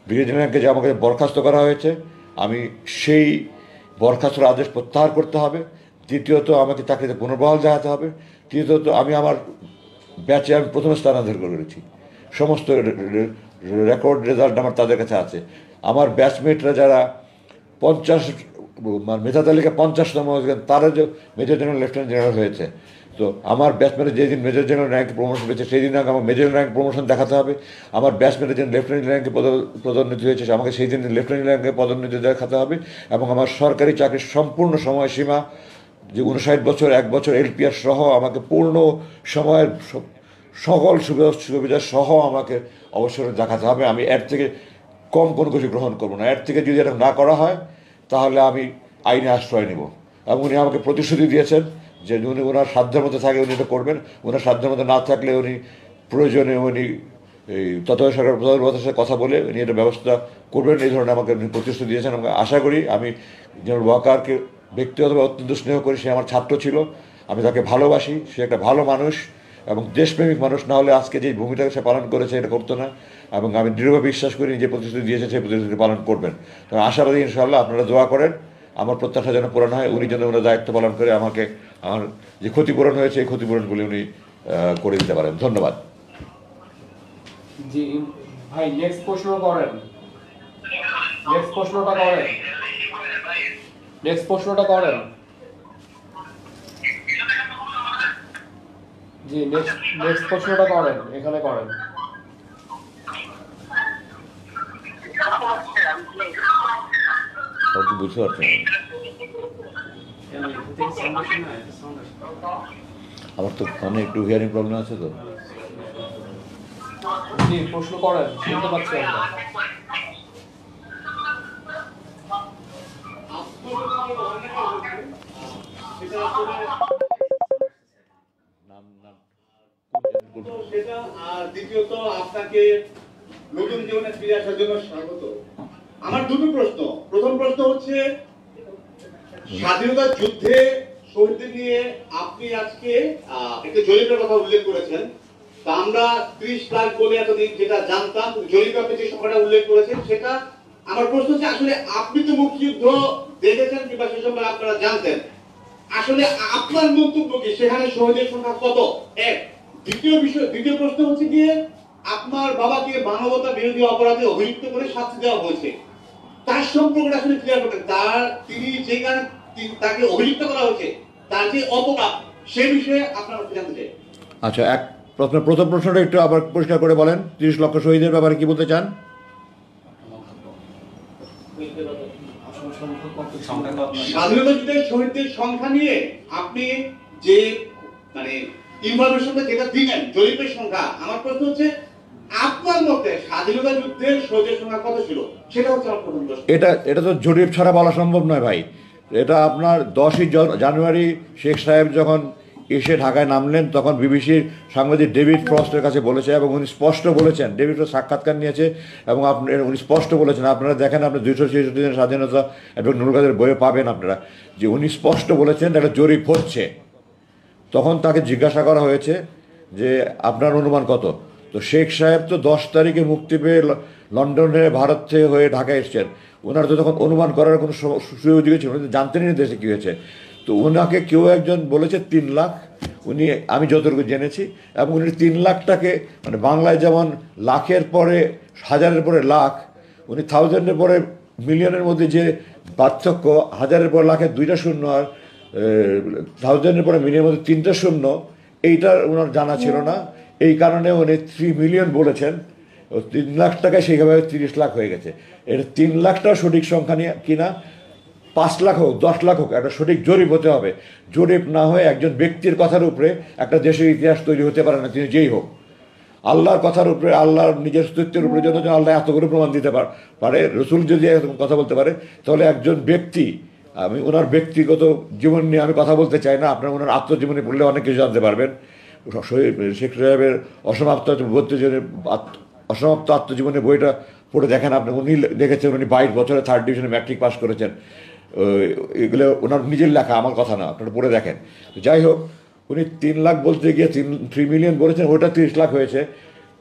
Speaker 1: ব্রিগেডিয়ার র্যাঙ্কে যে আমাকে বরখাস্ত করা হয়েছে, আমি সেই বরখাস্তর আদেশ প্রত্যাহার করতে হবে। দ্বিতীয়ত আমাকে চাকরিতে পুনর্বহাল দেখাতে হবে। তৃতীয়ত আমি আমার ব্যাচে আমি প্রথম স্থানান্তর করেছি, সমস্ত রেকর্ড রেজাল্ট আমার তাদের কাছে আছে। আমার ব্যাচমেটরা যারা 50 মেধা তালিকা 50তম তারা যে মেজর জেনারেল লেফটেন্যান্ট জেনারেল হয়েছে, তো আমার ব্যাচমেটে যেদিন মেজর জেনারেল র্যাঙ্কে প্রমোশন পেয়েছে সেই দিন আমাকে মেজর র্যাঙ্ক প্রমোশন দেখাতে হবে। আমার ব্যাচমেটে যেদিন লেফটেন্যান্ট র্যাঙ্কে পদোন্নতি হয়েছে আমাকে সেই দিন লেফটেন্যান্ট র্যাঙ্কে পদোন্নতি দেখাতে হবে। এবং আমার সরকারি চাকরির সম্পূর্ণ সময়সীমা যে 59 বছর, 1 বছর এলপিআর সহ আমাকে পূর্ণ সময়ের সকল সুবিধা সহ আমাকে অবসরে দেখাতে হবে। আমি এর থেকে কম কোনো কিছু গ্রহণ করবো না। এর থেকে যদি এটা না করা হয় তাহলে আমি আইনে আশ্রয় নেব। এবং উনি আমাকে প্রতিশ্রুতি দিয়েছেন যে উনি ওনার সাধ্যের মধ্যে থাকে উনি এটা করবেন, ওনার সাধ্যের মধ্যে না থাকলে উনি প্রয়োজনে উনি এই তত্ত্বাবধায়ক সরকার প্রধানের সাথে কথা বলে উনি এটা ব্যবস্থা করবেন, এই ধরনের আমাকে উনি প্রতিশ্রুতি দিয়েছেন। আমাকে আশা করি, আমি জেনারেল ওয়াকারকে ব্যক্তিগতভাবে অত্যন্ত স্নেহ করি, সে আমার ছাত্র ছিল, আমি তাকে ভালোবাসি, সে একটা ভালো মানুষ এবং দেশপ্রেমিক মানুষ, না হলে আজকে যে ভূমিটাকে সে পালন করেছে এটা করতো না। এবং আমি দৃঢ়ভাবে বিশ্বাস করি যে প্রতিশ্রুতি দিয়েছে সেই প্রতিশ্রুতি পালন করবেন। তো আশাবাদী, ইনশাআল্লাহ আপনারা দোয়া করেন আমার প্রত্যাশা যেন পূরণ হয়, উনি যেন ওনার দায়িত্ব পালন করে আমাকে আমার যে ক্ষতিপূরণ হয়েছে এই ক্ষতিপূরণগুলি উনি করে দিতে পারেন। ধন্যবাদ।
Speaker 2: জি ভাই, নেক্সট প্রশ্ন করেন, নেক্সট প্রশ্নটা করেন, নেক্সট প্রশ্নটা করেন। জি নেক্সট প্রশ্নটা করেন, এখানে করেন।
Speaker 1: বুঝতে পারছেন, আমার তো কানে একটু হিয়ারিং প্রবলেম আছে তো।
Speaker 2: জি প্রশ্ন করেন, শুনতে পাচ্ছি আমরা।
Speaker 5: সেটা আর দ্বিতীয়ত আপনাকে নতুন জীবনে ফিরে আসার জন্য স্বাগত। আমার দুটো প্রশ্ন। প্রথম প্রশ্ন হচ্ছে, স্বাধীনতা যুদ্ধে শহীদদের নিয়ে আপনি আজকে একটা জরিপের কথা উল্লেখ করেছেন। তা আমরা 30 লাখ বলে এতদিন যেটা জানতাম, জরিপে আপনি যে সংখ্যাটা উল্লেখ করেছেন সেটা, আমার প্রশ্ন হচ্ছে আসলে আপনি তো মুক্তিযুদ্ধ দেখেছেন কিংবা সে সময় আপনারা জানতেন, আসলে আপনার মন্তব্য কি সেখানে শহীদের সংখ্যা কত? এক। দ্বিতীয় প্রশ্ন হচ্ছে গিয়ে, আপনার বাবাকে মানবতা বিরোধী অপরাধে অভিযুক্ত করে শাস্তি দেওয়া হয়েছে, তার সম্পর্কে আসলে ক্লিয়ার করতেন, তিনি যে কারণে তাকে অভিযুক্ত করা হয়েছে তার যে অপরাধ সে বিষয়ে আপনারা জানতে চাই।
Speaker 1: আচ্ছা, প্রথম প্রশ্নটা একটু আবার পরিষ্কার করে বলেন, 30 লক্ষ শহীদের ব্যাপারে কি বলতে চান?
Speaker 5: স্বাধীনতা যুদ্ধের শহীদদের সংখ্যা নিয়ে আপনি যে মানে ইনফরমেশনটা যেটা দিলেন, জরিপের সংখ্যা, আমার প্রশ্ন হচ্ছে আপনার মতে স্বাধীনতা যুদ্ধের শহীদের সংখ্যা কত ছিল, সেটা হচ্ছে আমার প্রথম প্রশ্ন।
Speaker 1: এটা তো জরিপ ছাড়া বলা সম্ভব নয় ভাই। এটা আপনার 10ই জানুয়ারি শেখ সাহেব যখন এসে ঢাকায় নামলেন, তখন বিবিসির সাংবাদিক ডেভিড ফ্রস্টের কাছে বলেছে এবং উনি স্পষ্ট বলেছেন, ডেভিড ফ্রস্ট সাক্ষাৎকার নিয়েছে এবং উনি স্পষ্ট বলেছেন, আপনারা দেখেন, আপনি 266 দিনের স্বাধীনতা এবং নুরুল বইয়ে পাবেন আপনারা, যে উনি স্পষ্ট বলেছেন একটা জরিপ হচ্ছে। তখন তাকে জিজ্ঞাসা করা হয়েছে যে আপনার অনুমান কত। তো শেখ সাহেব তো 10 তারিখে মুক্তি পেয়ে লন্ডনে ভারত থেকে হয়ে ঢাকায় এসছেন, ওনার তো তখন অনুমান করার কোনো সুযোগ ছিল, উনি জানতেনই না দেশে কী হয়েছে। তো ওনাকে কেউ একজন বলেছে 3 লাখ, উনি, আমি যতটুকু জেনেছি, এবং উনি 3 লাখটাকে, মানে বাংলায় যেমন লাখের পরে হাজারের পরে লাখ, উনি থাউজেন্ডের পরে মিলিয়নের মধ্যে যে পার্থক্য, হাজারের পরে লাখের 2টা শূন্য আর থাউজেন্ডের পরে মিলিয়নের মধ্যে 3টা শূন্য, এইটার ওনার জানা ছিল না। এই কারণে উনি 3 মিলিয়ন বলেছেন। 3 লাখ টাকায় সেইভাবে 30 লাখ হয়ে গেছে। এটা 3 লাখটাও সঠিক সংখ্যা নিয়ে কিনা, 5 লাখ হোক 10 লাখ হোক, একটা সঠিক জরিপ হতে হবে। জরিপ না হয়ে একজন ব্যক্তির কথার উপরে একটা দেশের ইতিহাস তৈরি হতে পারে না, তিনি যেই হোক। আল্লাহর কথার উপরে, আল্লাহর নিজের অস্তিত্বের উপরে যেন আল্লাহ এতগুলো প্রমাণ দিতে পারে, রসুল যদি এরকম কথা বলতে পারে, তাহলে একজন ব্যক্তি, আমি ওনার ব্যক্তিগত জীবন নিয়ে আমি কথা বলতে চাই না, আপনার ওনার আত্মজীবনী পড়লে অনেক কিছু জানতে পারবেন। শেখ সাহেবের অসমাপ্ত আত্মজীবনের বইটা পড়ে দেখেন আপনি, উনি দেখেছেন, উনি 22 বছরে 3rd ডিভিশনে ম্যাট্রিক পাস করেছেন। এগুলো ওনার নিজের লেখা, আমার কথা না, আপনারা পড়ে দেখেন। যাই হোক, উনি 3 লাখ বলতে গিয়ে 3 মিলিয়ন বলেছেন, ওটা 30 লাখ হয়েছে।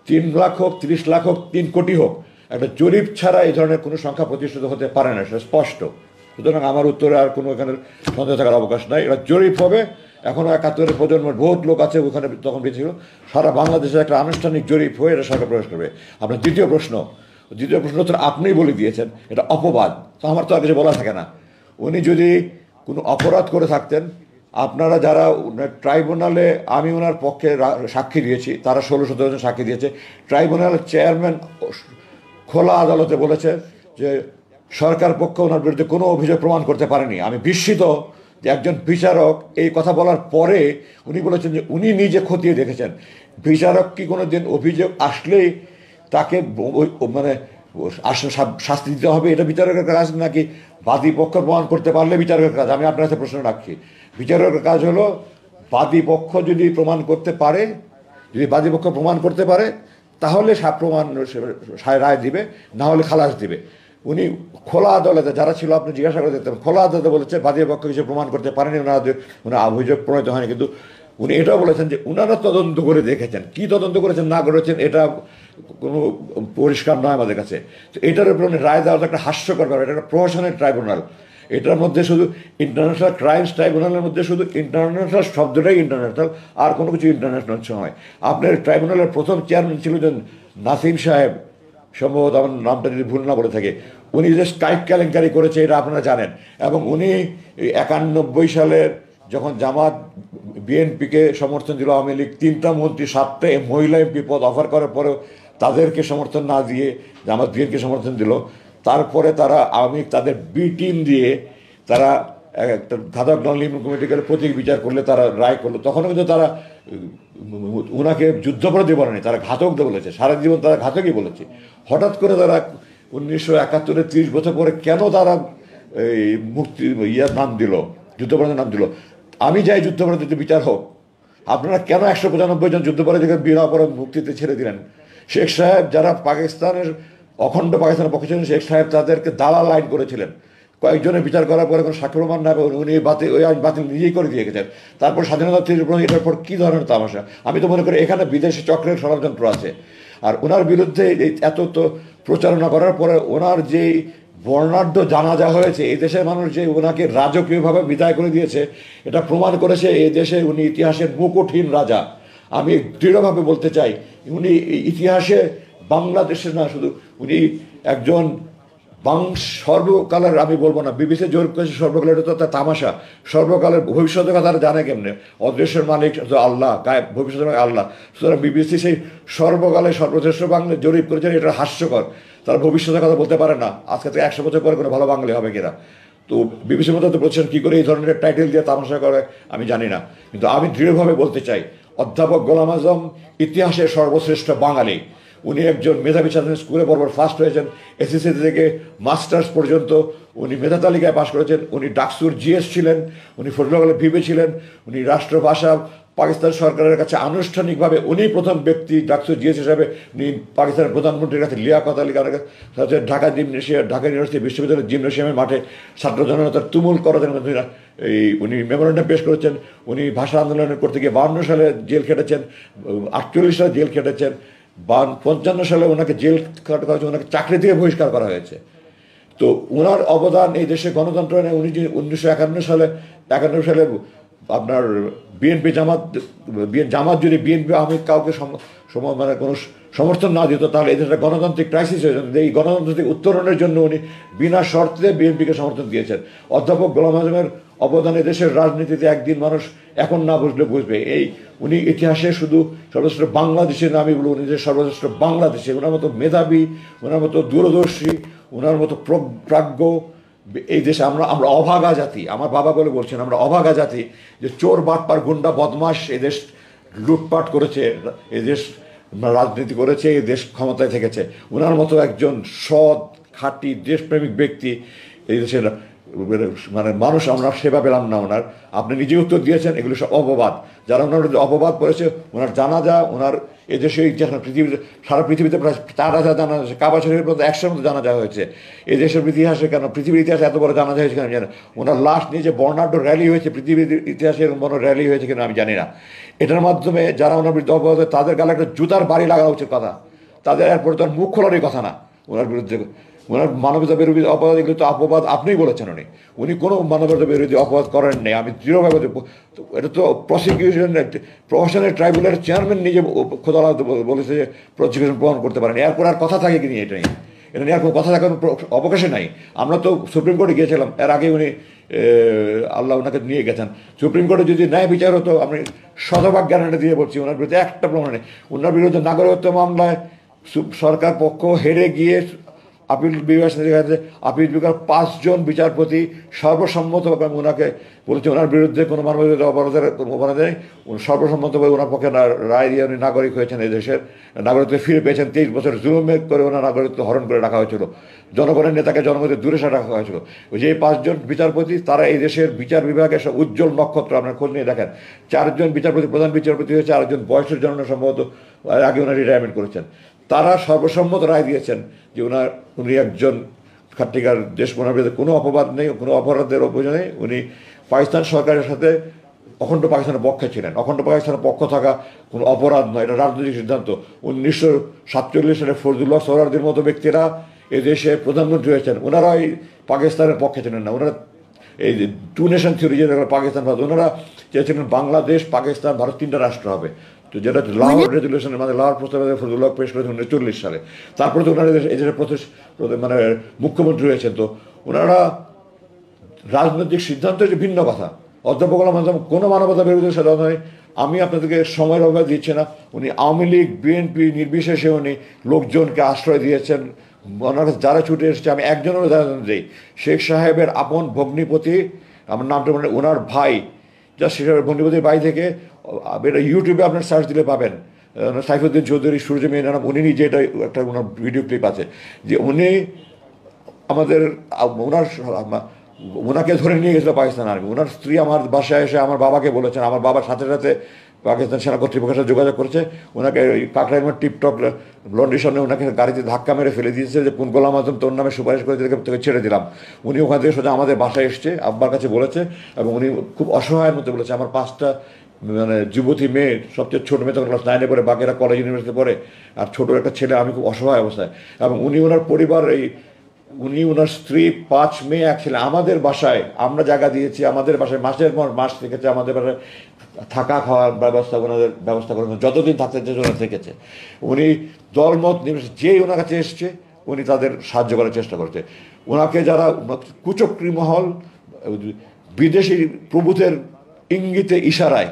Speaker 1: 3 লাখ হোক, 30 লাখ হোক, 3 কোটি হোক, একটা জরিপ ছাড়া এই ধরনের কোনো সংখ্যা প্রতিষ্ঠিত হতে পারে না, সেটা স্পষ্ট। সুতরাং আমার উত্তরে আর কোনো এখানে সন্দেহ থাকার অবকাশ নাই, এটা জরিপ হবে। এখনও 71 প্রজন্মের বহুত লোক আছে ওখানে, তখন বেঁচে ছিল। সারা বাংলাদেশে একটা আনুষ্ঠানিক জরিপ হয়ে এটা সরকার প্রকাশ করবে। আপনার দ্বিতীয় প্রশ্ন উত্তর আপনিই বলে দিয়েছেন, এটা অপবাদ, তো আমার তো আর কিছু বলা থাকে না। উনি যদি কোনো অপরাধ করে থাকতেন, আপনারা যারা ট্রাইব্যুনালে, আমি ওনার পক্ষে সাক্ষী দিয়েছি, তারা 16-17 জন সাক্ষী দিয়েছে। ট্রাইব্যুনালের চেয়ারম্যান খোলা আদালতে বলেছে যে সরকার পক্ষ ওনার বিরুদ্ধে কোনো অভিযোগ প্রমাণ করতে পারেনি। আমি বিস্মিত যে একজন বিচারক এই কথা বলার পরে উনি বলেছেন যে উনি নিজে খতিয়ে দেখেছেন। বিচারক কি কোনো দিন অভিযোগ আসলেই তাকে মানে শাস্তি দিতে হবে, এটা বিচারকের কাজ, নাকি বাদী পক্ষ প্রমাণ করতে পারলে বিচারকের কাজ? আমি আপনার কাছে প্রশ্ন রাখছি, বিচারকের কাজ হলো বাদী পক্ষ যদি প্রমাণ করতে পারে, যদি বাদী পক্ষ প্রমাণ করতে পারে, তাহলে প্রমাণ রায় দিবে, না হলে খালাস দিবে। উনি খোলা আদালতে, যারা ছিল আপনি জিজ্ঞাসা করে দেখতেন, খোলা আদালতে বলেছে বাদীর পক্ষ কিছু প্রমাণ করতে পারেনি, ওনার অভিযোগ প্রণীত হয়নি। কিন্তু উনি এটাও বলেছেন যে ওনারা তদন্ত করে দেখেছেন, কি তদন্ত করেছেন না করেছেন এটা কোনো পরিষ্কার নয় আমাদের কাছে। তো এটার উপরে উনি রায় দেওয়া একটা হাস্যকর ব্যাপার। এটা একটা প্রহসনের ট্রাইব্যুনাল, এটার মধ্যে শুধু ইন্টারন্যাশনাল ক্রাইমস ট্রাইব্যুনালের মধ্যে শুধু ইন্টারন্যাশনাল শব্দটাই ইন্টারন্যাশনাল, আর কোনো কিছু ইন্টারন্যাশনাল নয়। আপনার ট্রাইব্যুনালের প্রথম চেয়ারম্যান ছিল যে নাসিম সাহেব, সম্ভবত আমার নামটা যদি ভুল না বলে থাকে, উনি যে স্কাইপ কেলেঙ্কারি করেছে এটা আপনারা জানেন। এবং উনি 91 সালের যখন জামাত বিএনপিকে সমর্থন দিল, আওয়ামী লীগ 3টা মন্ত্রী 7টা মহিলা এমপি পদ অফার করার পরেও তাদেরকে সমর্থন না দিয়ে জামাত বিএনপিকে সমর্থন দিল। তারপরে তারা আওয়ামী লীগ তাদের বি টিম দিয়ে তারা একটা ঘাতক নন কমিটিকে প্রতীক বিচার করলে, তারা রায় করলো। তখনও কিন্তু তারা ওনাকে যুদ্ধাপরাধী বলেনি, তারা ঘাতক বলেছে, সারা জীবন তারা ঘাতকই বলেছে। হঠাৎ করে তারা 1971-এ 30 বছর পরে কেন তারা এই মুক্তি ইয়ার নাম দিল, যুদ্ধাপরাধের নাম দিল? আমি চাই যুদ্ধাপরাধীতে বিচার হোক। আপনারা কেন 195 জন যুদ্ধাপরাধীকে বিনা অপরাধ মুক্তিতে ছেড়ে দিলেন? শেখ সাহেব, যারা পাকিস্তানের অখণ্ড পাকিস্তানের পক্ষে ছিলেন, শেখ সাহেব তাদেরকে দালাল আইন করেছিলেন। কয়েকজনের বিচার করার পরে কোনো সাক্ষ্য প্রমাণ না পেয়ে উনি ওই আইন বাতিল নিজেই করে দিয়ে গেছেন। তারপর স্বাধীনতা এটার পর কী ধরনের তামাশা! আমি তো মনে করি এখানে বিদেশি চক্রের ষড়যন্ত্র আছে। আর ওনার বিরুদ্ধে এত তো প্রচারণা করার পরে ওনার যেই বর্ণাঢ্য জানাজা হয়েছে, এই দেশের মানুষ যে ওনাকে রাজকীয়ভাবে বিদায় করে দিয়েছে, এটা প্রমাণ করেছে এই দেশে উনি ইতিহাসের মুকুটহীন রাজা। আমি দৃঢ়ভাবে বলতে চাই, উনি ইতিহাসে বাংলাদেশের না, শুধু উনি একজন সর্বকালের, আমি বলবো না বিবিসি জোর করেছে সর্বকালের, এটা তো তার তামাশা। সর্বকালের ভবিষ্যতের কথা তারা জানে কেমনে? অদৃশ্যের মালিক আল্লাহ, গায়ে ভবিষ্যতের মালিক আল্লাহ। সুতরাং বিবিসি সেই সর্বকালে সর্বশ্রেষ্ঠ বাংলা জরিপ করেছেন, এটা হাস্যকর। তারা ভবিষ্যতের কথা বলতে পারে না, আজকে থেকে 100 বছর পরে কোনো ভালো বাঙালি হবে কিনা। তো বিবিসির মতো তো বলছেন কী করে এই ধরনের টাইটেল দিয়ে তামাশা করে আমি জানি না। কিন্তু আমি দৃঢ়ভাবে বলতে চাই, অধ্যাপক গোলাম আজম ইতিহাসের সর্বশ্রেষ্ঠ বাঙালি। উনি একজন মেধাবী ছাত্র, স্কুলে বরাবর ফার্স্ট হয়েছেন, এসএসসি থেকে মাস্টার্স পর্যন্ত উনি মেধা তালিকায় পাশ করেছেন। উনি ডাকসুর জিএস ছিলেন, উনি ফজলুল ভিভি ছিলেন, উনি রাষ্ট্রভাষা পাকিস্তান সরকারের কাছে আনুষ্ঠানিকভাবে উনি প্রথম ব্যক্তি ডাকসুর জিএস হিসাবে উনি পাকিস্তানের প্রধানমন্ত্রীর কাছে লিয়াকত আলী খানের কাছে ঢাকা ইউনিভার্সিটি বিশ্ববিদ্যালয়ের জিমনেশিয়ামের মাঠে ছাত্র জনতার তুমুল করাতেন। উনি মেমোরেন্ডাম পেশ করেছেন। উনি ভাষা আন্দোলনের করতে গিয়ে 52 সালে জেল খেটেছেন, 48 সালে জেল খেটেছেন, 55 সালে ওনাকে জেল করা হয়েছে, ওনাকে চাকরি থেকে বহিষ্কার করা হয়েছে। তো ওনার অবদান এই দেশে গণতন্ত্র নেই। উনি 1951 সালে আপনার বিএনপি জামাত যদি বিএনপি আওয়ামী লীগ কাউকে মানে কোনো সমর্থন না দিত, তাহলে এই দেশটা গণতান্ত্রিক ক্রাইসিস হয়ে যেত। এই গণতান্ত্রিক উত্তরণের জন্য উনি বিনা শর্তে বিএনপিকে সমর্থন দিয়েছেন। অধ্যাপক গোলাম আজমের অবদান দেশের রাজনীতিতে একদিন মানুষ এখন না বুঝলে বুঝবে। উনি ইতিহাসে শুধু সর্বশ্রেষ্ঠ বাংলাদেশের নামই বলুন, উনি যে সর্বশ্রেষ্ঠ বাংলাদেশে, ওনার মতো মেধাবী, ওনার মতো দূরদর্শী, ওনার মতো প্রাজ্ঞ এই দেশে আমরা অভাগা জাতি। আমার বাবা বলে বলছেন আমরা অভাগা জাতি, যে চোর বাটপার গুন্ডা বদমাশ এদেশ লুটপাট করেছে, এদেশ রাজনীতি করেছে, এই দেশ ক্ষমতায় থেকেছে। ওনার মতো একজন সৎ খাঁটি দেশপ্রেমিক ব্যক্তি এই দেশের মানে মানুষ আমরা সেবা পেলাম না ওনার। আপনি নিজে উত্তর দিয়েছেন, এগুলো সব অপবাদ। যারা ওনার অপবাদ করেছে, ওনার জানাজা, ওনার এদেশে ইতিহাস পৃথিবীর সারা পৃথিবীতে প্রায় 4,000 জানাজা, কাবা শরীফের মধ্যে 100-এর মতো জানাজা হয়েছে। এই দেশের ইতিহাসে কেন, পৃথিবীর ইতিহাসে এত বড় জানাজা হয়েছে কেন আমি জানি না। ওনার লাশ নিয়ে যে বর্ণাঢ্য র্যালি হয়েছে, পৃথিবীর ইতিহাসে এরকম বড় র্যালি হয়েছে কিনা আমি জানি না। এটার মাধ্যমে যারা ওনার বিরুদ্ধে অপবাদ, তাদের গালে একটা জুতার বাড়ি লাগানো উচিত কথা। তাদের এরপরে তো আর মুখ খোলারই কথা না ওনার বিরুদ্ধে। ওনার মানবতা বিরোধী অপরাধ, এগুলো তো অপবাদ আপনিই বলেছেন। উনি কোনো মানবতা বিরোধী অপরাধ করেন নেই। আমি দৃঢ়ভাবে, এটা তো প্রশাসনের ট্রাইব্যুনালের চেয়ারম্যান নিজে খোদা বলেছে যে প্রসিকিউশন প্রমাণ করতে পারেন। এরপর আর কথা থাকে কি নিয়ে এটা নিয়ে আর কোনো কথা থাকার অবকাশে নাই। আমরা তো সুপ্রিম কোর্টে গিয়েছিলাম, এর আগে উনি আল্লাহ ওনাকে নিয়ে গেছেন। সুপ্রিম কোর্টে যদি ন্যায় বিচার হতো, আমি শতভাগ গ্যারান্টি দিয়ে বলছি, ওনার বিরুদ্ধে একটা প্রমাণ নেই। ওনার বিরুদ্ধে নাগরিকত্ব মামলায় সরকার পক্ষ হেরে গিয়ে আপিল বিভাগ আপিল বিভাগের 5 জন বিচারপতি সর্বসম্মতভাবে ওনাকে বলেছে ওনার বিরুদ্ধে কোনো মানবাধিকার অপরাধে নেই, সর্বসম্মতভাবে ওনার পক্ষে রায় দিয়ে উনি নাগরিক হয়েছেন, এই দেশের নাগরিকত্ব ফিরে পেয়েছেন। 23 বছর জুলুমে করে ওনার নাগরিকত্ব হরণ করে রাখা হয়েছিল, জনগণের নেতাকে জনগণের দূরে সরে রাখা হয়েছিল। ওই যে 5 জন বিচারপতি তারা এই দেশের বিচার বিভাগের সব উজ্জ্বল নক্ষত্র, আপনার খোঁজ নিয়ে দেখেন। 4 জন বিচারপতি প্রধান বিচারপতি হয়েছে, 4 জন বয়সের জন্য সম্ভবত আগে ওনার রিটায়ারমেন্ট করেছেন। তারা সর্বসম্মত রায় দিয়েছেন যে উনি একজন খাট্টিকার দেশ, ওনার বিরুদ্ধে কোনো অপবাদ নেই, কোনো অপরাধের অভিযোগ নেই। উনি পাকিস্তান সরকারের সাথে অখণ্ড পাকিস্তানের পক্ষে ছিলেন। অখণ্ড পাকিস্তানের পক্ষ থাকা কোনো অপরাধ নয়, এটা রাজনৈতিক সিদ্ধান্ত। 1947 সালে ফজলুল্লাহ সোহরাওয়ার্দীর মতো ব্যক্তিরা এই দেশে প্রধানমন্ত্রী হয়েছেন, ওনারা এই পাকিস্তানের পক্ষে ছিলেন না। ওনারা এই 2 নেশন থিওরি, যেটা পাকিস্তান ভারত, ওনারা চেয়েছিলেন বাংলাদেশ, পাকিস্তান, ভারত 3টা রাষ্ট্র হবে। তো যেটা লাহোর রেজলিউশনের মানে লাহোর প্রস্তাবে ফজলুল্লাহ পেশ করেছেন 1940 সালে। তারপরে তো ওনারা এই দেশের মানে মুখ্যমন্ত্রী হয়েছেন। তো ওনারা রাজনৈতিক সিদ্ধান্ত হচ্ছে ভিন্ন কথা। অধ্যাপক গোলাম আজম কোনো মানবতা বিরোধী সাধা নয়। আমি আপনাদেরকে সময়ের অভাব দিচ্ছি না। উনি আওয়ামী লীগ, বিএনপি নির্বিশেষে উনি লোকজনকে আশ্রয় দিয়েছেন। ওনার কাছে যারা ছুটে এসেছে, আমি একজনের উদাহরণ দিই, শেখ সাহেবের আপন ভগ্নিপতি, আমার নামটা মানে ওনার ভাই, যা শেখ সাহেবের ভগ্নিপতির ভাই থেকে, এটা ইউটিউবে আপনার সার্চ দিলে পাবেন, সাইফুদ্দিন চৌধুরী, সূর্য মেয়ে নাম, উনি নিজে এটা একটা ওনার ভিডিও ক্লিপ আছে যে উনি আমাদের ওনাকে ধরে নিয়ে গেছিলো পাকিস্তান আর্মি। ওনার স্ত্রী আমার বাসায় এসে আমার বাবাকে বলেছেন, আমার বাবার সাথে সাথে পাকিস্তান সেনা কর্তৃপক্ষের সাথে যোগাযোগ করেছে, ওনাকে কাকরাইমার টিপটপ লন্ড্রির সামনে ওনাকে গাড়িতে ধাক্কা মেরে ফেলে দিয়েছে যে কোন গোলাম আজম তোর নামে সুপারিশ করে তোকে ছেড়ে দিলাম। উনি ওখান থেকে সোজা আমাদের বাসায় এসছে, আব্বার কাছে বলেছে, এবং উনি খুব অসহায়ের মধ্যে বলেছে আমার 5টা মানে যুবতী মেয়ে, সবচেয়ে ছোটো মেয়ে তখন ক্লাস 9-এ পড়ে, বাকিরা কলেজ ইউনিভার্সিটিতে পড়ে, আর ছোটো একটা ছেলে, আমি খুব অসহায় অবস্থায়। এবং উনি ওনার পরিবার, উনি ওনার স্ত্রী, 5 মেয়ে, 1 ছেলে আমাদের বাসায় আমরা জায়গা দিয়েছি, আমাদের বাসায় মাসের পর মাস থেকেছে, আমাদের বাসায় থাকা খাওয়ার ব্যবস্থা ওনাদের ব্যবস্থা করে যতদিন থাকতে চেয়েছে ওনারা থেকেছে। উনি দলমত নির্বিশেষে যেই ওনার কাছে এসছে উনি তাদের সাহায্য করার চেষ্টা করছে। ওনাকে যারা কুচক্রী মহল, বিদেশি প্রভুদের ইঙ্গিতে ইশারায়,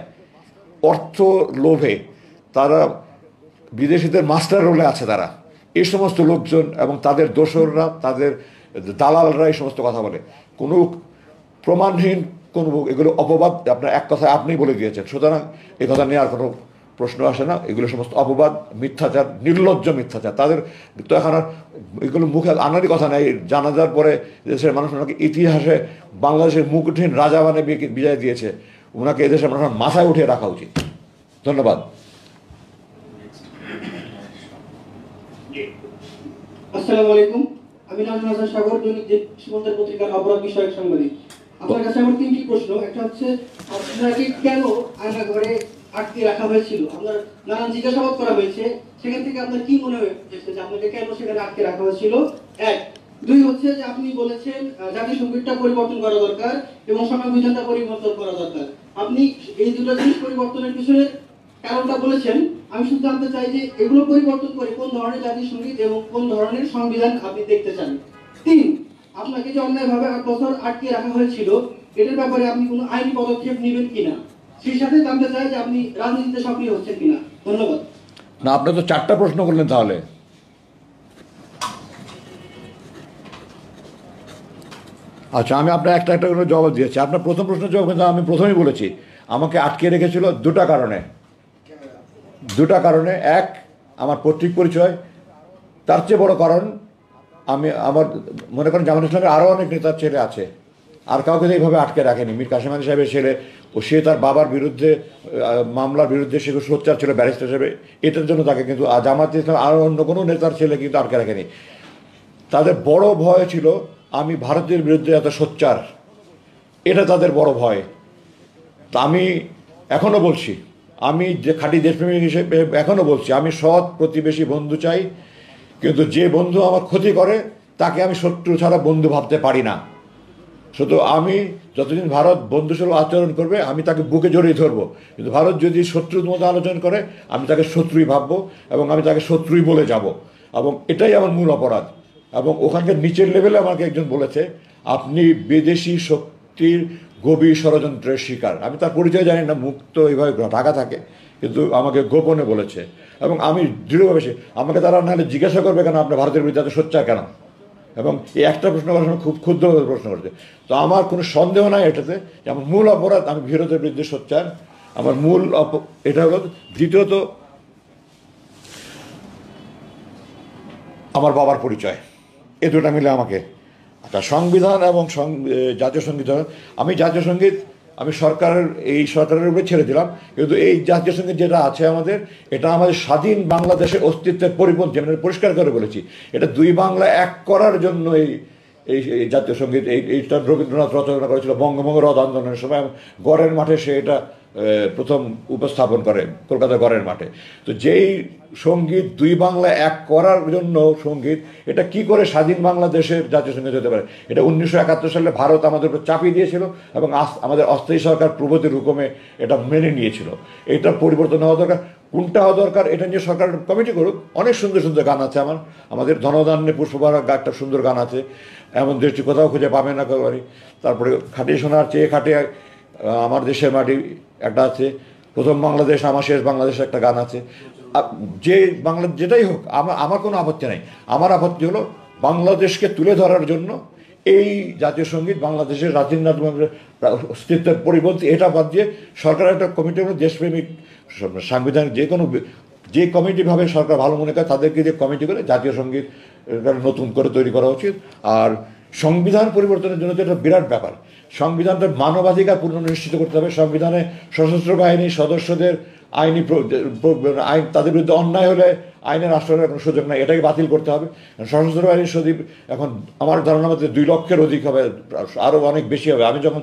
Speaker 1: অর্থ লোভে তারা বিদেশিদের মাস্টার রোলে আছে, তারা এই সমস্ত লোকজন এবং তাদের দোসররা, তাদের দালালরা এই সমস্ত কথা বলে, কোনো প্রমাণহীন কোনো, এগুলো অপবাদ। আপনার এক কথায় আপনি বলে দিয়েছেন, সুতরাং এই কথা নিয়ে আর কোনো প্রশ্ন আসে না। এগুলো সমস্ত অপবাদ, মিথ্যাচার, নির্লজ্জ মিথ্যাচার। তাদের তো এখন আর এগুলো মুখে আনারই কথা নেই। জানাজার পরে দেশের মানুষ ওনাকে ইতিহাসে বাংলাদেশের মুখহীন রাজা মানে বিজয় দিয়েছে, ওনাকে এদেশের মানুষ মাথায় উঠিয়ে রাখা উচিত। ধন্যবাদ।
Speaker 6: আসসালামু আলাইকুম, আমি নাজমুল হাসান সাগর, দৈনিক সীমান্তের পত্রিকার অপরাধ বিষয়ক সাংবাদিক। আপনার কাছে আমার 3টি প্রশ্ন। একটা হচ্ছে, আপনাকে কেন আয়না ঘরে আটকে রাখা হয়েছিল? আপনার নানান জিজ্ঞাসাবাদ করা হয়েছে, সেখান থেকে আপনার কি মনে হয়েছে যে আপনাকে কেন সেখানে আটকে রাখা হয়েছিল? 1। 2 হচ্ছে যে আপনি বলেছেন জাতীয় সংগীতটা পরিবর্তন করা দরকার এবং সংবিধানটা পরিবর্তন করা দরকার। আপনি এই দুটো জিনিস পরিবর্তনের পিছনে কারণটা বলেছেন। আমি শুধু জানতে চাই যে এগুলো পরিবর্তন করে কোন ধরনের জাতীয় সংগীত এবং কোন ধরনের সংবিধান আপনি দেখতে চান। 3, আপনাকে যে অন্যায়ভাবে 8 বছর আটকে রাখা হয়েছিল, এটার ব্যাপারে আপনি কোনো আইনি পদক্ষেপ নেবেন কিনা? সেই সাথে জানতে চাই যে আপনি রাজনীতিতে সক্রিয় হচ্ছেন কিনা। ধন্যবাদ।
Speaker 1: না, আপনি তো 4টা প্রশ্ন করলেন তাহলে। আচ্ছা, আমি আপনার একটা একটা করে জবাব দিয়েছি। আপনার প্রথম প্রশ্নের জবাব কিন্তু আমি প্রথমেই বলেছি, আমাকে আটকে রেখেছিল 2টা কারণে। 2টা কারণে। 1, আমার পৈতৃক পরিচয়। তার চেয়ে বড় কারণ, আমার মনে করেন জামাত ইসলামের আরও অনেক নেতার ছেলে আছে, আর কাউকে এইভাবে আটকে রাখেনি। মীর কাসেম আলী সাহেবের ছেলে, ও সে তার বাবার বিরুদ্ধে মামলার বিরুদ্ধে সে সোচ্চার ছিল ব্যারিস্টার হিসেবে, এটার জন্য তাকে কিন্তু জামাত ইসলাম আর অন্য কোনো নেতার ছেলে কিন্তু আটকে রাখেনি। তাদের বড় ভয় ছিল আমি ভারতের বিরুদ্ধে এত সোচ্চার, এটা তাদের বড় ভয়। তা আমি এখনও বলছি, আমি যে খাঁটি দেশপ্রেমিক হিসেবে এখনও বলছি, আমি সৎ প্রতিবেশী বন্ধু চাই, কিন্তু যে বন্ধু আমার ক্ষতি করে তাকে আমি শত্রু ছাড়া বন্ধু ভাবতে পারি না। শুধু আমি যতদিন ভারত বন্ধুসুলভ আচরণ করবে আমি তাকে বুকে জড়িয়ে ধরবো, কিন্তু ভারত যদি শত্রুর মতো আলোচনা করে আমি তাকে শত্রুই ভাববো এবং আমি তাকে শত্রুই বলে যাব, এবং এটাই আমার মূল অপরাধ। এবং ওখানকার নিচের লেভেলে আমাকে একজন বলেছে আপনি বিদেশি শক্তির গভীর ষড়যন্ত্রের শিকার। আমি তার পরিচয় জানি না, মুখ তো এইভাবে ঢাকা থাকে, কিন্তু আমাকে গোপনে বলেছে। এবং আমি দৃঢ়ভাবে, আমাকে তারা নাহলে জিজ্ঞাসা করবে কেন আপনি ভারতের বিরুদ্ধে এত সোচ্চার কেন, এবং এই একটা প্রশ্ন করার সময় খুব ক্ষুদ্রভাবে প্রশ্ন করছে। তো আমার কোনো সন্দেহ নাই এটাতে যে আমার মূল অপরাধ আমি বিরোধের বিরুদ্ধে সোচ্চার, আমার মূল এটা হলো। দ্বিতীয়ত আমার বাবার পরিচয়, এ দুটা মিলে আমাকে আচ্ছা সংবিধান এবং জাতীয় সঙ্গীত, আমি জাতীয় সঙ্গীত আমি এই সরকারের উপরে ছেড়ে দিলাম, কিন্তু এই জাতীয় সঙ্গীত যেটা আছে আমাদের, এটা আমাদের স্বাধীন বাংলাদেশের অস্তিত্বের পরিপন্থী। আমি পরিষ্কার করে বলেছি, এটা দুই বাংলা এক করার জন্য এই জাতীয় সঙ্গীত এইটা রবীন্দ্রনাথ রচনা করেছিল বঙ্গভঙ্গ রদ আন্দোলনের সময়। গড়ের মাঠে সে এটা প্রথম উপস্থাপন করে, কলকাতা গড়ের মাঠে। তো যেই সঙ্গীত দুই বাংলা এক করার জন্য সঙ্গীত, এটা কি করে স্বাধীন বাংলাদেশের জাতীয় সঙ্গীত হতে পারে? এটা 1971 সালে ভারত আমাদের উপর চাপিয়ে দিয়েছিল এবং আমাদের অস্থায়ী সরকার প্রগতির হুকুমে এটা মেনে নিয়েছিল। এটা পরিবর্তন হওয়া দরকার। কোনটা হওয়া দরকার এটা নিয়ে সরকার কমিটি করুক। অনেক সুন্দর সুন্দর গান আছে আমাদের ধনধান্যে পুষ্পবাহার একটা সুন্দর গান আছে, এমন দেশটি কোথাও খুঁজে পাবে না একেবারে। তারপরে খাটিয়ে শোনার চেয়ে খাটিয়ে আমার দেশের মাটি একটা আছে, প্রথম বাংলাদেশ আমার শেষ বাংলাদেশ একটা গান আছে। যে বাংলা যেটাই হোক, আমার কোনো আপত্তি নাই। আমার আপত্তি হলো বাংলাদেশকে তুলে ধরার জন্য এই জাতীয় সঙ্গীত বাংলাদেশের রাজীন্দ্রনাথ অস্তিত্বের পরিপন্থী, এটা বাদ দিয়ে সরকার একটা কমিটি হলো দেশপ্রেমিক সাংবিধানিক যে কমিটিভাবে সরকার ভালো মনে করে তাদেরকে যে কমিটি করে জাতীয় সঙ্গীত নতুন করে তৈরি করা উচিত। আর সংবিধান পরিবর্তনের জন্য তো এটা বিরাট ব্যাপার। সংবিধানটা মানবাধিকার পুনর্নিশ্চিত করতে হবে। সংবিধানে সশস্ত্র বাহিনীর সদস্যদের আইন তাদের বিরুদ্ধে অন্যায় হলে আইনের আশ্রয়ের কোনো সুযোগ নাই, এটাকে বাতিল করতে হবে। সশস্ত্র বাহিনীর সদীপ এখন আমার ধারণা মধ্যে 2 লক্ষের অধিক হবে, আরও অনেক বেশি হবে। আমি যখন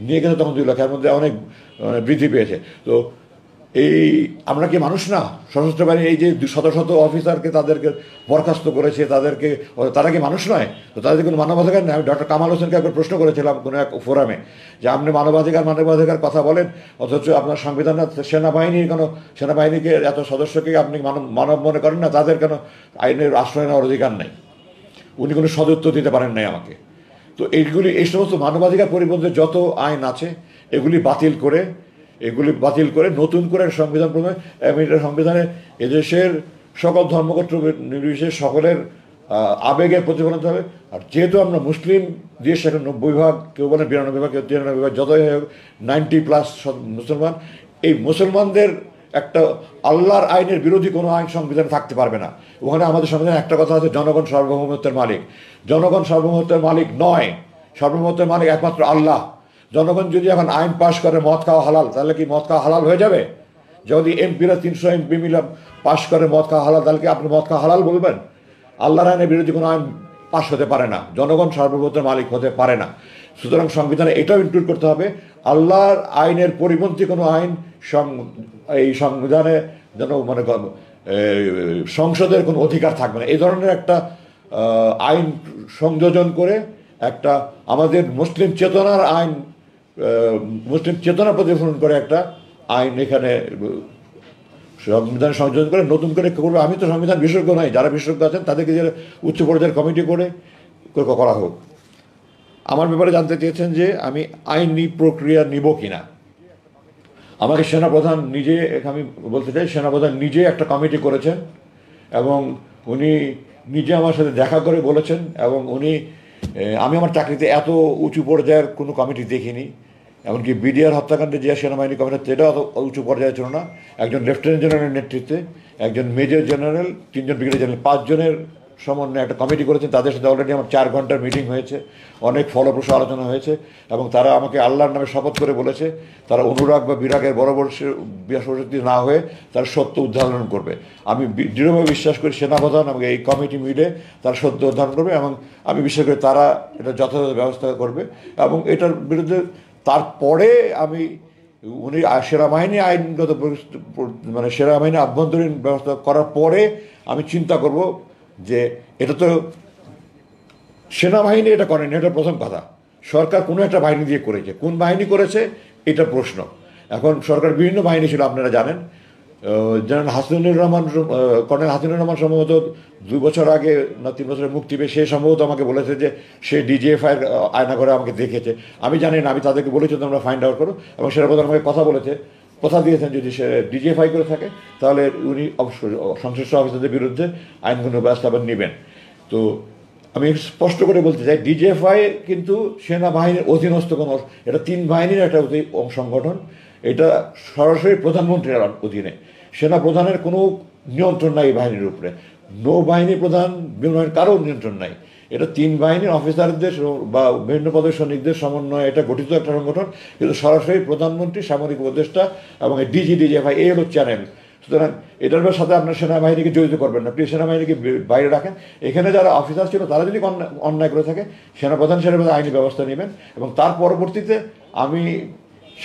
Speaker 1: নিয়ে গেছি তখন 2 লক্ষ, এর মধ্যে অনেক বৃদ্ধি পেয়েছে। তো আমরা কি মানুষ না? সশস্ত্র বাহিনী এই যে শত শত অফিসারকে তাদেরকে বরখাস্ত করেছে, তারা কি মানুষ নয়? তো তাদের কোনো মানবাধিকার নেই? আমি ডক্টর কামাল হোসেনকে একবার প্রশ্ন করেছিলাম কোনো এক ফোরামে যে আপনি মানবাধিকার কথা বলেন, অথচ আপনার সংবিধানে সেনাবাহিনীকে এত সদস্যকে আপনি মানব মনে করেন না, তাদের কেন আইনের আশ্রয় নেওয়ার অধিকার নেই? উনি কোনো সদুত্তর দিতে পারেন নাই আমাকে। তো এই সমস্ত মানবাধিকার পরিপন্থী যত আইন আছে এগুলি বাতিল করে নতুন করে সংবিধান প্রণয়ন। সংবিধানে এদেশের সকল ধর্মগোত্র নির্বিশেষে সকলের আবেগের প্রতিফলন হবে। আর যেহেতু আমরা মুসলিম দেশ, এখন 90 ভাগ, কেউ বলেন 92 ভাগ, কেউ 93 ভাগ, যতই হোক 90+ মুসলমান, এই মুসলমানদের একটা আল্লাহর আইনের বিরোধী কোনো আইন সংবিধানে থাকতে পারবে না। ওখানে আমাদের সংবিধানে একটা কথা আছে, জনগণ সার্বভৌমত্বের মালিক। জনগণ সার্বভৌমত্বের মালিক নয়, সার্বভৌমত্বের মালিক একমাত্র আল্লাহ। জনগণ যদি এখন আইন পাশ করে মদ খাওয়া হালাল, তাহলে কি মদ খাওয়া হালাল হয়ে যাবে? যদি এমপিরা 300 এমপি মিলে পাশ করে মদ খাওয়া হালাল, তাহলে কি আপনি মদ খাওয়া হালাল বলবেন? আল্লাহর আইনের বিরোধী কোনো আইন পাশ হতে পারে না, জনগণ সার্বভৌমত্বের মালিক হতে পারে না। সুতরাং সংবিধানে এটাও ইনক্লুড করতে হবে, আল্লাহর আইনের পরিপন্থী কোনো আইন এই সংবিধানে যেন সংসদের কোনো অধিকার থাকবে না। এই ধরনের একটা আইন সংযোজন করে একটা আমাদের মুসলিম চেতনা প্রতিফলন করে একটা আইন এখানে সংবিধান সংযোজন করে নতুন করে করবে। আমি তো সংবিধান বিশেষজ্ঞ নই, যারা বিশেষজ্ঞ আছেন তাদেরকে যে উচ্চ পর্যায়ের কমিটি করে করা হোক। আমার ব্যাপারে জানতে চেয়েছেন যে আমি আইনি প্রক্রিয়া নিব কিনা। আমাকে সেনাপ্রধান নিজে, আমি বলতে চাই, সেনাপ্রধান নিজে একটা কমিটি করেছেন এবং উনি নিজে আমার সাথে দেখা করে বলেছেন। এবং আমি আমার চাকরিতে এত উঁচু পর্যায়ের কোনো কমিটি দেখিনি, এমনকি বিডিআর হত্যাকাণ্ডে যে সেনাবাহিনী কমিটি, সেটাও অত উঁচু পর্যায়ে ছিল না। একজন লেফটেন্যান্ট জেনারেলের নেতৃত্বে, একজন মেজর জেনারেল, 3 জন ব্রিগেডিয়ার জেনারেল, 5 জনের সমন্বয়ে একটা কমিটি করেছেন। তাদের সাথে অলরেডি আমার 4 ঘন্টার মিটিং হয়েছে, অনেক ফলপ্রসূ আলোচনা হয়েছে এবং তারা আমাকে আল্লাহর নামে শপথ করে বলেছে তারা অনুরাগ বা বিরাগের বশবর্তী না হয়ে তার সত্য উদ্ধারণ করবে। আমি দৃঢ়ভাবে বিশ্বাস করি সেনাপ্রধান আমাকে এই কমিটি মিলে তার সত্য উদ্ধারণ করবে এবং আমি বিশ্বাস করি তারা এটা যথাযথ ব্যবস্থা করবে। এবং এটার বিরুদ্ধে তারপরে উনি সেনাবাহিনী আইনগত সেনাবাহিনী আভ্যন্তরীণ ব্যবস্থা করার পরে আমি চিন্তা করব যে এটা তো সেনাবাহিনী এটা করেনি, এটা প্রথম কথা। সরকার কোনো একটা বাহিনী দিয়ে করেছে, কোন বাহিনী করেছে এটা প্রশ্ন। এখন সরকার বিভিন্ন বাহিনী ছিল, আপনারা জানেন। জেনারেল হাসিনুর রহমান, কর্নেল হাসিনুর রহমান সম্ভবত 2 বছর আগে না 3 বছরের মুক্তি পেয়ে সে সম্ভবত আমাকে বলেছে যে সে ডিজিএফআই আয়না করে আমাকে দেখেছে। আমি জানি না, আমি তাদেরকে বলেছি তোমরা ফাইন্ড আউট করো। এবং সেনাপ্রধান আমাকে কথা দিয়েছেন যদি সে ডিজিএফআই করে থাকে তাহলে উনি অবশ্যই সংশ্লিষ্ট অফিসারদের বিরুদ্ধে আইনগত ব্যবস্থা নেবেন। তো আমি স্পষ্ট করে বলতে চাই, ডিজিএফআই কিন্তু সেনাবাহিনীর অধীনস্থ কোনো, এটা 3 বাহিনীর একটা সংগঠন। এটা সরাসরি প্রধানমন্ত্রীর অধীনে, সেনা প্রধানের কোনো নিয়ন্ত্রণ নাই এই বাহিনীর উপরে, নৌবাহিনী প্রধান বিমানের কারো নিয়ন্ত্রণ নাই। এটা 3 বাহিনীর অফিসারদের বা বিভিন্ন পদের সৈনিকদের সমন্বয়ে এটা গঠিত একটা সংগঠন, কিন্তু সরাসরি প্রধানমন্ত্রী, সামরিক উপদেষ্টা এবং ডিজিএফআই এই হলো চ্যানেল। সুতরাং এটার সাথে আপনার সেনাবাহিনীকে জড়িত করবেন না, প্লিজ সেনাবাহিনীকে বাইরে রাখেন। এখানে যারা অফিসার ছিল তারা যদি অন্যায় করে থাকে, সেনাপ্রধান সেনাপ্রধান আইনি ব্যবস্থা নেবেন, এবং তার পরবর্তীতে আমি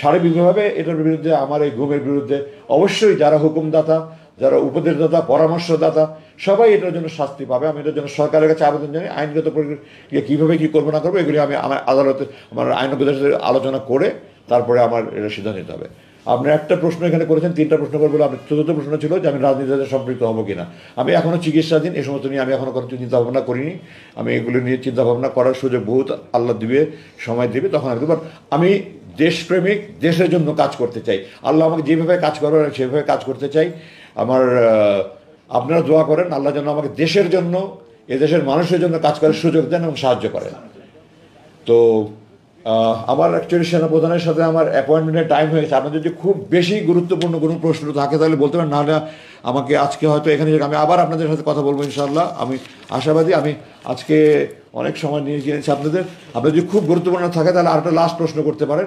Speaker 1: সার্বিকভাবে এটার বিরুদ্ধে, আমার এই গুমের বিরুদ্ধে অবশ্যই যারা হুকুমদাতা, যারা উপদেশদাতা, পরামর্শদাতা, সবাই এটার জন্য শাস্তি পাবে। আমি এটার জন্য সরকারের কাছে আবেদন জানাই, আইনগত প্রক্রিয়া কীভাবে কী করবো না করবো এগুলি আমি আমার আদালতে, আমার আইনজ্ঞদের সাথে আলোচনা করে তারপরে আমার এটা সিদ্ধান্ত নিতে হবে। আপনি একটা প্রশ্ন এখানে করেছেন, 3টা প্রশ্ন করবো, আপনি 4th প্রশ্ন ছিল যে আমি রাজনীতিতে সম্পৃক্ত হবো কিনা। আমি এখনও চিকিৎসাধীন, এই সমস্ত নিয়ে আমি এখনও কোনো চিন্তাভাবনা করিনি। আমি এগুলো নিয়ে চিন্তাভাবনা করার সুযোগ বহুত আল্লাহ দিবে, সময় দিবে, তখন আমি দেবো। আমি দেশপ্রেমিক, দেশের জন্য কাজ করতে চাই। আল্লাহ আমাকে যেভাবে কাজ করার সেভাবে কাজ করতে চাই। আমার আপনারা দোয়া করেন আল্লাহ যেন আমাকে দেশের জন্য, এদেশের মানুষের জন্য কাজ করার সুযোগ দেন এবং সাহায্য করেন। তো আমার অ্যাকচুয়ালি সেনাপ্রধানের সাথে আমার অ্যাপয়েন্টমেন্টের টাইম হয়ে গেছে। আপনার যদি খুব বেশি গুরুত্বপূর্ণ কোনো প্রশ্ন থাকে তাহলে বলতে পারেন, নাহলে আমাকে আজকে হয়তো এখানে আমি আবার আপনাদের সাথে কথা বলবো ইনশাআল্লাহ। আমি আশাবাদী। আমি আজকে অনেক সময় নিয়ে গিয়েছি আপনাদের যদি খুব গুরুত্বপূর্ণ থাকে তাহলে আরেকটা লাস্ট প্রশ্ন করতে পারেন।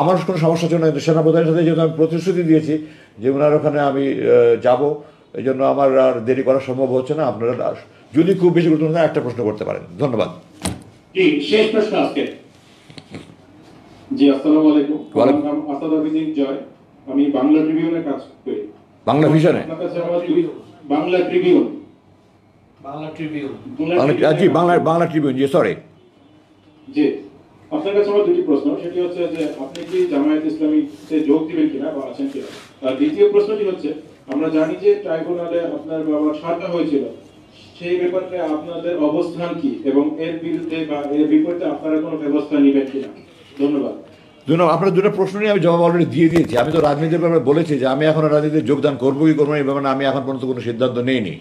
Speaker 1: আমার কোনো সমস্যার জন্য সেনাপ্রধানের সাথে যেহেতু আমি প্রতিশ্রুতি দিয়েছি যে ওনার ওখানে আমি যাব, এই জন্য আমার আর দেরি করা সম্ভব হচ্ছে না। আপনারা যদি খুব বেশি গুরুত্বপূর্ণ একটা প্রশ্ন করতে পারেন। ধন্যবাদ।
Speaker 7: শেষ প্রশ্ন আজকে। জি, আসসালামু আলাইকুম। আমার নাম আসাদ আবিদিন জয়, আমি বাংলা ট্রিবিউনে কাজ করি।
Speaker 1: বাংলা ভিশনে?
Speaker 7: বাংলা ট্রিবিউন।
Speaker 1: জি, বাংলা ট্রিবিউন। জি, সরি।
Speaker 7: জি, আপনার কাছে আমার 2টি প্রশ্ন। সেটি হচ্ছে যে আপনি কি জামায়াত ইসলামীতে যোগ দিবেন কিনা বা আছেন কিনা। আর দ্বিতীয় প্রশ্নটি হচ্ছে, আমরা জানি যে ট্রাইব্যুনালে আপনার বাবার সাজা হয়েছিল, সেই ব্যাপারে আপনাদের অবস্থান কি এবং এর বিরুদ্ধে বা এর বিপরীতে আপনারা কোনো ব্যবস্থা নেবেন কিনা। ধন্যবাদ।
Speaker 1: আপনার 2টা প্রশ্ন নিয়ে আমি জবাব অলরেডি দিয়ে দিয়েছি। আমি তো রাজনীতির ব্যাপারে বলেছি যে আমি এখন রাজনীতিতে যোগদান করবো কি করবো না, এই ব্যাপারে আমি এখন পর্যন্ত কোনো সিদ্ধান্ত নেইনি।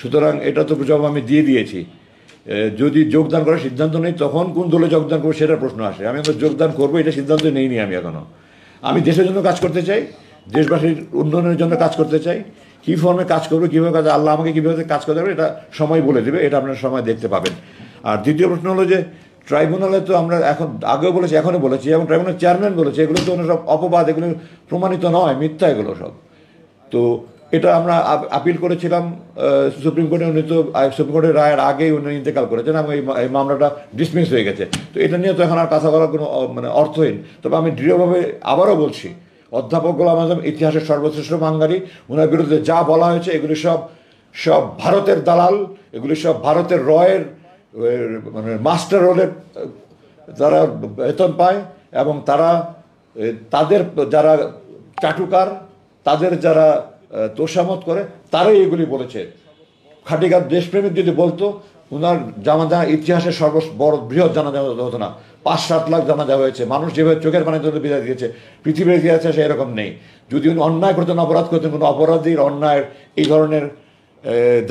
Speaker 1: সুতরাং এটা তো জবাব আমি দিয়ে দিয়েছি। যদি যোগদান করার সিদ্ধান্ত নেই তখন কোন দলে যোগদান করবো সেটার প্রশ্ন আসে। আমি এখন যোগদান করবো এটা সিদ্ধান্ত নেইনি আমি এখনও। আমি দেশের জন্য কাজ করতে চাই, দেশবাসীর উন্নয়নের জন্য কাজ করতে চাই। কী ফর্মে কাজ করবো, কীভাবে কাজ, আল্লাহ আমাকে কীভাবে কাজ করতে হবে এটা সময় বলে দেবে, এটা আপনার সময় দেখতে পাবেন। আর দ্বিতীয় প্রশ্ন হলো যে ট্রাইব্যুনালে তো আমরা এখন আগেও বলেছি, এখনও বলেছি, এবং ট্রাইব্যুনাল চেয়ারম্যান বলেছে এগুলো তো সব অপবাদ, এগুলো প্রমাণিত নয়, মিথ্যা এগুলো সব। তো এটা আমরা আপিল করেছিলাম সুপ্রিম কোর্টে। উনি তো সুপ্রিম কোর্টের রায়ের আগেই উনি ইন্তেকাল করেছেন এবং এই মামলাটা ডিসমিস হয়ে গেছে। তো এটা নিয়ে তো এখন আর কথা বলার কোনো অর্থহীন। তবে আমি দৃঢ়ভাবে আবারও বলছি, অধ্যাপক গোলাম আজম ইতিহাসের সর্বশ্রেষ্ঠ বাঙালি। ওনার বিরুদ্ধে যা বলা হয়েছে এগুলি সব ভারতের দালাল, এগুলি সব ভারতের রয়ের মাস্টার রোলের তারা বেতন পায়, এবং তাদের যারা চাটুকার, তাদের যারা তোষামত করে, তারাই এগুলি বলেছে। খাটিকার দেশপ্রেমিক যদি বলতো, ওনার জানাজা ইতিহাসের বৃহৎ জানাজা হতো না। 5-7 লাখ জানাজা হয়েছে। মানুষ যেভাবে চোখের পানিতে বিদায় দিয়েছে, পৃথিবীর ইতিহাসে সে এরকম নেই। যদি উনি অন্যায় করতেন, অপরাধ করতেন, কোনো অপরাধীর অন্যায়ের এই ধরনের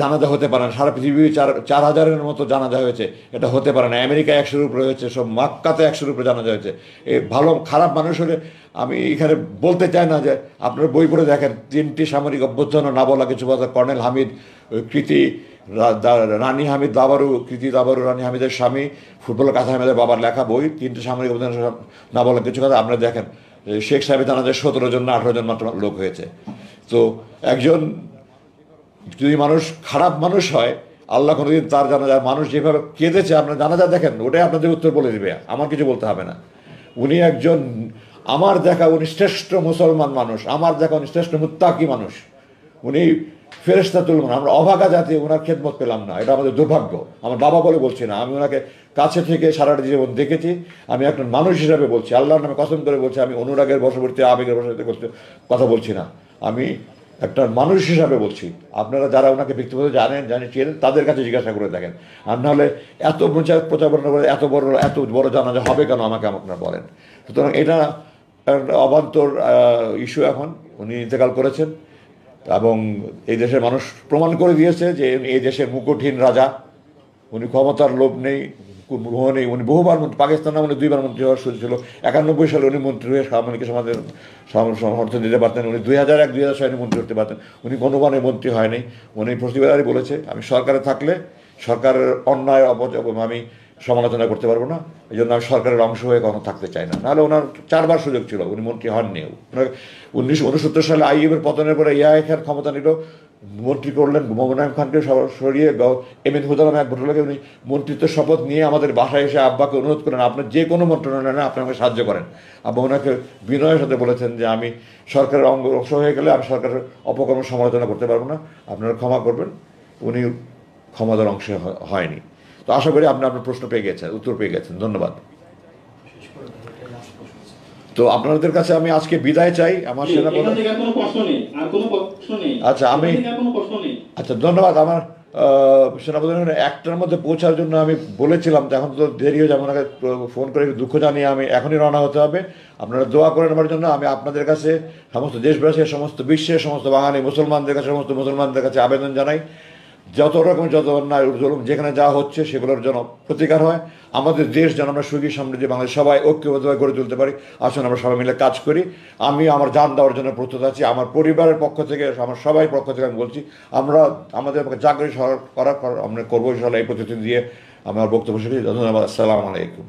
Speaker 1: জানাজা হতে পারে না। সারা পৃথিবী 4,000-এর মতো জানাজা হয়েছে, এটা হতে পারে না। আমেরিকায় 100-এর উপরে হয়েছে, সব মাক্কাতে 100-এর উপরে জানাজা হয়েছে। ভালো খারাপ মানুষ হলে আমি এখানে বলতে চাই না যে আপনারা বই পড়ে দেখেন, 3টি সামরিক অভ্যুত্থান না বলা কিছু কথা, কর্নেল হামিদ, কৃতি রানী হামিদ দাবারু, কৃতি দাবারু রানী হামিদের স্বামী, ফুটবলার কাসা হামিদের বাবার লেখা বই 3টি সামরিক অভ্যুত্থান না বলা কিছু কথা। আপনারা দেখেন শেখ সাহেবের জানাজায় 17 জন না 18 জন মাত্র লোক হয়েছে। তো একজন যদি মানুষ খারাপ মানুষ হয়, আল্লাহ কোনোদিন তার জানাজা, মানুষ যেভাবে কেঁদেছে আপনার জানাজা দেখেন, ওটাই আপনাদের উত্তর বলে দেবে, আমার কিছু বলতে হবে না। উনি একজন আমার দেখা উনি শ্রেষ্ঠ মুসলমান মানুষ, আমার দেখা উনি শ্রেষ্ঠ মুত্তাকি মানুষ, উনি ফেরেশতা তুলবেন। আমরা অভাগা জাতি ওনার খেদমত পেলাম না, এটা আমাদের দুর্ভাগ্য। আমার বাবা বলে বলছি না, আমি ওনাকে কাছে থেকে সারাটা জীবন দেখেছি। আমি একজন মানুষ হিসাবে বলছি, আল্লাহর নামে কসম করে বলছি, আমি অনুরাগের বশবর্তী আবেগের বশবর্তী কথা বলছি না, আমি একটা মানুষ হিসাবে বলছি। আপনারা যারা ওনাকে ব্যক্তিগত চেনেন তাদের কাছে জিজ্ঞাসা করে দেখেন। আর নাহলে এত প্রচারণা করে এত বড় জানাজা হবে কেন আমাকে আপনারা বলেন। সুতরাং এটা একটা অবান্তর ইস্যু। এখন উনি ইন্তেকাল করেছেন এবং এই দেশের মানুষ প্রমাণ করে দিয়েছে যে এই দেশের মুকুটহীন রাজা, উনি ক্ষমতার লোভ নেই, মোহ নেই। উনি বহুবার পাকিস্তান আমলে 2বার মন্ত্রী হওয়ার সুযোগ ছিল। 91 সালে উনি মন্ত্রী হয়ে সামরিক সমাজের সমর্থন দিতে পারতেন। উনি 2001-2006 মন্ত্রী হতে পারতেন। উনি কোনোবারে মন্ত্রী হয়নি। উনি প্রতিবারই বলেছে আমি সরকারে থাকলে সরকারের অন্যায় আমি সমালোচনা করতে পারবো না, এই জন্য আমি সরকারের অংশ হয়ে কখনো থাকতে চাই না। নাহলে ওনার 4বার সুযোগ ছিল, উনি মন্ত্রী হননি। 1969 সালে আইএমের পতনের পরে ইয়াহিয়া খান ক্ষমতা নিল, মন্ত্রী করলেন মোমেনায়েম খানকে সরিয়ে এমএন হুদা নামে এক ভদ্রলোকে উনি মন্ত্রিত্বের শপথ নিয়ে আমাদের বাসায় এসে আব্বাকে অনুরোধ করেন আপনার যে কোনো মন্ত্রণালয়ে আপনি আমাকে সাহায্য করেন। আব্বা ওনাকে বিনয়ের সাথে বলেছেন যে আমি সরকারের অংশ হয়ে গেলে আমি সরকারের অপকর্ম সমালোচনা করতে পারবো না, আপনারা ক্ষমা করবেন। উনি ক্ষমতার অংশে হয়নি। তো আশা করি আপনি আপনার প্রশ্ন পেয়ে গেছেন, উত্তর পেয়ে গেছেন। ধন্যবাদ। তো আপনাদের কাছে আমি আজকে বিদায় চাই। আমার সেনাপ্রধান আচ্ছা আমি আচ্ছা ধন্যবাদ। আমার সেনাপ্রধানের 1টার মধ্যে পৌঁছার জন্য আমি বলেছিলাম, তো এখন তো দেরি হয়ে যাবে। ওনাকে ফোন করে দুঃখ জানিয়ে আমি এখনই রওনা হতে হবে। আপনারা দোয়া করেন আমার জন্য। আমি আপনাদের কাছে, সমস্ত দেশবাসী, সমস্ত বিশ্বের সমস্ত বাঙালি মুসলমানদের কাছে, সমস্ত মুসলমানদের কাছে আবেদন জানাই যত রকমের যত অন্যায় জুলুম যেখানে যা হচ্ছে সেগুলোর যেন প্রতিকার হয়। আমাদের দেশ যেন আমরা সুখী সমৃদ্ধি বাংলাদেশ সবাই ঐক্যবদ্ধভাবে গড়ে তুলতে পারি। আসুন আমরা সবাই মিলে কাজ করি। আমি আমার জান দেওয়ার জন্য প্রস্তুত আছি। আমার পরিবারের পক্ষ থেকে, আমার সবাই পক্ষ থেকে আমি বলছি আমরা আমাদের চাকরি করা আমরা করবো ইনশাআল্লাহ। এই প্রতিশ্রুতি দিয়ে আমার বক্তব্য শেষ করছি। ধন্যবাদ। আসসালামু আলাইকুম।